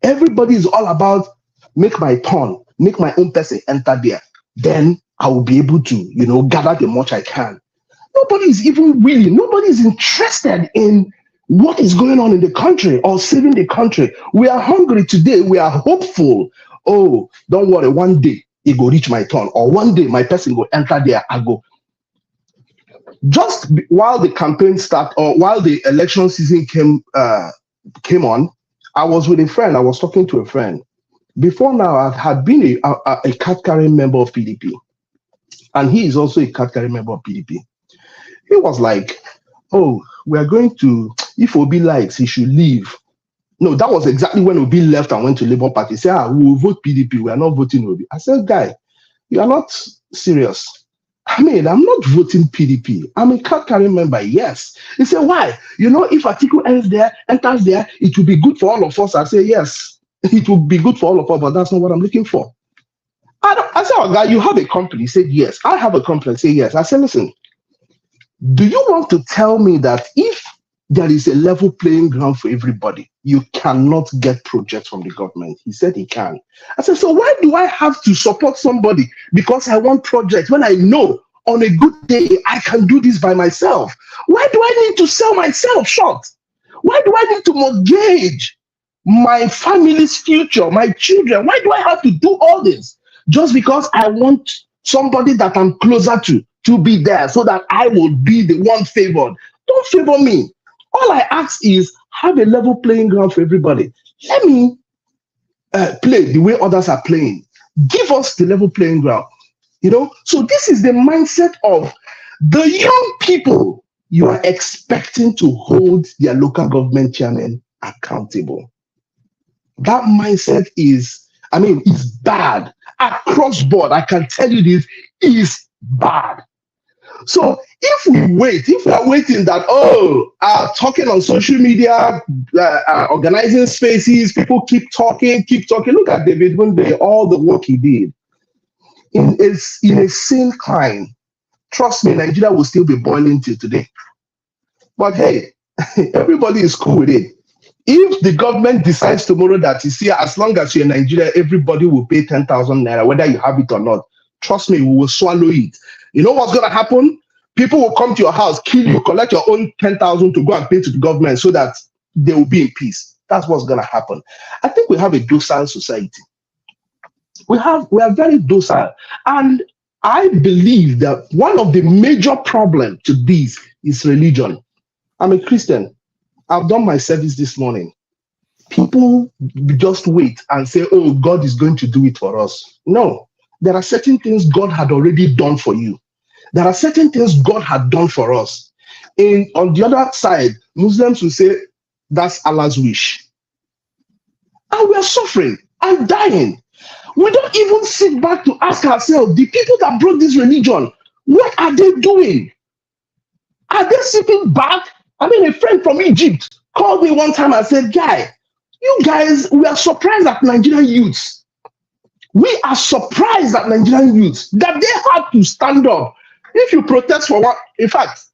Everybody is all about make my turn, make my own person enter there. Then I will be able to, you know, gather the much I can. Nobody is even willing. Nobody is interested in what is going on in the country or saving the country. We are hungry today. We are hopeful. Oh, don't worry. One day it will reach my turn, or one day my person will enter there. I go. Just while the campaign started, or while the election season came on, I was with a friend. I was talking to a friend. Before now, I had been a card-carrying member of PDP, and he is also a card-carrying member of PDP. He was like, oh, we are going to, if Obi likes, he should leave. No, that was exactly when Obi left and went to Labour Party. He said, we will vote PDP. We are not voting Obi. I said, guy, you are not serious. I mean, I'm not voting PDP. I'm a card-carrying member, yes. He said, why? You know, if Atiku enters there, it will be good for all of us. I say, yes, it will be good for all of us, but that's not what I'm looking for. I said, oh, guy, you have a company? He said, yes. I have a company. I said, yes. I said, listen, do you want to tell me that if there is a level playing ground for everybody, you cannot get projects from the government? He said he can. I said, so why do I have to support somebody because I want projects when I know on a good day, I can do this by myself. Why do I need to sell myself short? Why do I need to mortgage my family's future, my children? Why do I have to do all this? Just because I want somebody that I'm closer to be there so that I will be the one favored. Don't favor me. All I ask is have a level playing ground for everybody. Let me play the way others are playing. Give us the level playing ground. So this is the mindset of the young people you are expecting to hold their local government chairman accountable. That mindset is bad. Across board, I can tell you this is bad. So if we are waiting that, talking on social media, organizing spaces, people keep talking. Look at David Wimbe, all the work he did. In a sane climb, trust me, Nigeria will still be boiling till today. But hey, everybody is cool with it. If the government decides tomorrow that as long as you're in Nigeria, everybody will pay 10,000 naira, whether you have it or not, trust me, we will swallow it. You know what's going to happen? People will come to your house, kill you, collect your own 10,000 to go and pay to the government so that they will be in peace. That's what's going to happen. I think we have a docile society. We are very docile. And I believe that one of the major problems to this is religion. I'm a Christian. I've done my service this morning. People just wait and say, oh, God is going to do it for us. No, there are certain things God had already done for you. There are certain things God had done for us. On the other side, Muslims will say, that's Allah's wish. And we are suffering and dying. We don't even sit back to ask ourselves, the people that brought this religion, what are they doing? Are they sitting back? A friend from Egypt called me one time and said, guy, you guys, we are surprised at Nigerian youths. We are surprised at Nigerian youths that they have to stand up. If you protest for what, in fact,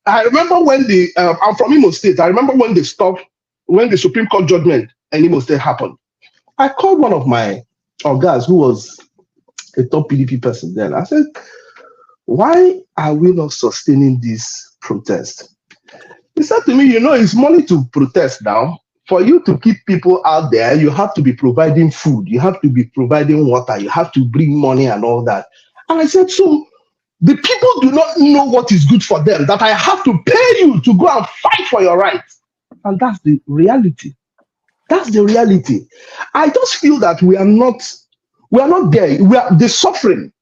I remember when I'm from Imo State. I remember when the Supreme Court judgment in Imo State happened. I called one of my guys who was a top PDP person then. I said, why are we not sustaining this protest? He said to me, it's money to protest now. For you to keep people out there, you have to be providing food. You have to be providing water. You have to bring money and all that. And I said, so the people do not know what is good for them, that I have to pay you to go and fight for your rights. And that's the reality. That's the reality. I just feel that we are not there. The suffering,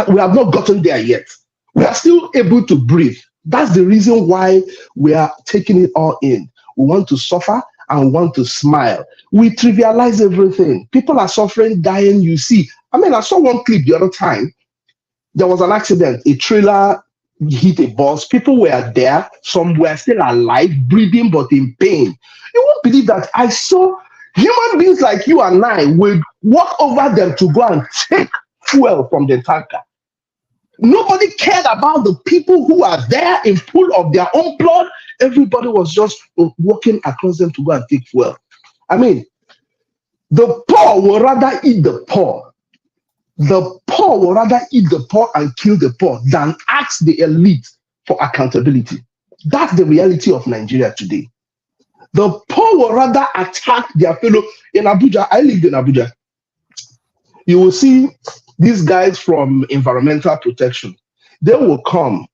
we have not gotten there yet. We are still able to breathe. That's the reason why we are taking it all in. We want to suffer and we want to smile. We trivialize everything. People are suffering, dying, you see. I saw one clip the other time. There was an accident. A trailer hit a bus. People were there. Some were still alive, breathing, but in pain. You won't believe that I saw human beings like you and I will walk over them to go and take fuel from the tanker. Nobody cared about the people who are there in pool of their own blood. Everybody was just walking across them to go and take fuel. The poor will rather eat the poor. The poor will rather eat the poor and kill the poor than ask the elite for accountability. That's the reality of Nigeria today. The poor will rather attack their fellow. In Abuja, I lived in Abuja. You will see these guys from environmental protection. They will come.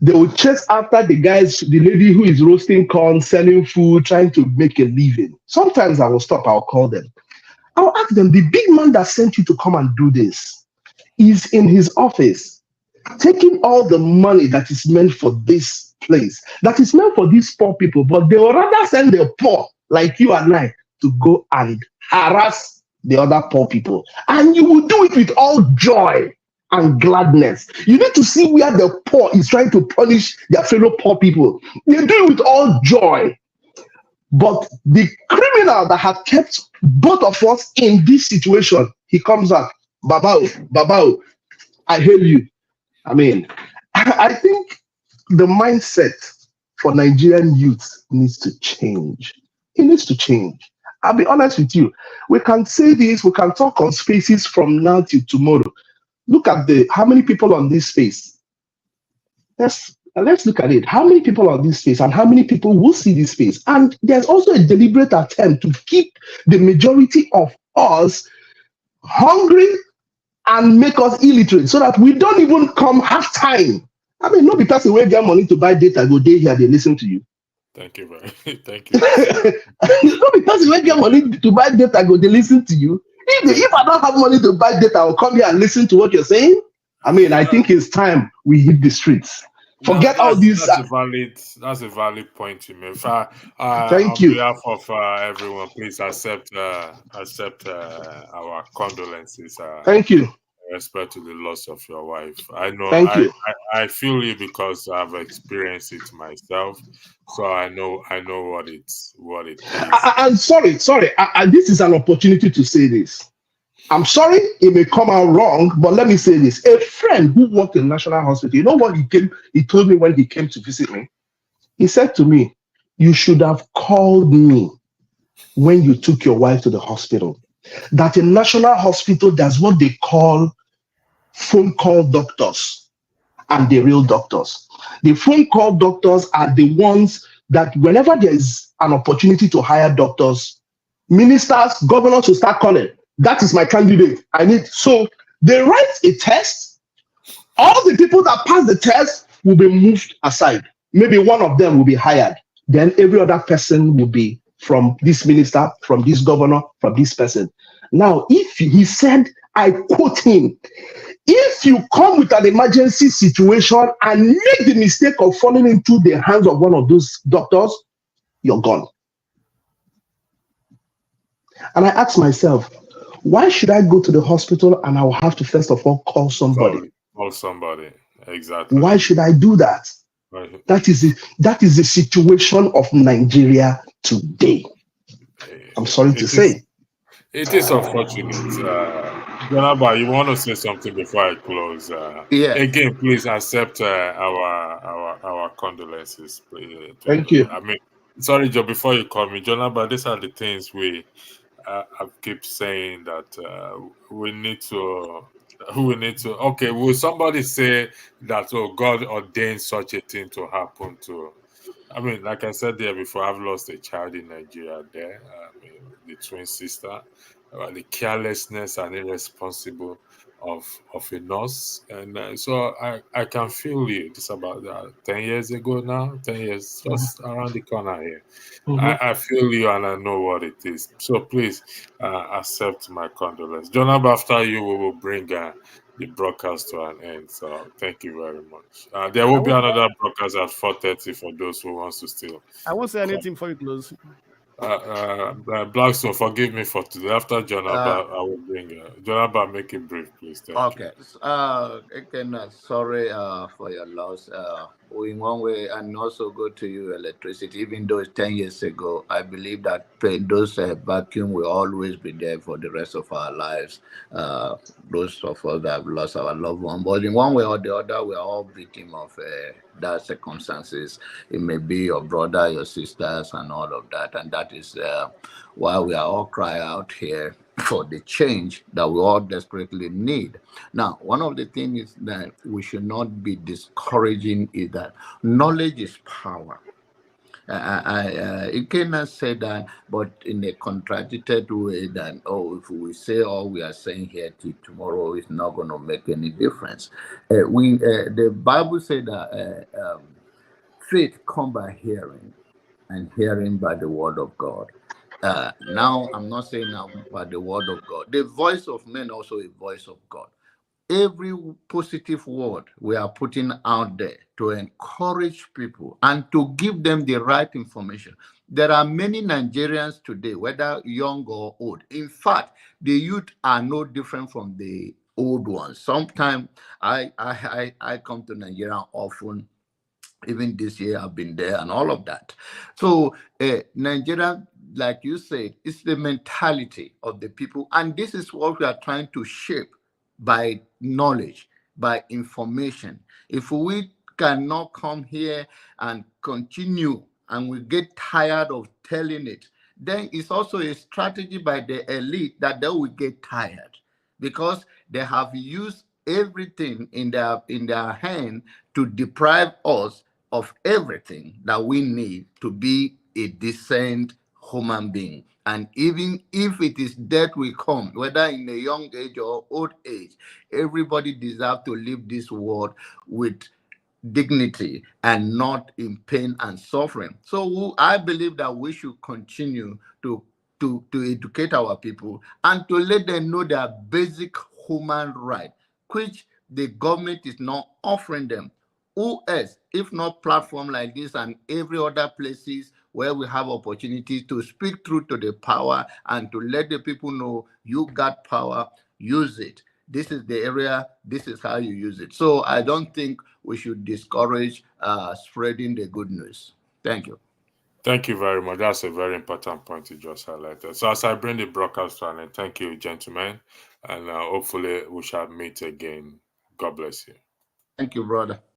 They will chase after the lady who is roasting corn, selling food, trying to make a living. Sometimes I will stop, I'll call them. I'll ask them, the big man that sent you to come and do this is in his office, taking all the money that is meant for this place, that is meant for these poor people, but they will rather send the poor, like you and I, to go and harass the other poor people. And you will do it with all joy and gladness. You need to see where the poor is trying to punish their fellow poor people. You do it with all joy. But the criminal that had kept both of us in this situation, he comes out, Babao, I hail you. I think the mindset for Nigerian youth needs to change. It needs to change. I'll be honest with you. We can say this, we can talk on spaces from now till tomorrow. Look at how many people on this space. Let's look at it. How many people are on this space and how many people will see this space? And there's also a deliberate attempt to keep the majority of us hungry and make us illiterate so that we don't even come half time. I mean, no because we get money to buy data, go day here, they listen to you. Thank you very thank you. No because we get money to buy data, go they listen to you. If I don't have money to buy data, I'll come here and listen to what you're saying. I mean, I think it's time we hit the streets. Forget all these. That's a valid point you made. Thank on you. behalf of everyone, please accept our condolences. Thank you. Respect to the loss of your wife. I know. Thank you. I feel you because I've experienced it myself, so I know what it is. I'm sorry. This is an opportunity to say this. I'm sorry, it may come out wrong, but let me say this. A friend who worked in National Hospital, you know what he told me when he came to visit me? He said to me, you should have called me when you took your wife to the hospital. That in National Hospital, there's what they call phone call doctors and the real doctors. The phone call doctors are the ones that whenever there's an opportunity to hire doctors, ministers, governors will start calling. That is my candidate. So they write a test. All the people that pass the test will be moved aside. Maybe one of them will be hired. Then every other person will be from this minister, from this governor, from this person. Now, if he said, I quote him, if you come with an emergency situation and make the mistake of falling into the hands of one of those doctors, you're gone. And I asked myself, why should I go to the hospital and I'll have to first of all call somebody? Call somebody, exactly. Why should I do that? Right. That is the situation of Nigeria today. I'm sorry to say. It is unfortunate. Jonaba, you want to say something before I close? Yeah. Again, please accept our condolences. Thank you. I mean, sorry, Joe, before you call me, Jonaba, these are the things I keep saying that we need to. Okay, will somebody say that? Oh, God ordained such a thing to happen to? I mean, like I said there before, I've lost a child in Nigeria. There, the twin sister. The carelessness and irresponsible of a nurse, and so I can feel you. It's about 10 years ago now, 10 years just around the corner here. I feel you and I know what it is. So please accept my condolence. Jonab, after you, we will bring the broadcast to an end. So thank you very much. There will be another broadcast at 4:30 for those who wants to still. I won't say anything before you close. Blackstone, forgive me for today. After Jonaba, I will bring Jonaba. Make it brief, please. Thank you. Again, sorry for your loss. In one way, and also go to you, electricity. Even though it's 10 years ago, I believe that those vacuum will always be there for the rest of our lives. Those of us that have lost our loved one, but in one way or the other, we are all victim of that circumstances. It may be your brother, your sisters, and all of that, and that is why we are all crying out here for the change that we all desperately need. Now, one of the things is that we should not be discouraging is that knowledge is power. It cannot say that, but in a contradicted way that, if we say all we are saying here till tomorrow, it's not going to make any difference. The Bible said that faith comes by hearing, and hearing by the word of God. Now, I'm not saying now by the word of God. The voice of men also a voice of God. Every positive word we are putting out there to encourage people and to give them the right information. There are many Nigerians today, whether young or old. In fact, the youth are no different from the old ones. Sometimes I come to Nigeria often. Even this year, I've been there and all of that. So Nigeria, like you said, it's the mentality of the people. And this is what we are trying to shape by knowledge, by information. If we cannot come here and continue and we get tired of telling it, then it's also a strategy by the elite that they will get tired because they have used everything in their hand to deprive us of everything that we need to be a decent human being. And even if it is death will come, whether in a young age or old age, everybody deserves to leave this world with dignity and not in pain and suffering. So I believe that we should continue to educate our people and to let them know their basic human right, which the government is not offering them. Who else, if not platform like this and every other places where we have opportunities to speak truth to the power and to let the people know you got power, use it. This is the area, this is how you use it. So I don't think we should discourage spreading the good news. Thank you. Thank you very much. That's a very important point you just highlighted. So as I bring the broadcast to an end, thank you, gentlemen. And hopefully we shall meet again. God bless you. Thank you, brother.